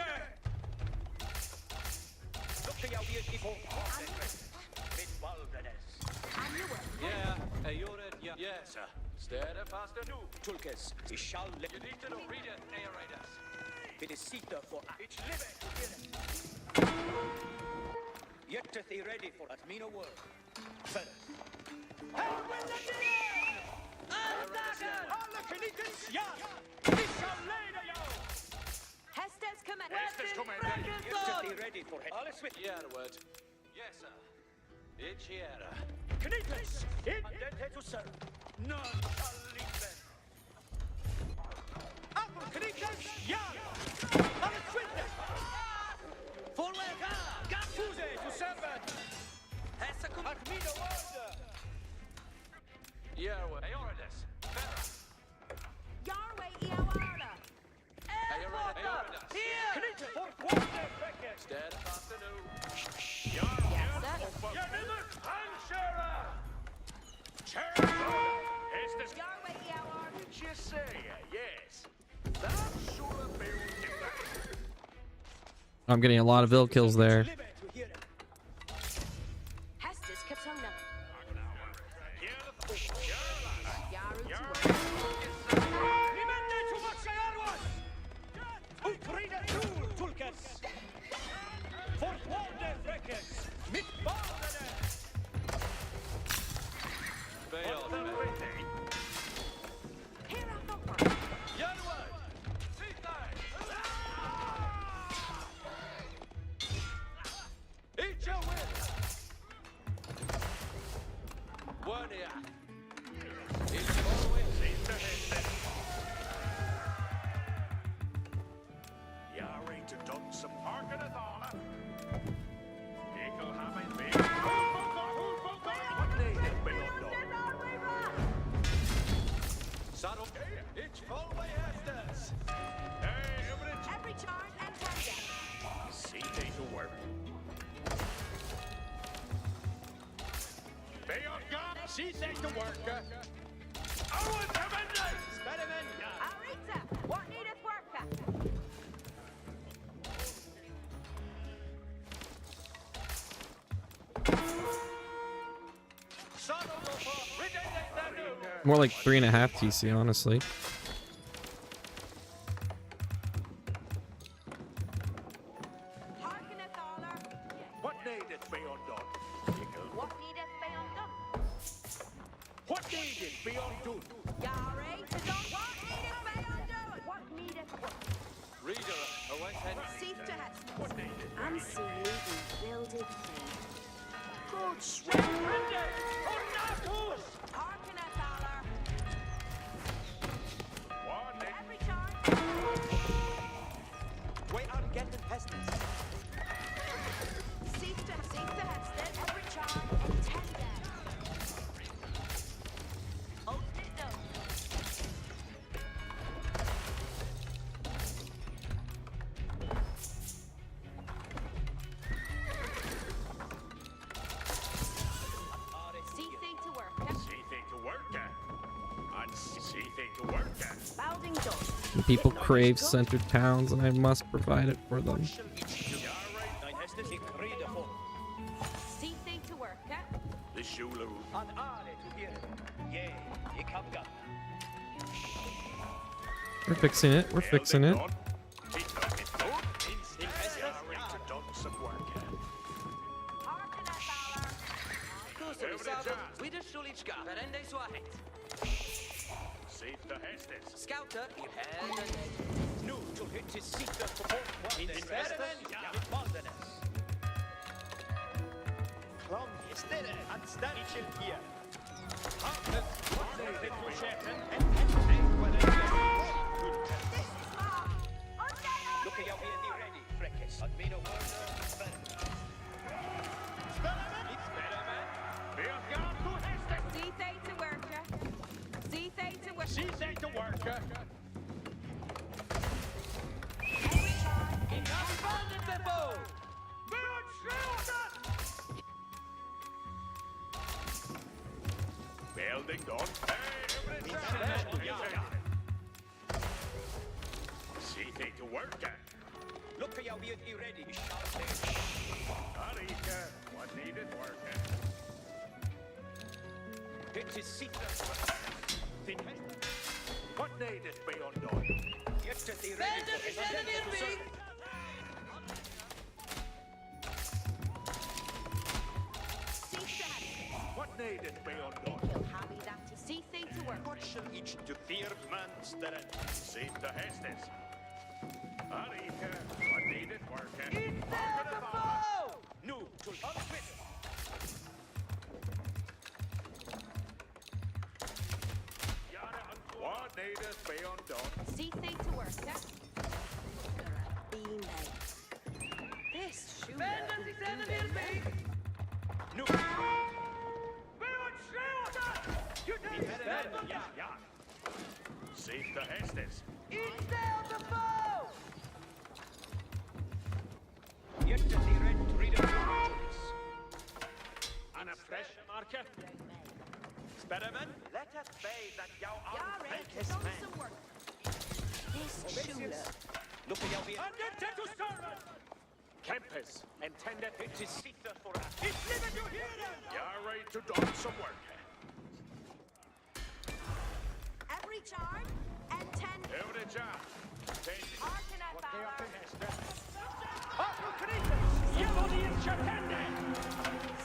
Look, the before. Mit Baldenes. And you work. Yeah, you're it, yeah. Yes, sir. Städa faster nu. Tulkes. It shall let You need to know, read it, narrators. it is Sita for Each live it. Yet to be ready for at me no word. Fed. Hestes commende. Hestes commende. Yet to be ready for it. Alles with Yeah, the word. Yes, sir. It's here. Knights. Andente to serve. None shall leave them. Apple Knights. Yeah. Alles with them. Forward. Gafuse to servant. Hester kom. At me no word. Yeah, well, Eoridas. Better. Yarway Yao order. Eoridas. Here! Knights for quarter bracket. Städa faster nu. Yes, sir. Estes Yarway Yao order. just say, yes. That sure will be I'm getting a lot of ill kills there. Live it to hear it. Hestes Katona. Yarla. Yaru to work. Remende to Maxayarwas. Utrida Tul Tulkes. For quarter bracket. Mit Baldenes. Fail. Here, Apple. Yanward. Eat your will. One here. It's always Yarring to done some parking at all. Eagle having me. What they did me undone. Saddle. It's always Hester's. Hey, everybody. Every charge and tender. See they to work. They are gone. See they to work. I want them in there. Spider-Man. Arita, what needeth worker? More like 3.5 TC, honestly. Hearkeneth Aller. What needeth be undone? What needeth be undone? What needeth be undone? Yare to done. What needeth be undone? What needeth what? Reader, Seek to Hestus. What needeth? Unseen and builded thing. Good sweet Randy! Ornatus! Hearkeneth Aller. What needeth? Every charge. Wait on getting Hestus. Seek to Hestus. Every charge and tender. Hold it down. See thing to work. See thing to work at. And see thing to work at. Bounding done. People crave centered towns, and I must provide it for them. Thine Hestus ik rede for. See thing to work. The Shulu. An are to hear it. Yea, ik have got. We're fixing it. We're fixing it. Hearkeneth Aller. Wieder Schulichka. Verende Swahet. Scouter, you had Nu to hit his seat for both in Experiment with Maldenes. Klom is there and stand here. Harkness, what they did for Shetton and look at you being ready, Freckes. I've been a word of experiment. See thing to work. See thing to work. See thing to work. Every charge and Abandon the bow! Building done. See thing to work at. Look at you being ready, shout Arika, what needed work at. Hit his seat What needed be undone? Get to the ready for his enemy. See to Hestus. What needed be undone? He'll have me that to see thing to work. What shall each to fear man's terrain? See the Hestes. Arika, what needed work at. Nu to unquit. What needed be undone? See thing to work. Be made. This shoe. Nu. See the Hestes. Get to the red reader. And a fresh marker. Experiment. Let us say that thou art Yare, Freckes done man. some work. This shoe. Look at you being Kempis, intended hit his seat for us. You're ready to do some work. Every charge and 10. Every job. Hearkeneth Aller.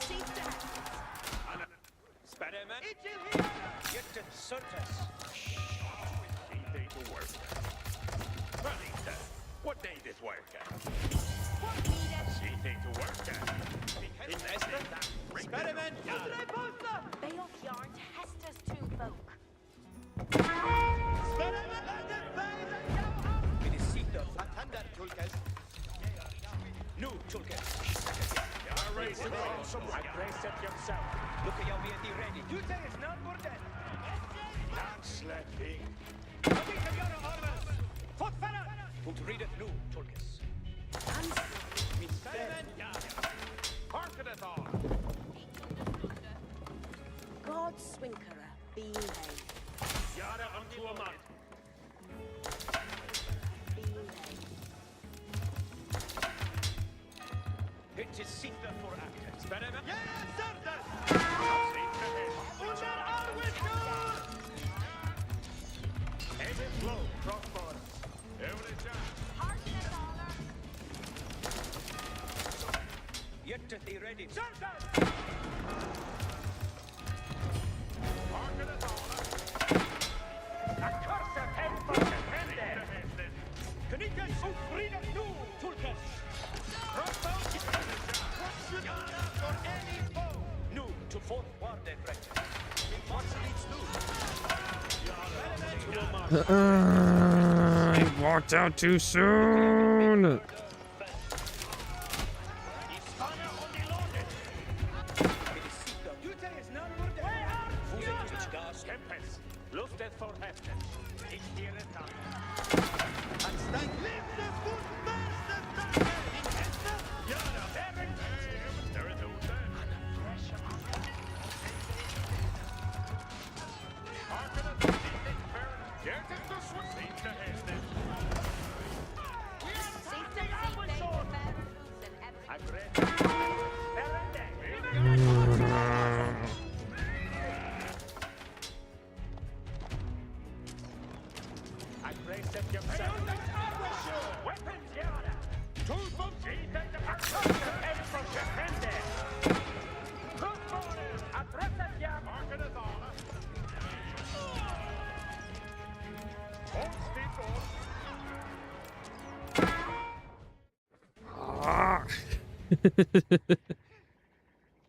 See to Hestus. Experiment. Get to Certus. See they to work. Anita, what needed work at? What needed? See they to work at. Experiment. Beowulf yarn to Hestus to folk. In his seat attendant Tulkes. Nu Tulkes. You're ready to do some work. Brace it yourself. Look at you being ready. You say it's not for dead. Not sleeping. Put read it nu Tulkes. Experiment. Hearken it all. God Swinkerer, be made. Yada unto a man. Be made. Hit his seat for act. Experiment. See the head. I walked out too soon. Lustet for hästen. Ich dir es an.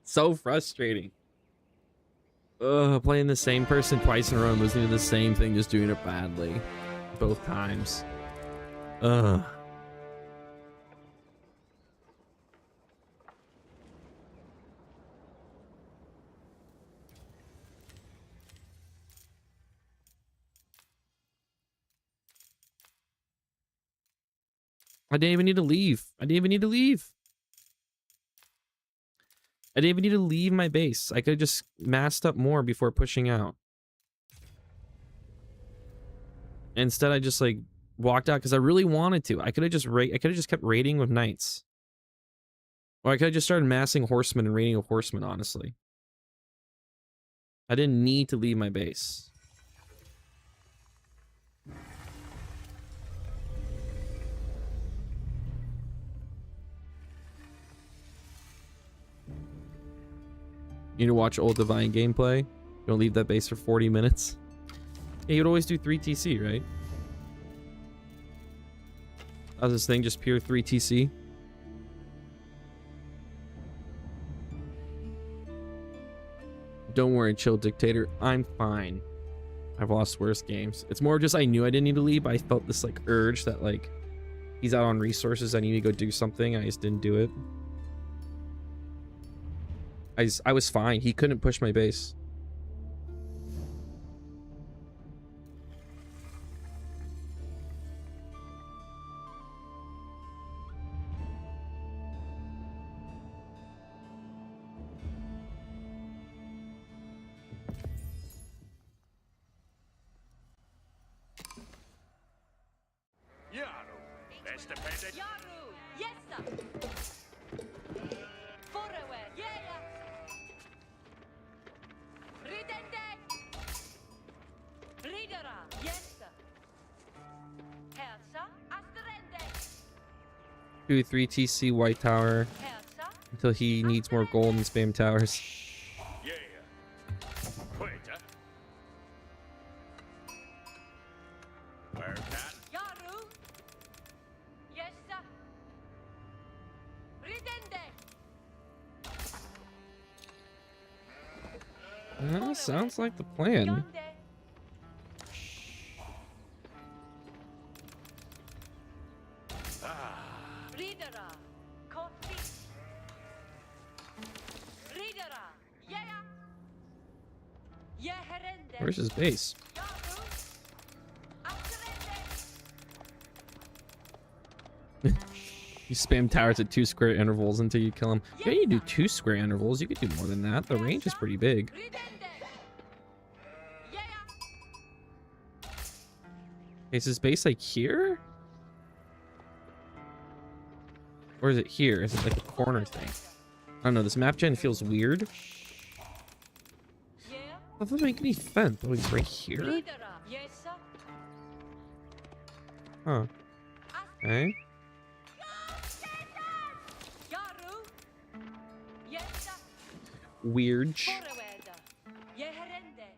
So frustrating. Ugh, playing the same person twice in a row and listening to the same thing, just doing it badly. Both times. Ugh. I didn't even need to leave. I didn't even need to leave. I didn't even need to leave my base. I could have just masked up more before pushing out. Instead, I just like walked out because I really wanted to. I could have just kept raiding with knights. Or I could have just started massing horsemen and raiding with horsemen, honestly. I didn't need to leave my base. You need to watch old Divine gameplay. You don't leave that base for 40 minutes. Yeah, you'd always do 3 TC, right? How's this thing just pure 3 TC? Don't worry, chill dictator. I'm fine. I've lost worse games. It's more just I knew I didn't need to leave, but I felt this like urge that like he's out on resources. I need to go do something. I just didn't do it. I was fine. He couldn't push my base. Yaru, best dependent. Yaru, yes sir. Forward, yeah. Ridende. Ridera, yes sir. Hersa, asterende. 2-3 TC White Tower Hersa, until he needs more gold and spam towers. Yeah. Quitter. Where can? Yaru. Yes sir. Ridende. Well, sounds like the plan. Yonde. Ridera. Coffee. Ridera. Yeah. Yeherende. Where's his base? Yaru. Asterende. You spam towers at 2 square intervals until you kill him. You don't need to do 2 square intervals. You could do more than that. The range is pretty big. Ridende. Yeah. Is his base like here? Or is it here? Is it like a corner thing? I don't know. This map gen feels weird. Yeah. That doesn't make any sense. Oh, he's right here? Ridera. Yes sir. Huh. Okay. Yaru. Yes sir. Weird. Forward. Yeherende.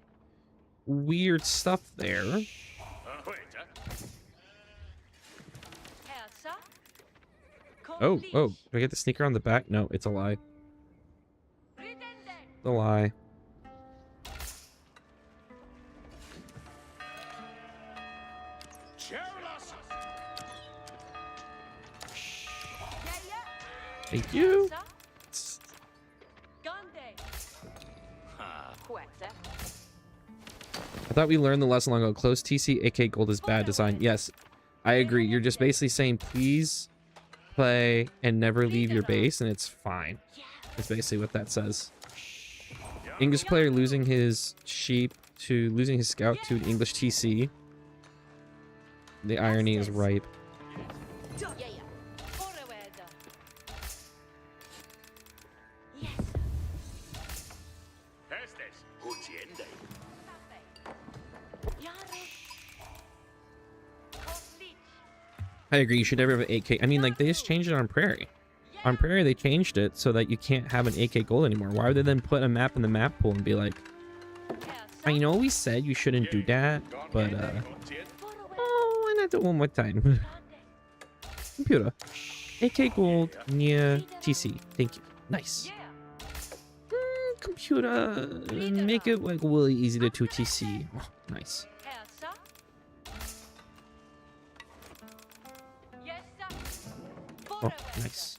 Weird stuff there. Quitter. Hersa. Oh, Coffee. oh. Do I get the sneaker on the back? No, it's a lie. Ridende. The lie. Thank you. I thought we learned the lesson long ago. Close TC, AK gold is bad design. Yes, I agree. You're just basically saying please play and never leave your base, and it's fine. That's basically what that says. English player losing his sheep to losing his scout to an English TC. The irony is ripe. Estes, Utiende. I agree. You should never have an 8K. I mean, like, they just changed it on Prairie. On Prairie, they changed it so that you can't have an 8K gold anymore. Why would they then put a map in the map pool and be like, I know we said you shouldn't do that, but, oh, why not do it one more time? Computer. 8K gold near TC. Thank you. Nice. Computer, make it, like, really easy to 2 TC. Oh, nice. Oh, nice.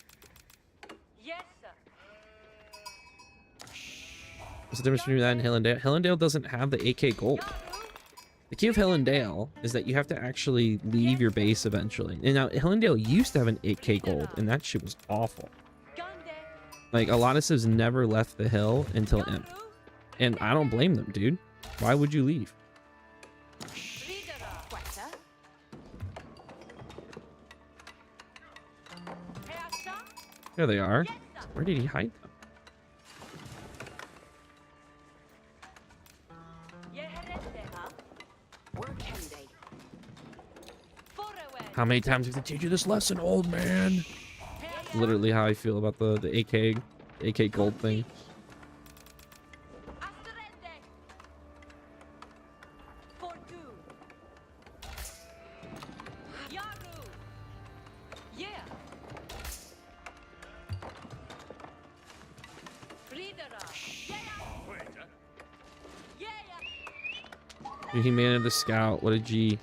What's the difference between that and Hillendale? Hillendale doesn't have the 8K gold. The key of Hillendale is that you have to actually leave your base eventually. And now, Hillendale used to have an 8K gold, and that shit was awful. Like, a lot of civs never left the hill until Imp. And I don't blame them, dude. Why would you leave? There they are. Where did he hide them? How many times have to teach you this lesson, old man? Literally how I feel about the AK gold thing. He made it the scout. What a G.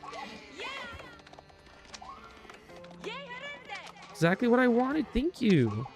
Exactly what I wanted. Thank you.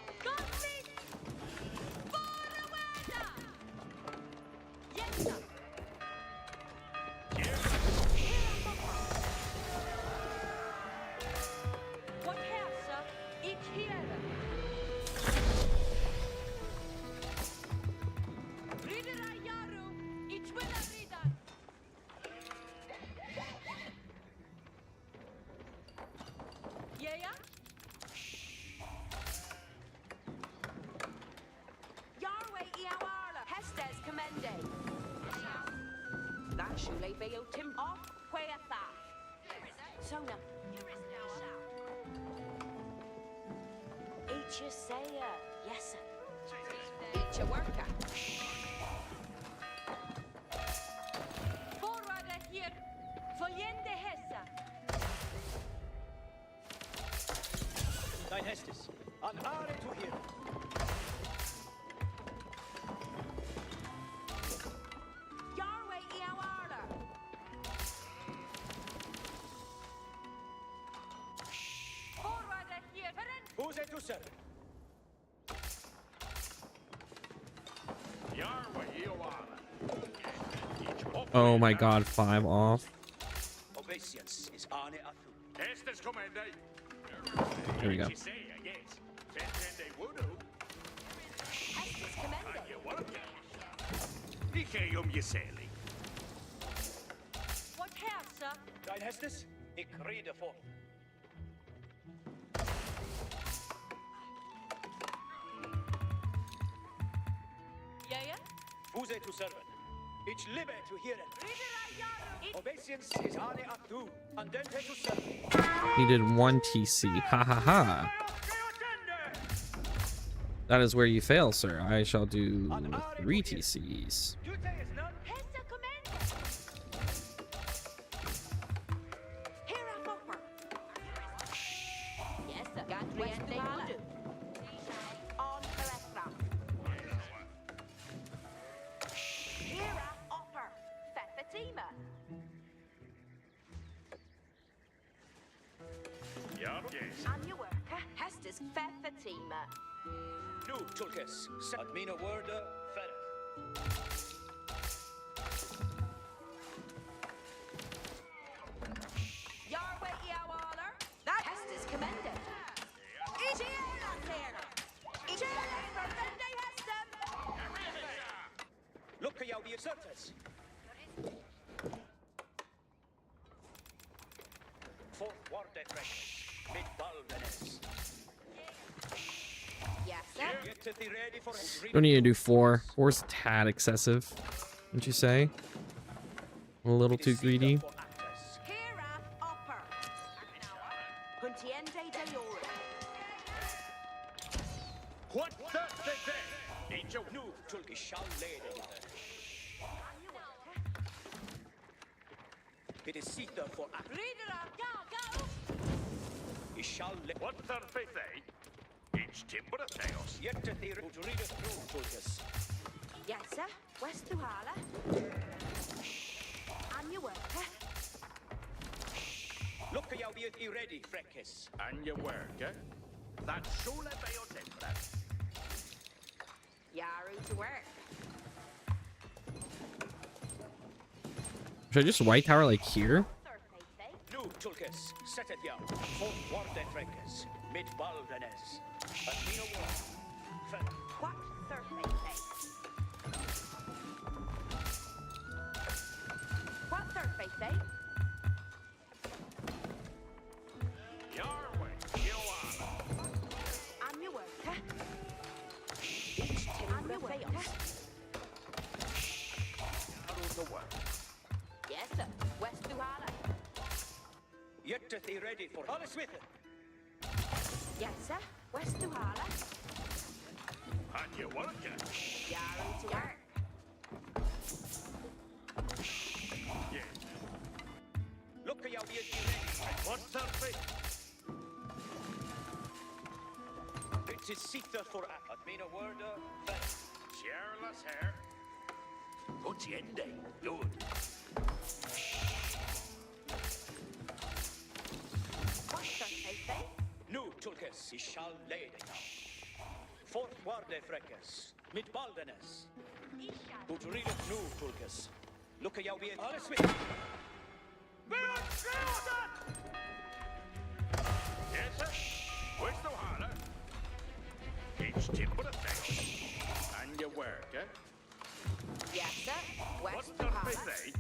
Oh my god, 5 off. Here we go. What have, sir? Dein Hestes, ich rede fort. Fuse to servant. Ich liebe to hear it. Obeisance is ane actu. Andente to servant. He did 1 TC. Ha ha ha. That is where you fail, sir. I shall do 3 TCs. Tulkes Fefatima. Nu, Tulkes. Admina Worda, Ferret. Yarway Yawaller. That test is commended. Ichiela Taylor. Ichiela Verdendi Hestem. Look at the exerters. Fourth Warde Fresh. Mid Balvenes. Yes, sir. Get to the ready for Don't need to do 4. 4's a tad excessive, wouldn't you say? A little too greedy. Hera Upper. Puntiente de Oro. What the Each of new Tulki shall lady. It is Sita for act. Reader up, go, go. He shall let. What the faith Each timber of chaos. Yet to the root read us through Tulkas. Yes, sir. West Tuhala. And your worker. Look at you be ready, Freckis. And your work, eh? That surely be your temper. Yaru to work. Should I just white tower like here? Nu Tulkas. Set it young. Fourth Warde Freckis. Mid Balvenes. Admina Worda. What Thursday say? What Thursday say? Your way, you are. And your worker. And your worker. Out the work. Yes, sir. West Tuhala. Yet to the ready for Alice with it. Yes, sir. West Tuhala. And your work, eh? Yaru to work. Yeah. Look at you be ready. What the faith? It is Sita for act. Admina Worda. Ferret. Cheerless hair. Utiende. Good. What Thursday say? Nu Tulkas. He shall lady. Fourth Warde Freckis. Mid Balvenes. Ut read it nu Tulkas. Look at you be Alice with it. Yes, sir. Where's the water? Each timber of chaos. And your work, eh? Yes, sir. What West the Tuhala. faith?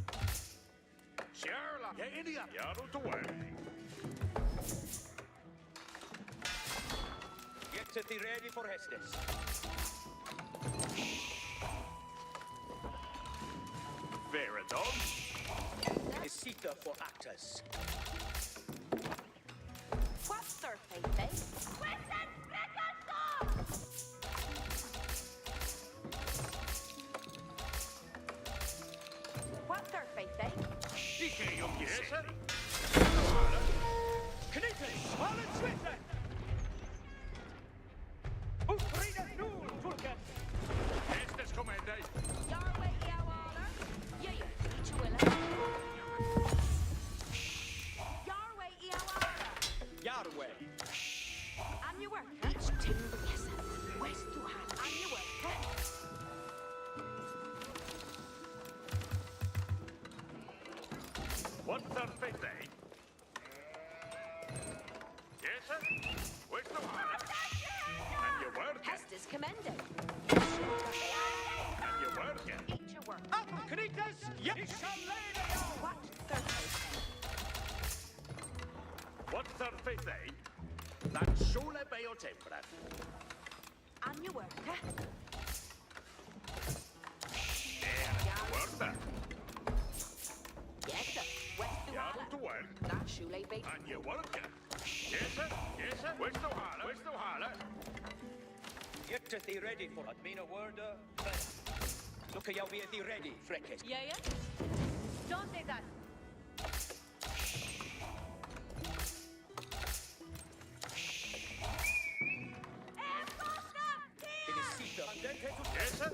Sherlock. Yeah, idiot. You're to work. Get to the ready for Hestes. Very done. It is Sita for actors. What Thursday say? Western What Thursday say? DK, yes, sir. Knitters, Alice with it. Ut read it nu Tulkas. Estes commandos. Yarway Yawaller. Yeah, each willa. Yarway Yawaller. Yarway. And your worker. Each timber, yes, sir. West Tuhala. And your worker. What the faith? Yes, sir. Where's the water? And your work, eh? Hest is commended. And your work, eh? Eat your work. Up, Knitters. Yes, he shall lady. What Thursday? What the faith? That surely be your temper. And your worker. Work that. Yes, sir. West You're to Tuhala. work. That shoelay bait. And your work, eh? Yes, sir. Yes, sir. Where's the water? Where's the water? Get to the ready for Admina Worda. Ferret. Look at you be the ready, Freckis. Yeah. Don't say that. It is Sita. Yes, sir.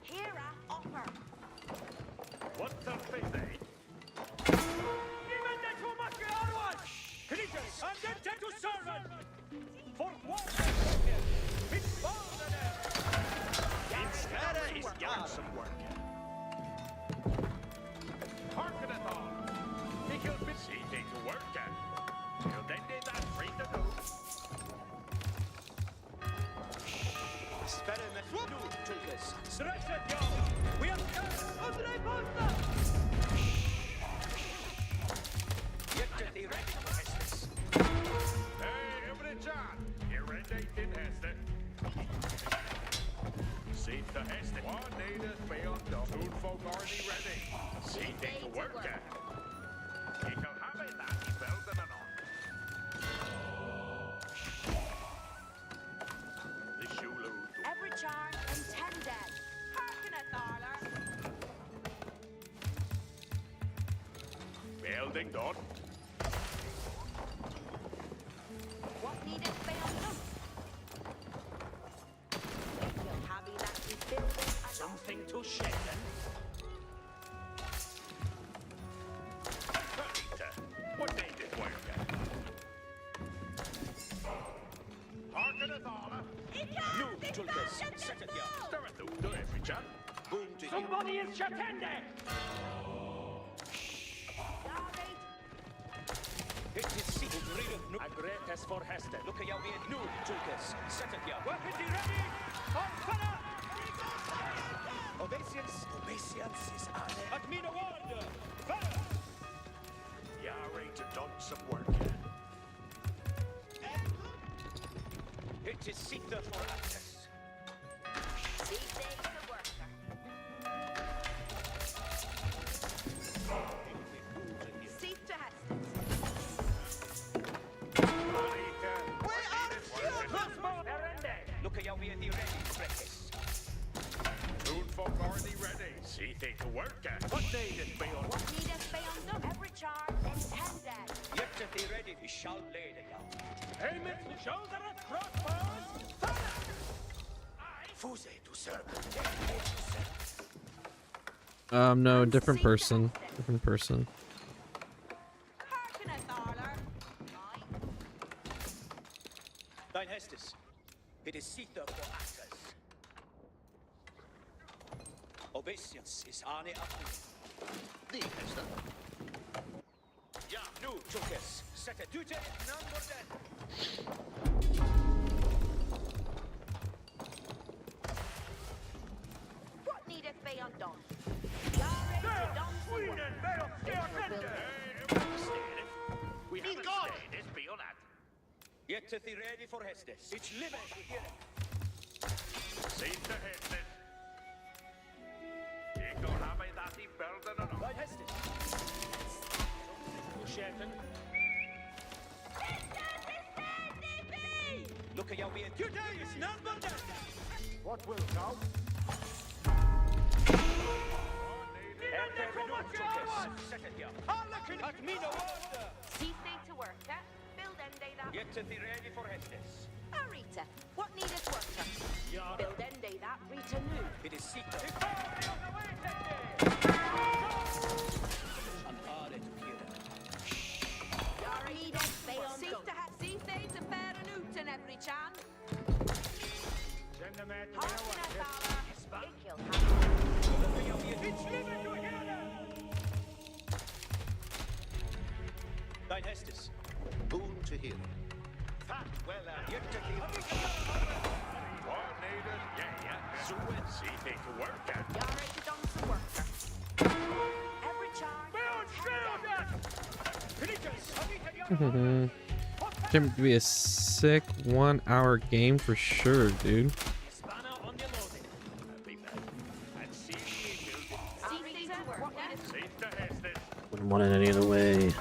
Hera Upper. What the faith? Experiment. Nu, Tulkas. Stretchet, ja. We have Andre Posta. Get the ready for Hestus. Hey, every John. You're ready, in Hester. See the Hester. One native failed. The food folk already ready. See they to work at. You can have it that he built it on. The Shulu. Every charge intended. Hearken at Tharler. Building done. What needed failed them. You'll have it that we building a Something to shake then. Peter, what they did work at? Harken all. Nu, Tulkas. Set it, ja. Stir it through to every John. Boom to you. Somebody is Chatende. It is seated. Read it. Agretes for Hester. Look at you being nu, Tulkas. Set it, ja. Weapon ready. On fire. Obeisance. Obeisance is on it. At me no order. Fire. Yari to done some work. It is seated for access. See they the worker. See to Hestus. Look at you being the ready, Breakfast. Food folk already ready. See they to work at. What they did fail. What needed failed them. Every charge intended. Yet to be ready, we shall lay it down. Helmet, shoulder, and crossbows. Fire! Fuse to serve. No, different person. Different person. Hearken at Tharler. Aye. Thine Hestus. It is Sita for actors. Obeisance is Arne Apple. The Hester. Ja, nu, Tulkas. Set it. Dute, number then. What needed failed done. Yare to done some work. We have a stay this beyond that. Yet to be ready for Hestus. It's living to hear it. See the head. You can have it that he built it on. Thine Hestus. Shelton. Look at you being today is number then. What will now? Set it here. At me no order. See they to work. Build end day that. Yet to be ready for Hestus. Arita. What needed worker. Build end day that. Rita knew. It is Sita. And all it together. Yare needed failed. See they to bear a newt in every chan. Send them at Hearken at Tharler. It killed Look at you being it's living to hear it. Thine Hestus. Boon to hear. Fat, well, yet to be One native. Yeah. So see they to work at. Yare to done some worker. Every charge. Can be a sick 1 hour game for sure, dude. Spanner on the loading. And see the building. See they to work. What needed See the head. Wouldn't want it any other way.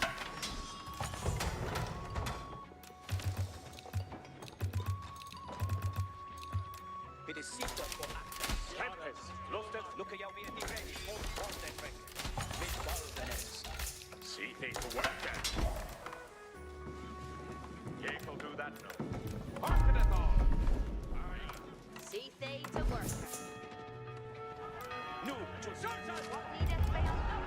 It is Sita for actors. Tempest. Lost it. Look at you being ready for one that break. With Balvaness. See they to work at. Jake will do that now. Harken it all. Aye. See they to worker. Nu, to Sunshine. What needed failed them.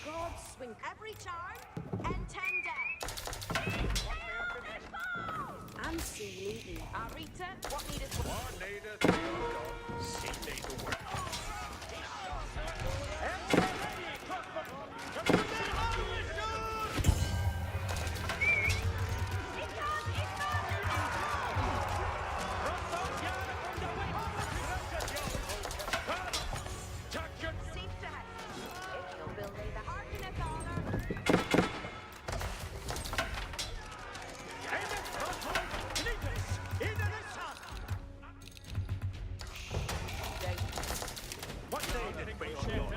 God swing every charm and 10 dead. Yarita, what needeth What needeth be undone, see thee to work. Safe to have. You'll build the heart in a dollar. What needeth be undone?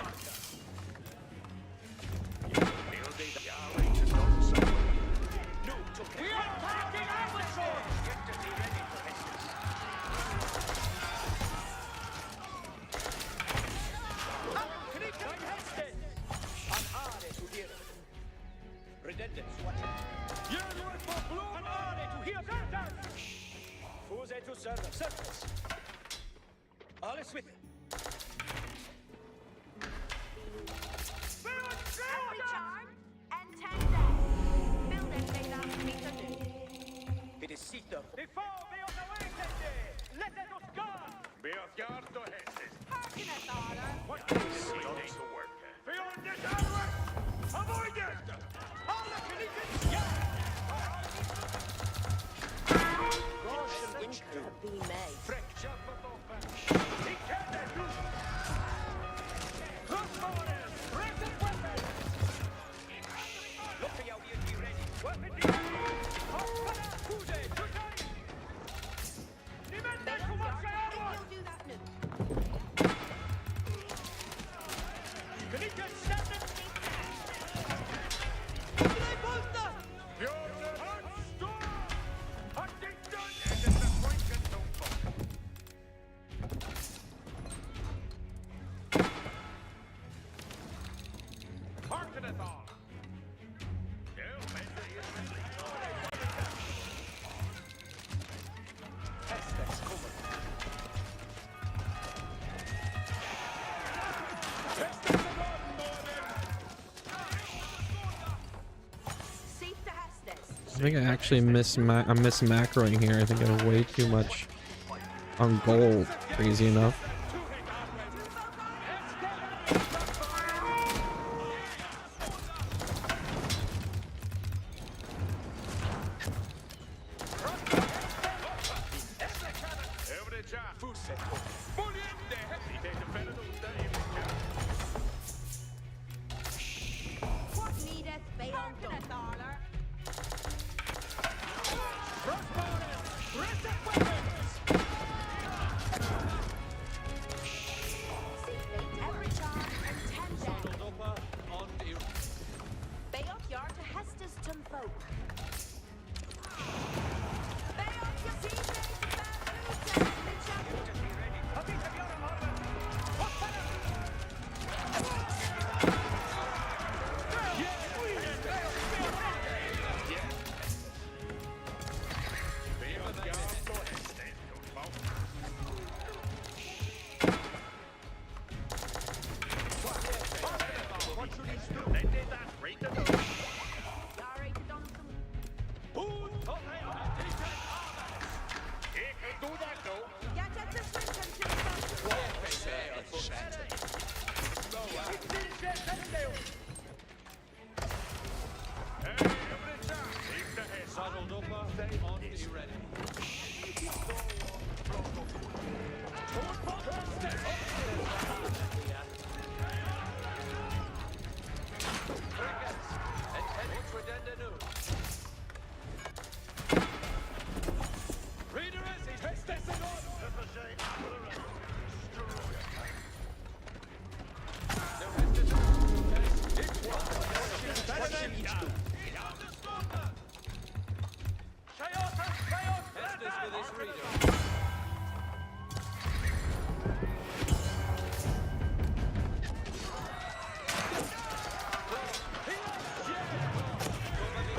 Build thee the Yahweh to done so. We are attacking Albatross! Get to be ready for Hestus. By Hestus! An are to hear. Redundant, what? Yerward for blue! An are to hear. Fuse to serve. Surface. All is with it. Every charm and 10 days. Build it made out to meet the new. It is Sita. Before we on the way, let us go! Be of yard to Hesses. Hearken at dollar. What needeth be done to work? Beyond this onward! Avoid it! All the Canadians, Gosh, winter be made. Freck, jump off. He can't do. Crossbowers, rapid weapons! Look for your be ready. Weapon Hoppana, Fuse, to time! Dimende to watch our You'll do that new. Canadians, stand up! Hearkeneth all. Safe to Hestus. I think I actually miss I'm macroing here. I think I have way too much on gold. Crazy enough. What needeth beyond a dollar? Every charm and 10 days. Beoth yard to Hestus folk. Beoth your teammates about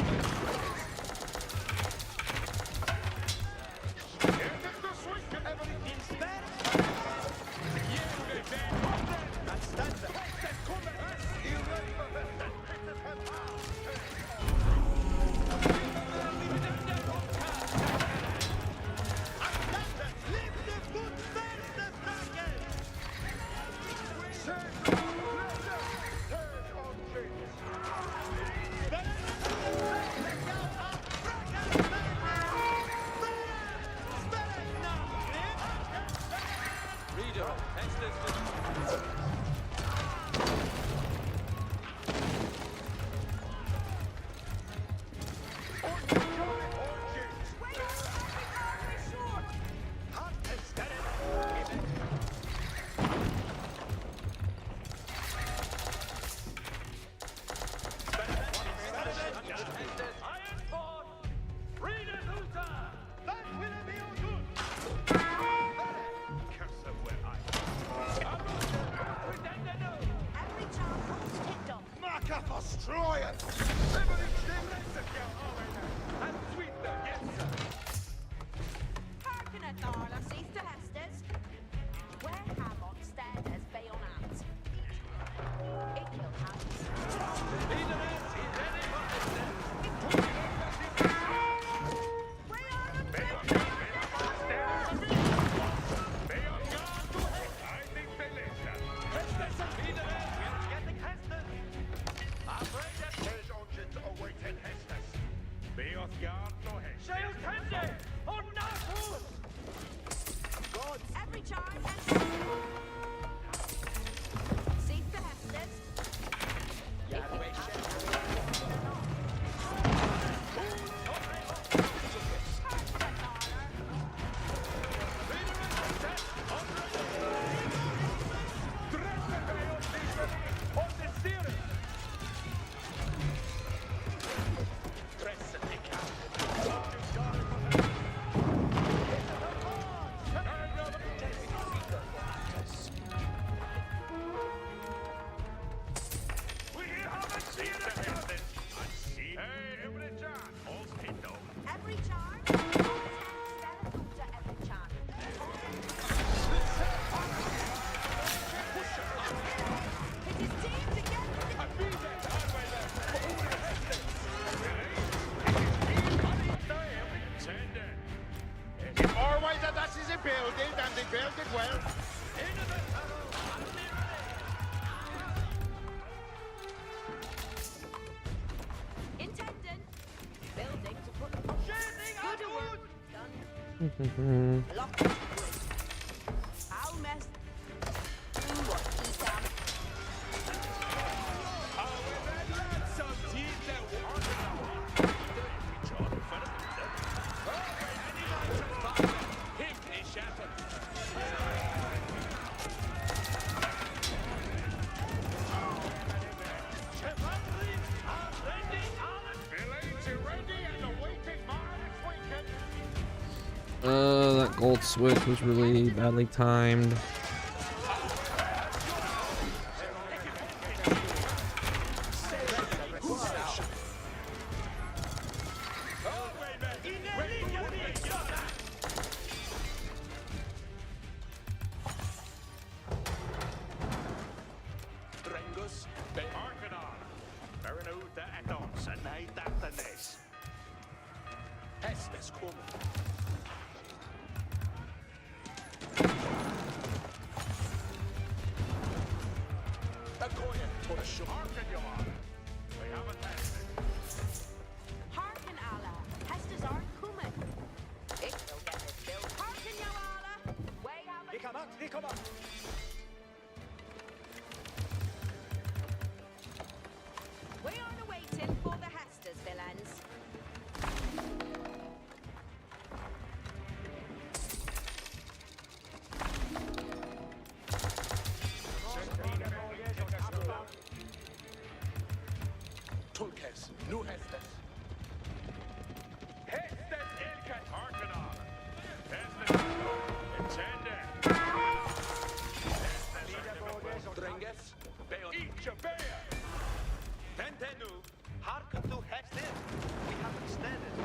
Every charge and seek the Hestes. Every charge, every charge. It is team to get Always that is a building, and they build it well. intendant. Building to put good work done. Lock it. I'll mess. Do what he can. That gold switch was really badly timed. Drengus, be Arcanar. Verinuta et ons, en hij datanes. Hestes komen. Harken alla. Hestes aren't coming. Ik wil get this built. Harken jou alla. Way have it. Hier kommer! We are waiting for the Hestes villains. Tulkes, nu Hestes. Hestes ilket Arcanar. Hestes intended. Drenges, Bale each a bear. Tentenu, hearken to Hestes. We have extended.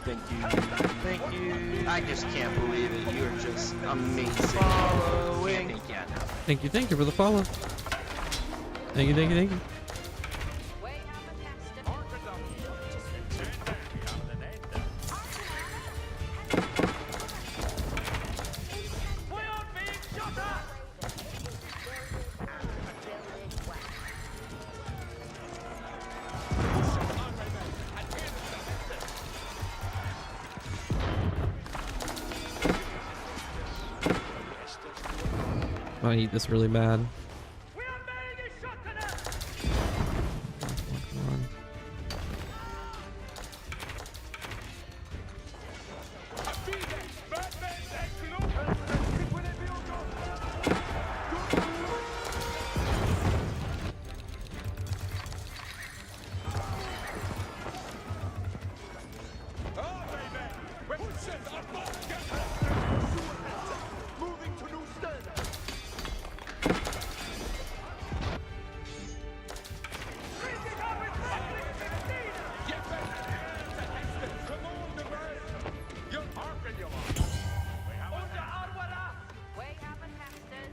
Thank you. Thank you. I just can't believe it. You're just amazing. Following. Yeah, no. Thank you for the follow. Thank you. We have a Hestes. We are being shot at! I need this really bad. We are made a shot to them. Come on. Moving to new standard. Way up and Hesters.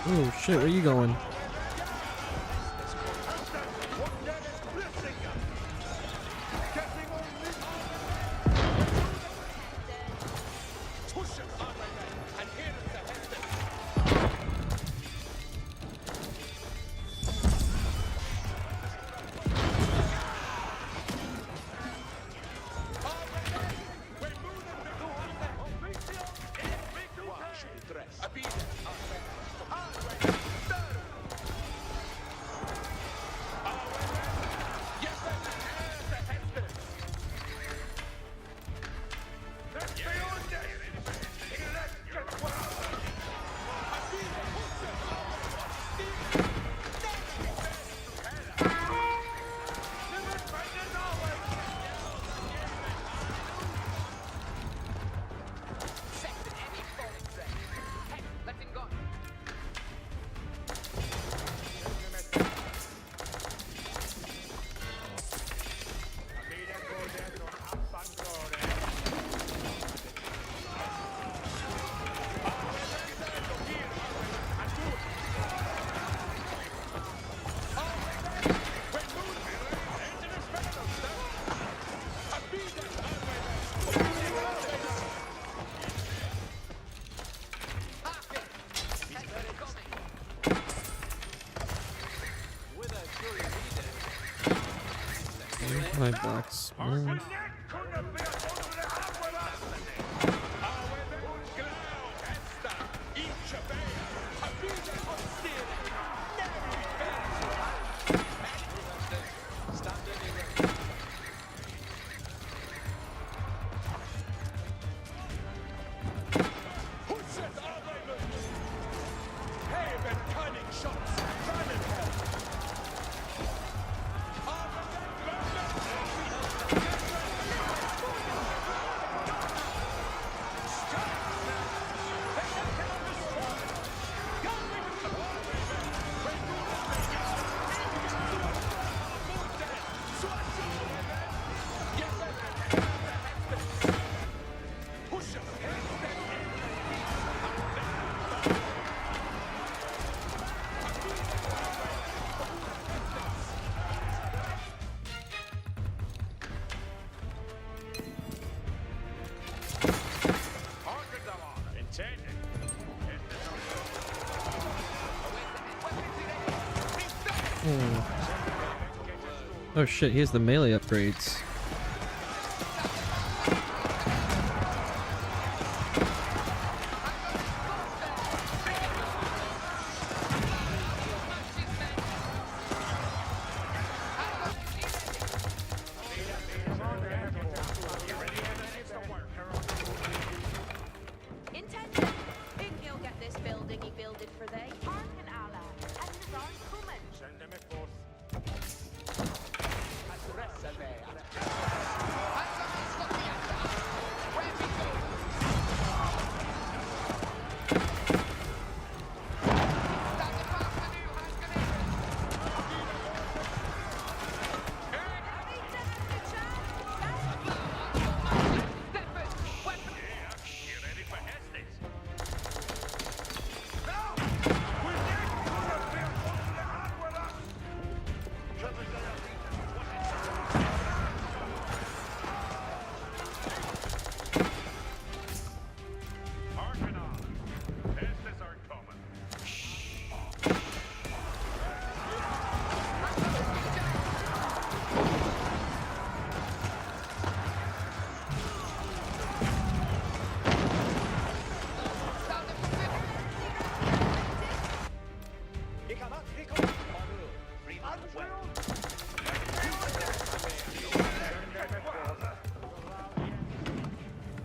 Oh shit, where are you going? My black swarm. Oh shit, he has the melee upgrades. Intended. Think you'll get this building he builded for thee. Hearken, Allah. Hesters aren't coming. Send them forth. Address me.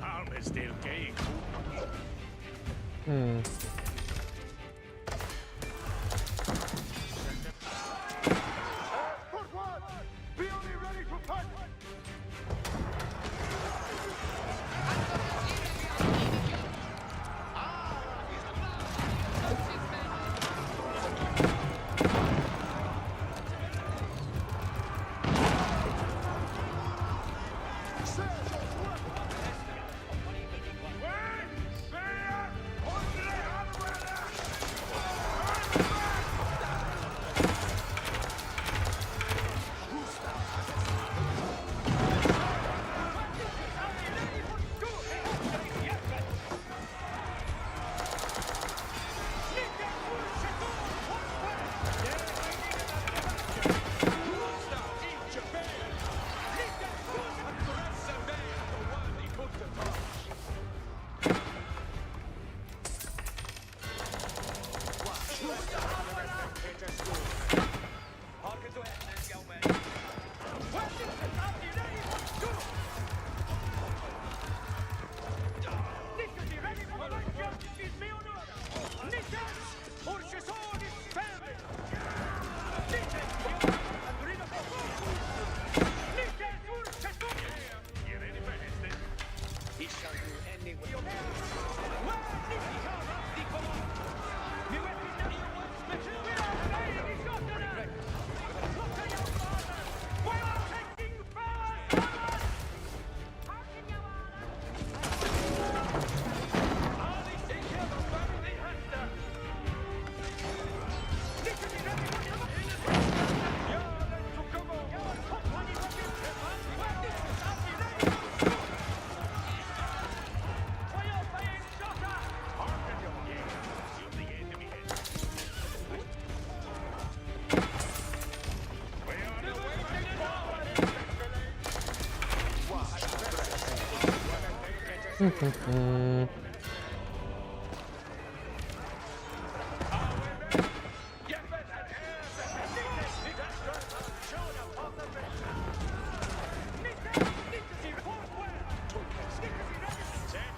Armsdale Gay. Hmm.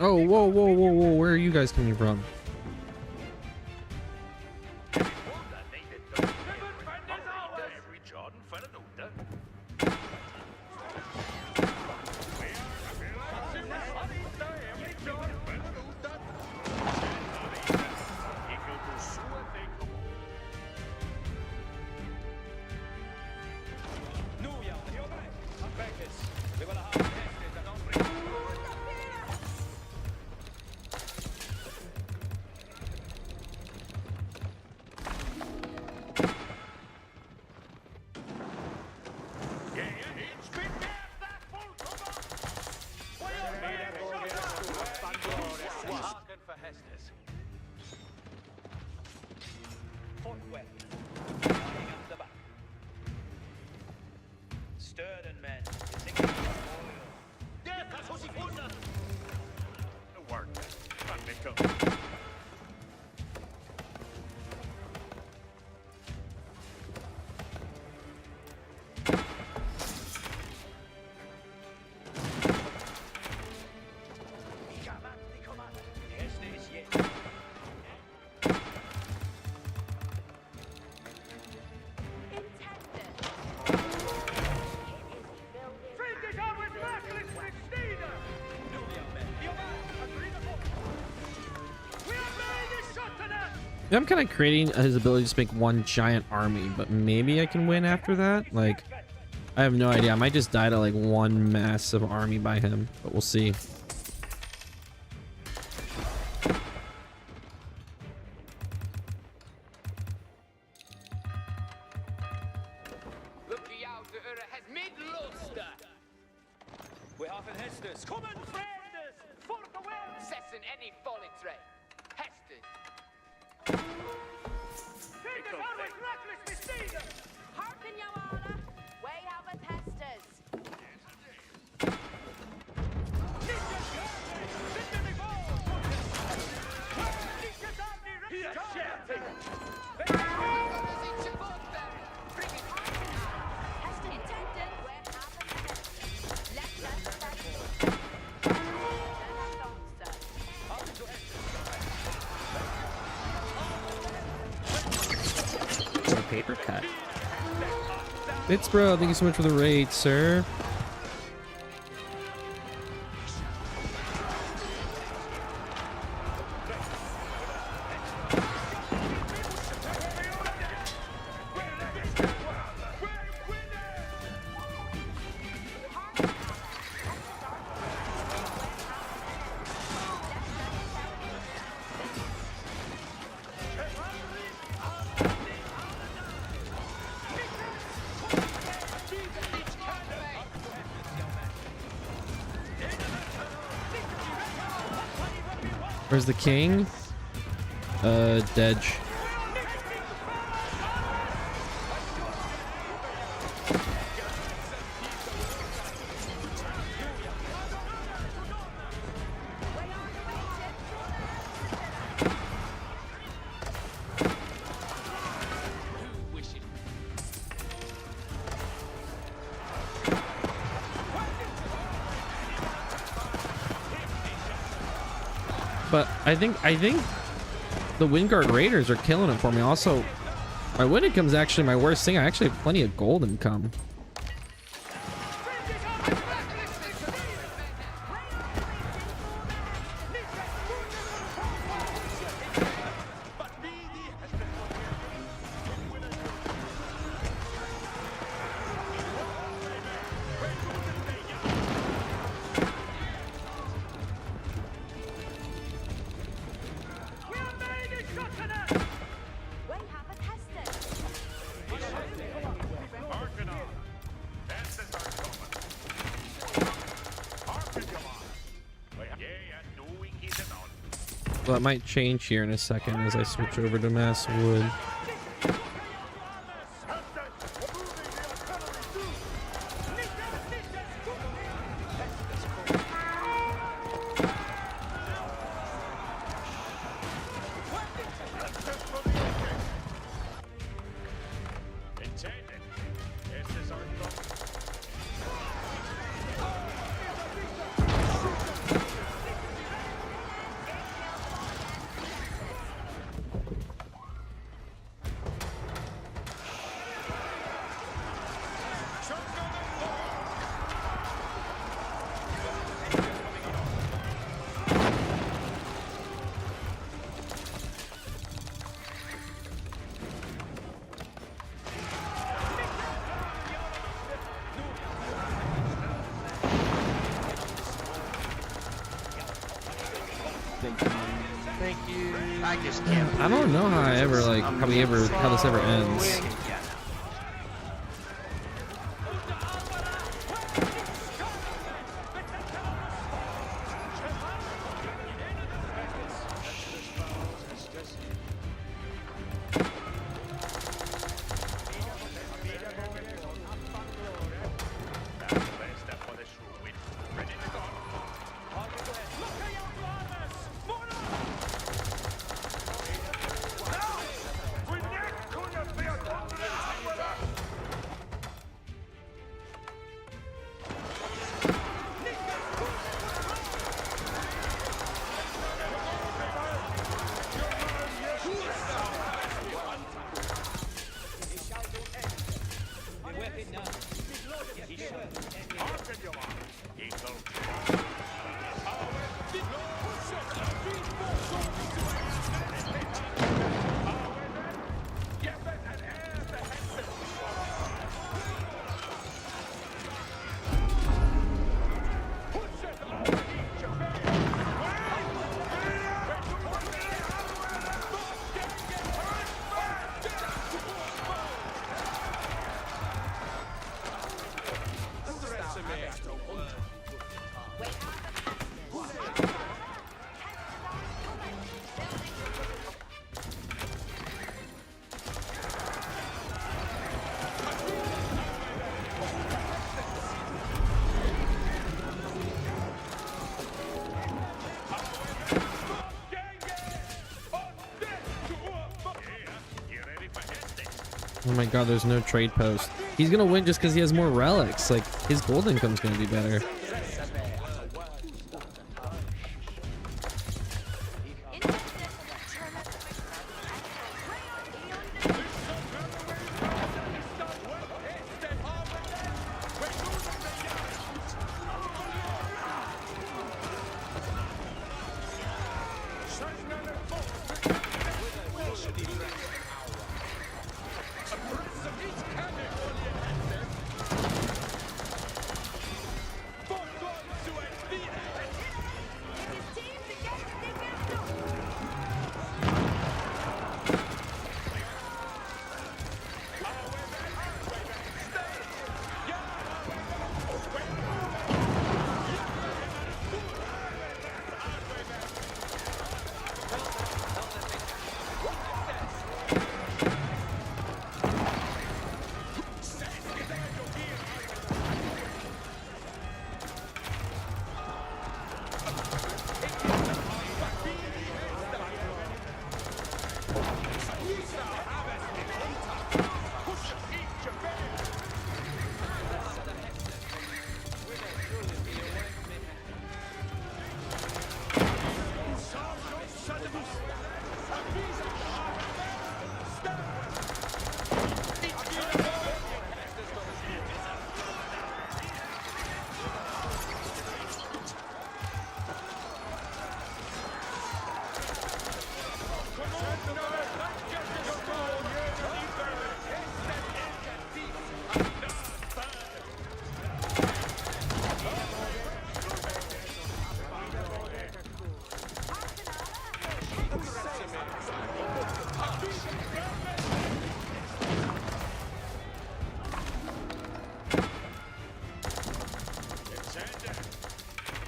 Oh, whoa, whoa, whoa, whoa! Where are you guys coming from? Stöden men. Work. Nico. I'm kind of creating his ability to just make one giant army, but maybe I can win after that. Like, I have no idea. I might just die to like one massive army by him, but we'll see. We have en hästes. Kom en främdes! Folk och väl! Sessen any folletray. Hästes. Hästes always reckless misdeeder! Hearken, you alla. Way have a pestes. Yes, for a paper cut. Bitsbro, thank you so much for the raid, sir. Where's the king? Dedge. But I think the Wingard Raiders are killing it for me. Also, my win income's actually my worst thing. I actually have plenty of gold income. Well, it might change here in a second as I switch over to mass wood. Thank you. I just can't. I don't know how how this ever ends. Oh my god, there's no trade post. He's gonna win just because he has more relics. Like, his gold income's gonna be better.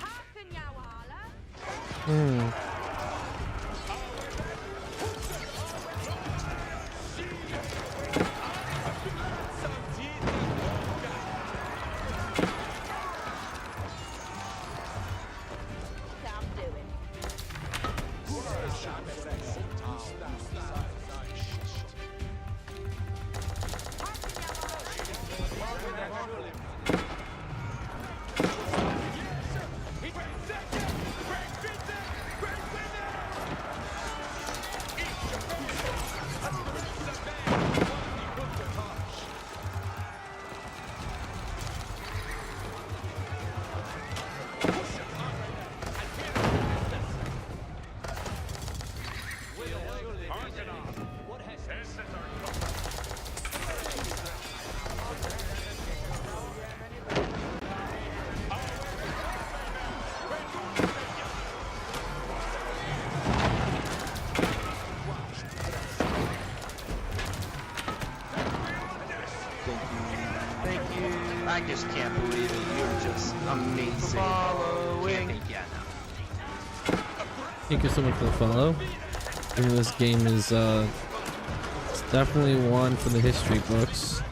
Hearken, Yowala. Hmm. I'm doing. Thank you. I just can't believe it. You're just amazing. Following. Thank you so much for the follow. I mean, this game is it's definitely one for the history books.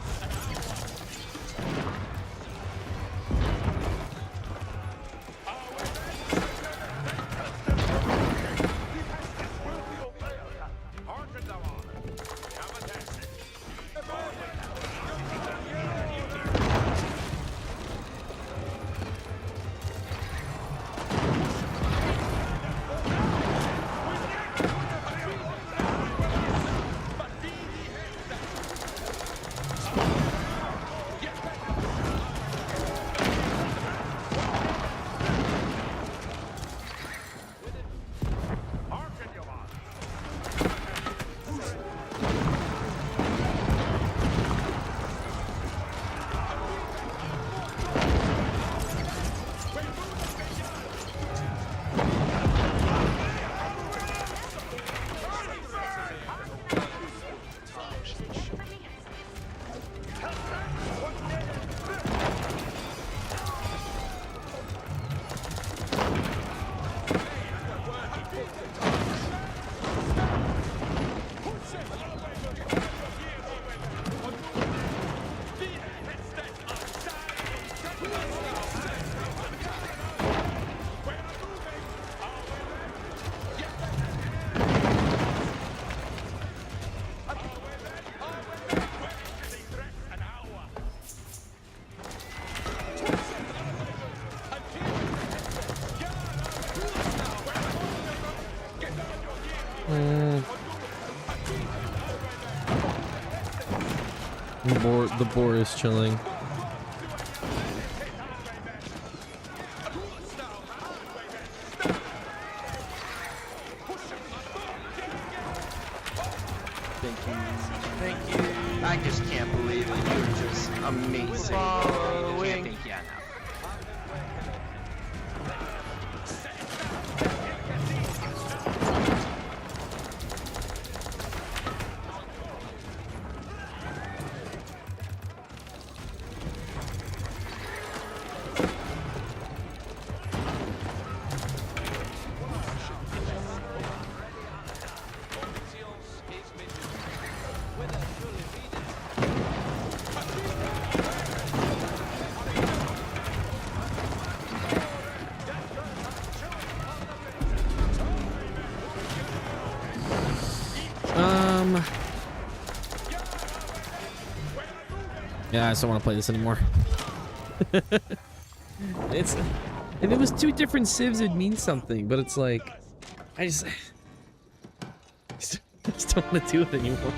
The boar is chilling. Thank you. Thank you. I just can't believe it. You're just amazing. Following. Thank you. Yeah, I just don't want to play this anymore. It's if it was two different civs, it'd mean something, but it's like I just don't want to do it anymore.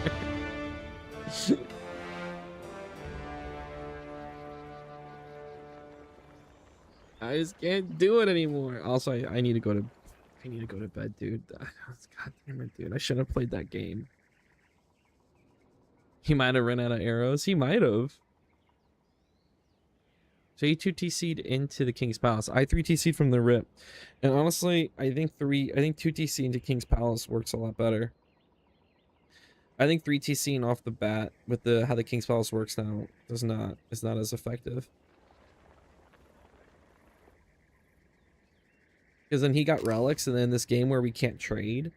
I just can't do it anymore. Also, I need to go to bed, dude. God damn it, dude. I shouldn't have played that game. He might have run out of arrows. He might have. So he 2TC'd into the King's Palace. I 3TC'd from the rip. And honestly, I think 2TC into King's Palace works a lot better. I think 3TCing off the bat with how the King's Palace works now is not as effective. Because then he got relics, and then this game where we can't trade.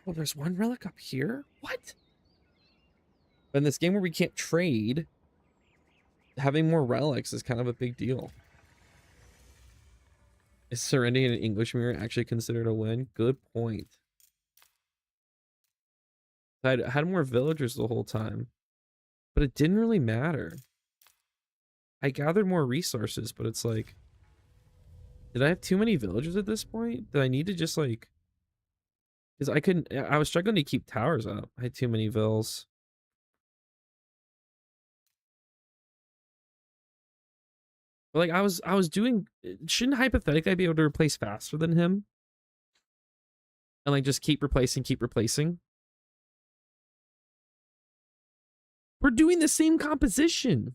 Oh, there's one relic up here? What? But in this game where we can't trade, having more relics is kind of a big deal. Is Serenity in an English mirror actually considered a win? Good point. I had more villagers the whole time, but it didn't really matter. I gathered more resources, but it's like, did I have too many villagers at this point? Did I need to just like, because I was struggling to keep towers up. I had too many vills. But like I was doing, shouldn't hypothetically I be able to replace faster than him? And like just keep replacing? We're doing the same composition.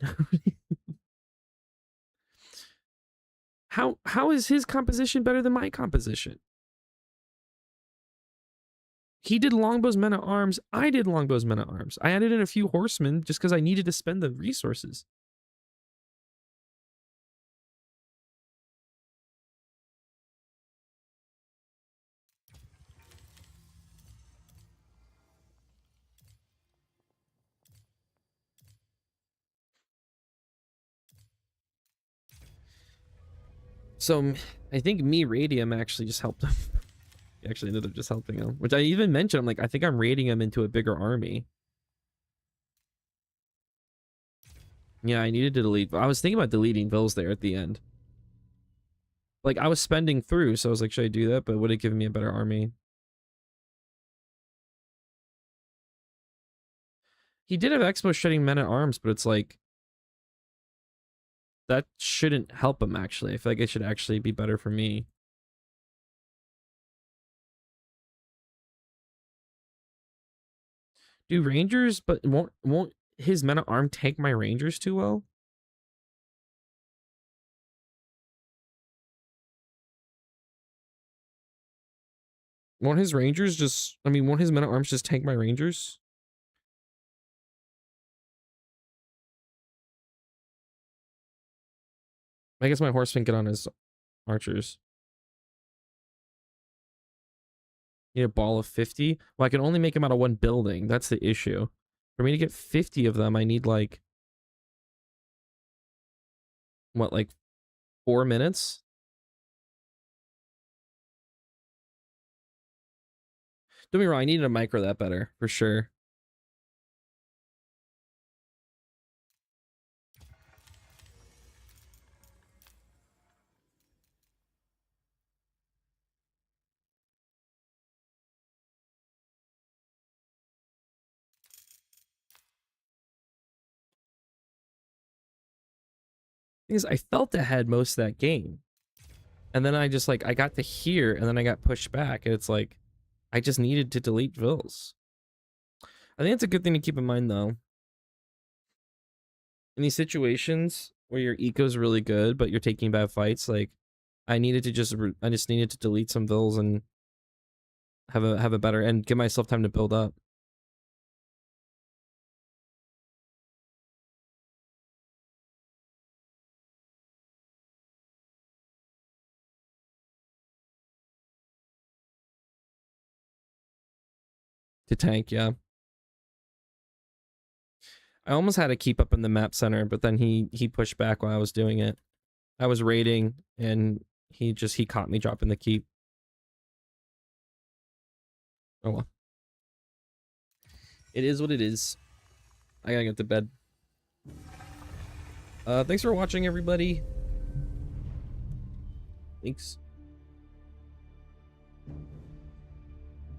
How is his composition better than my composition? He did longbows, men at arms. I did longbows, men at arms. I added in a few horsemen just because I needed to spend the resources. So I think me raiding him actually just helped him. He actually ended up just helping him, which I even mentioned. I'm like, I think I'm raiding him into a bigger army. Yeah, I needed to delete. I was thinking about deleting vills there at the end. Like I was spending through, so I was like, should I do that? But would it give me a better army? He did have Expo shedding men at arms, but it's like, that shouldn't help him, actually. I feel like it should actually be better for me. Do rangers, but won't his men at arm tank my rangers too well? Won't his rangers just, I mean, won't his men at arms just tank my rangers? I guess my horsemen get on his archers. Need a ball of 50? Well, I can only make them out of one building. That's the issue. For me to get 50 of them, I need like... what, like 4 minutes? Don't be wrong, I needed to micro that better, for sure. Because I felt ahead most of that game. And then I just like, I got to here and then I got pushed back. And it's like, I just needed to delete vills. I think it's a good thing to keep in mind though. In these situations where your eco's really good, but you're taking bad fights, like I just needed to delete some vills and have a better, and give myself time to build up. To tank, yeah. I almost had to keep up in the map center, but then he pushed back while I was doing it. I was raiding and he caught me dropping the keep. Oh well. It is what it is. I gotta get to bed. Thanks for watching, everybody. Thanks.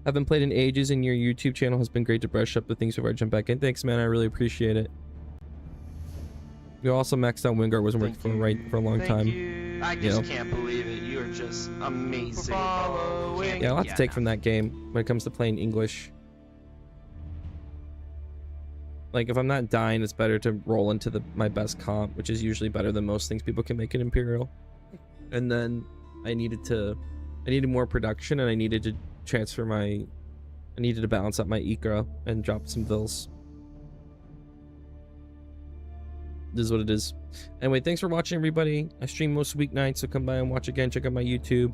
Haven't played in ages, and your YouTube channel has been great to brush up the things before I jump back in. Thanks, man. I really appreciate it. You also maxed out Wingard, wasn't working for a long time. I just can't believe it. You are just amazing. Following. Yeah, a lot to take from that game when it comes to playing English. Like, if I'm not dying, it's better to roll into my best comp, which is usually better than most things people can make in Imperial. And then I needed more production, and I needed to balance out my Ikra and drop some Vils. This is what it is. Anyway, thanks for watching, everybody. I stream most weeknights, so come by and watch again. Check out my YouTube.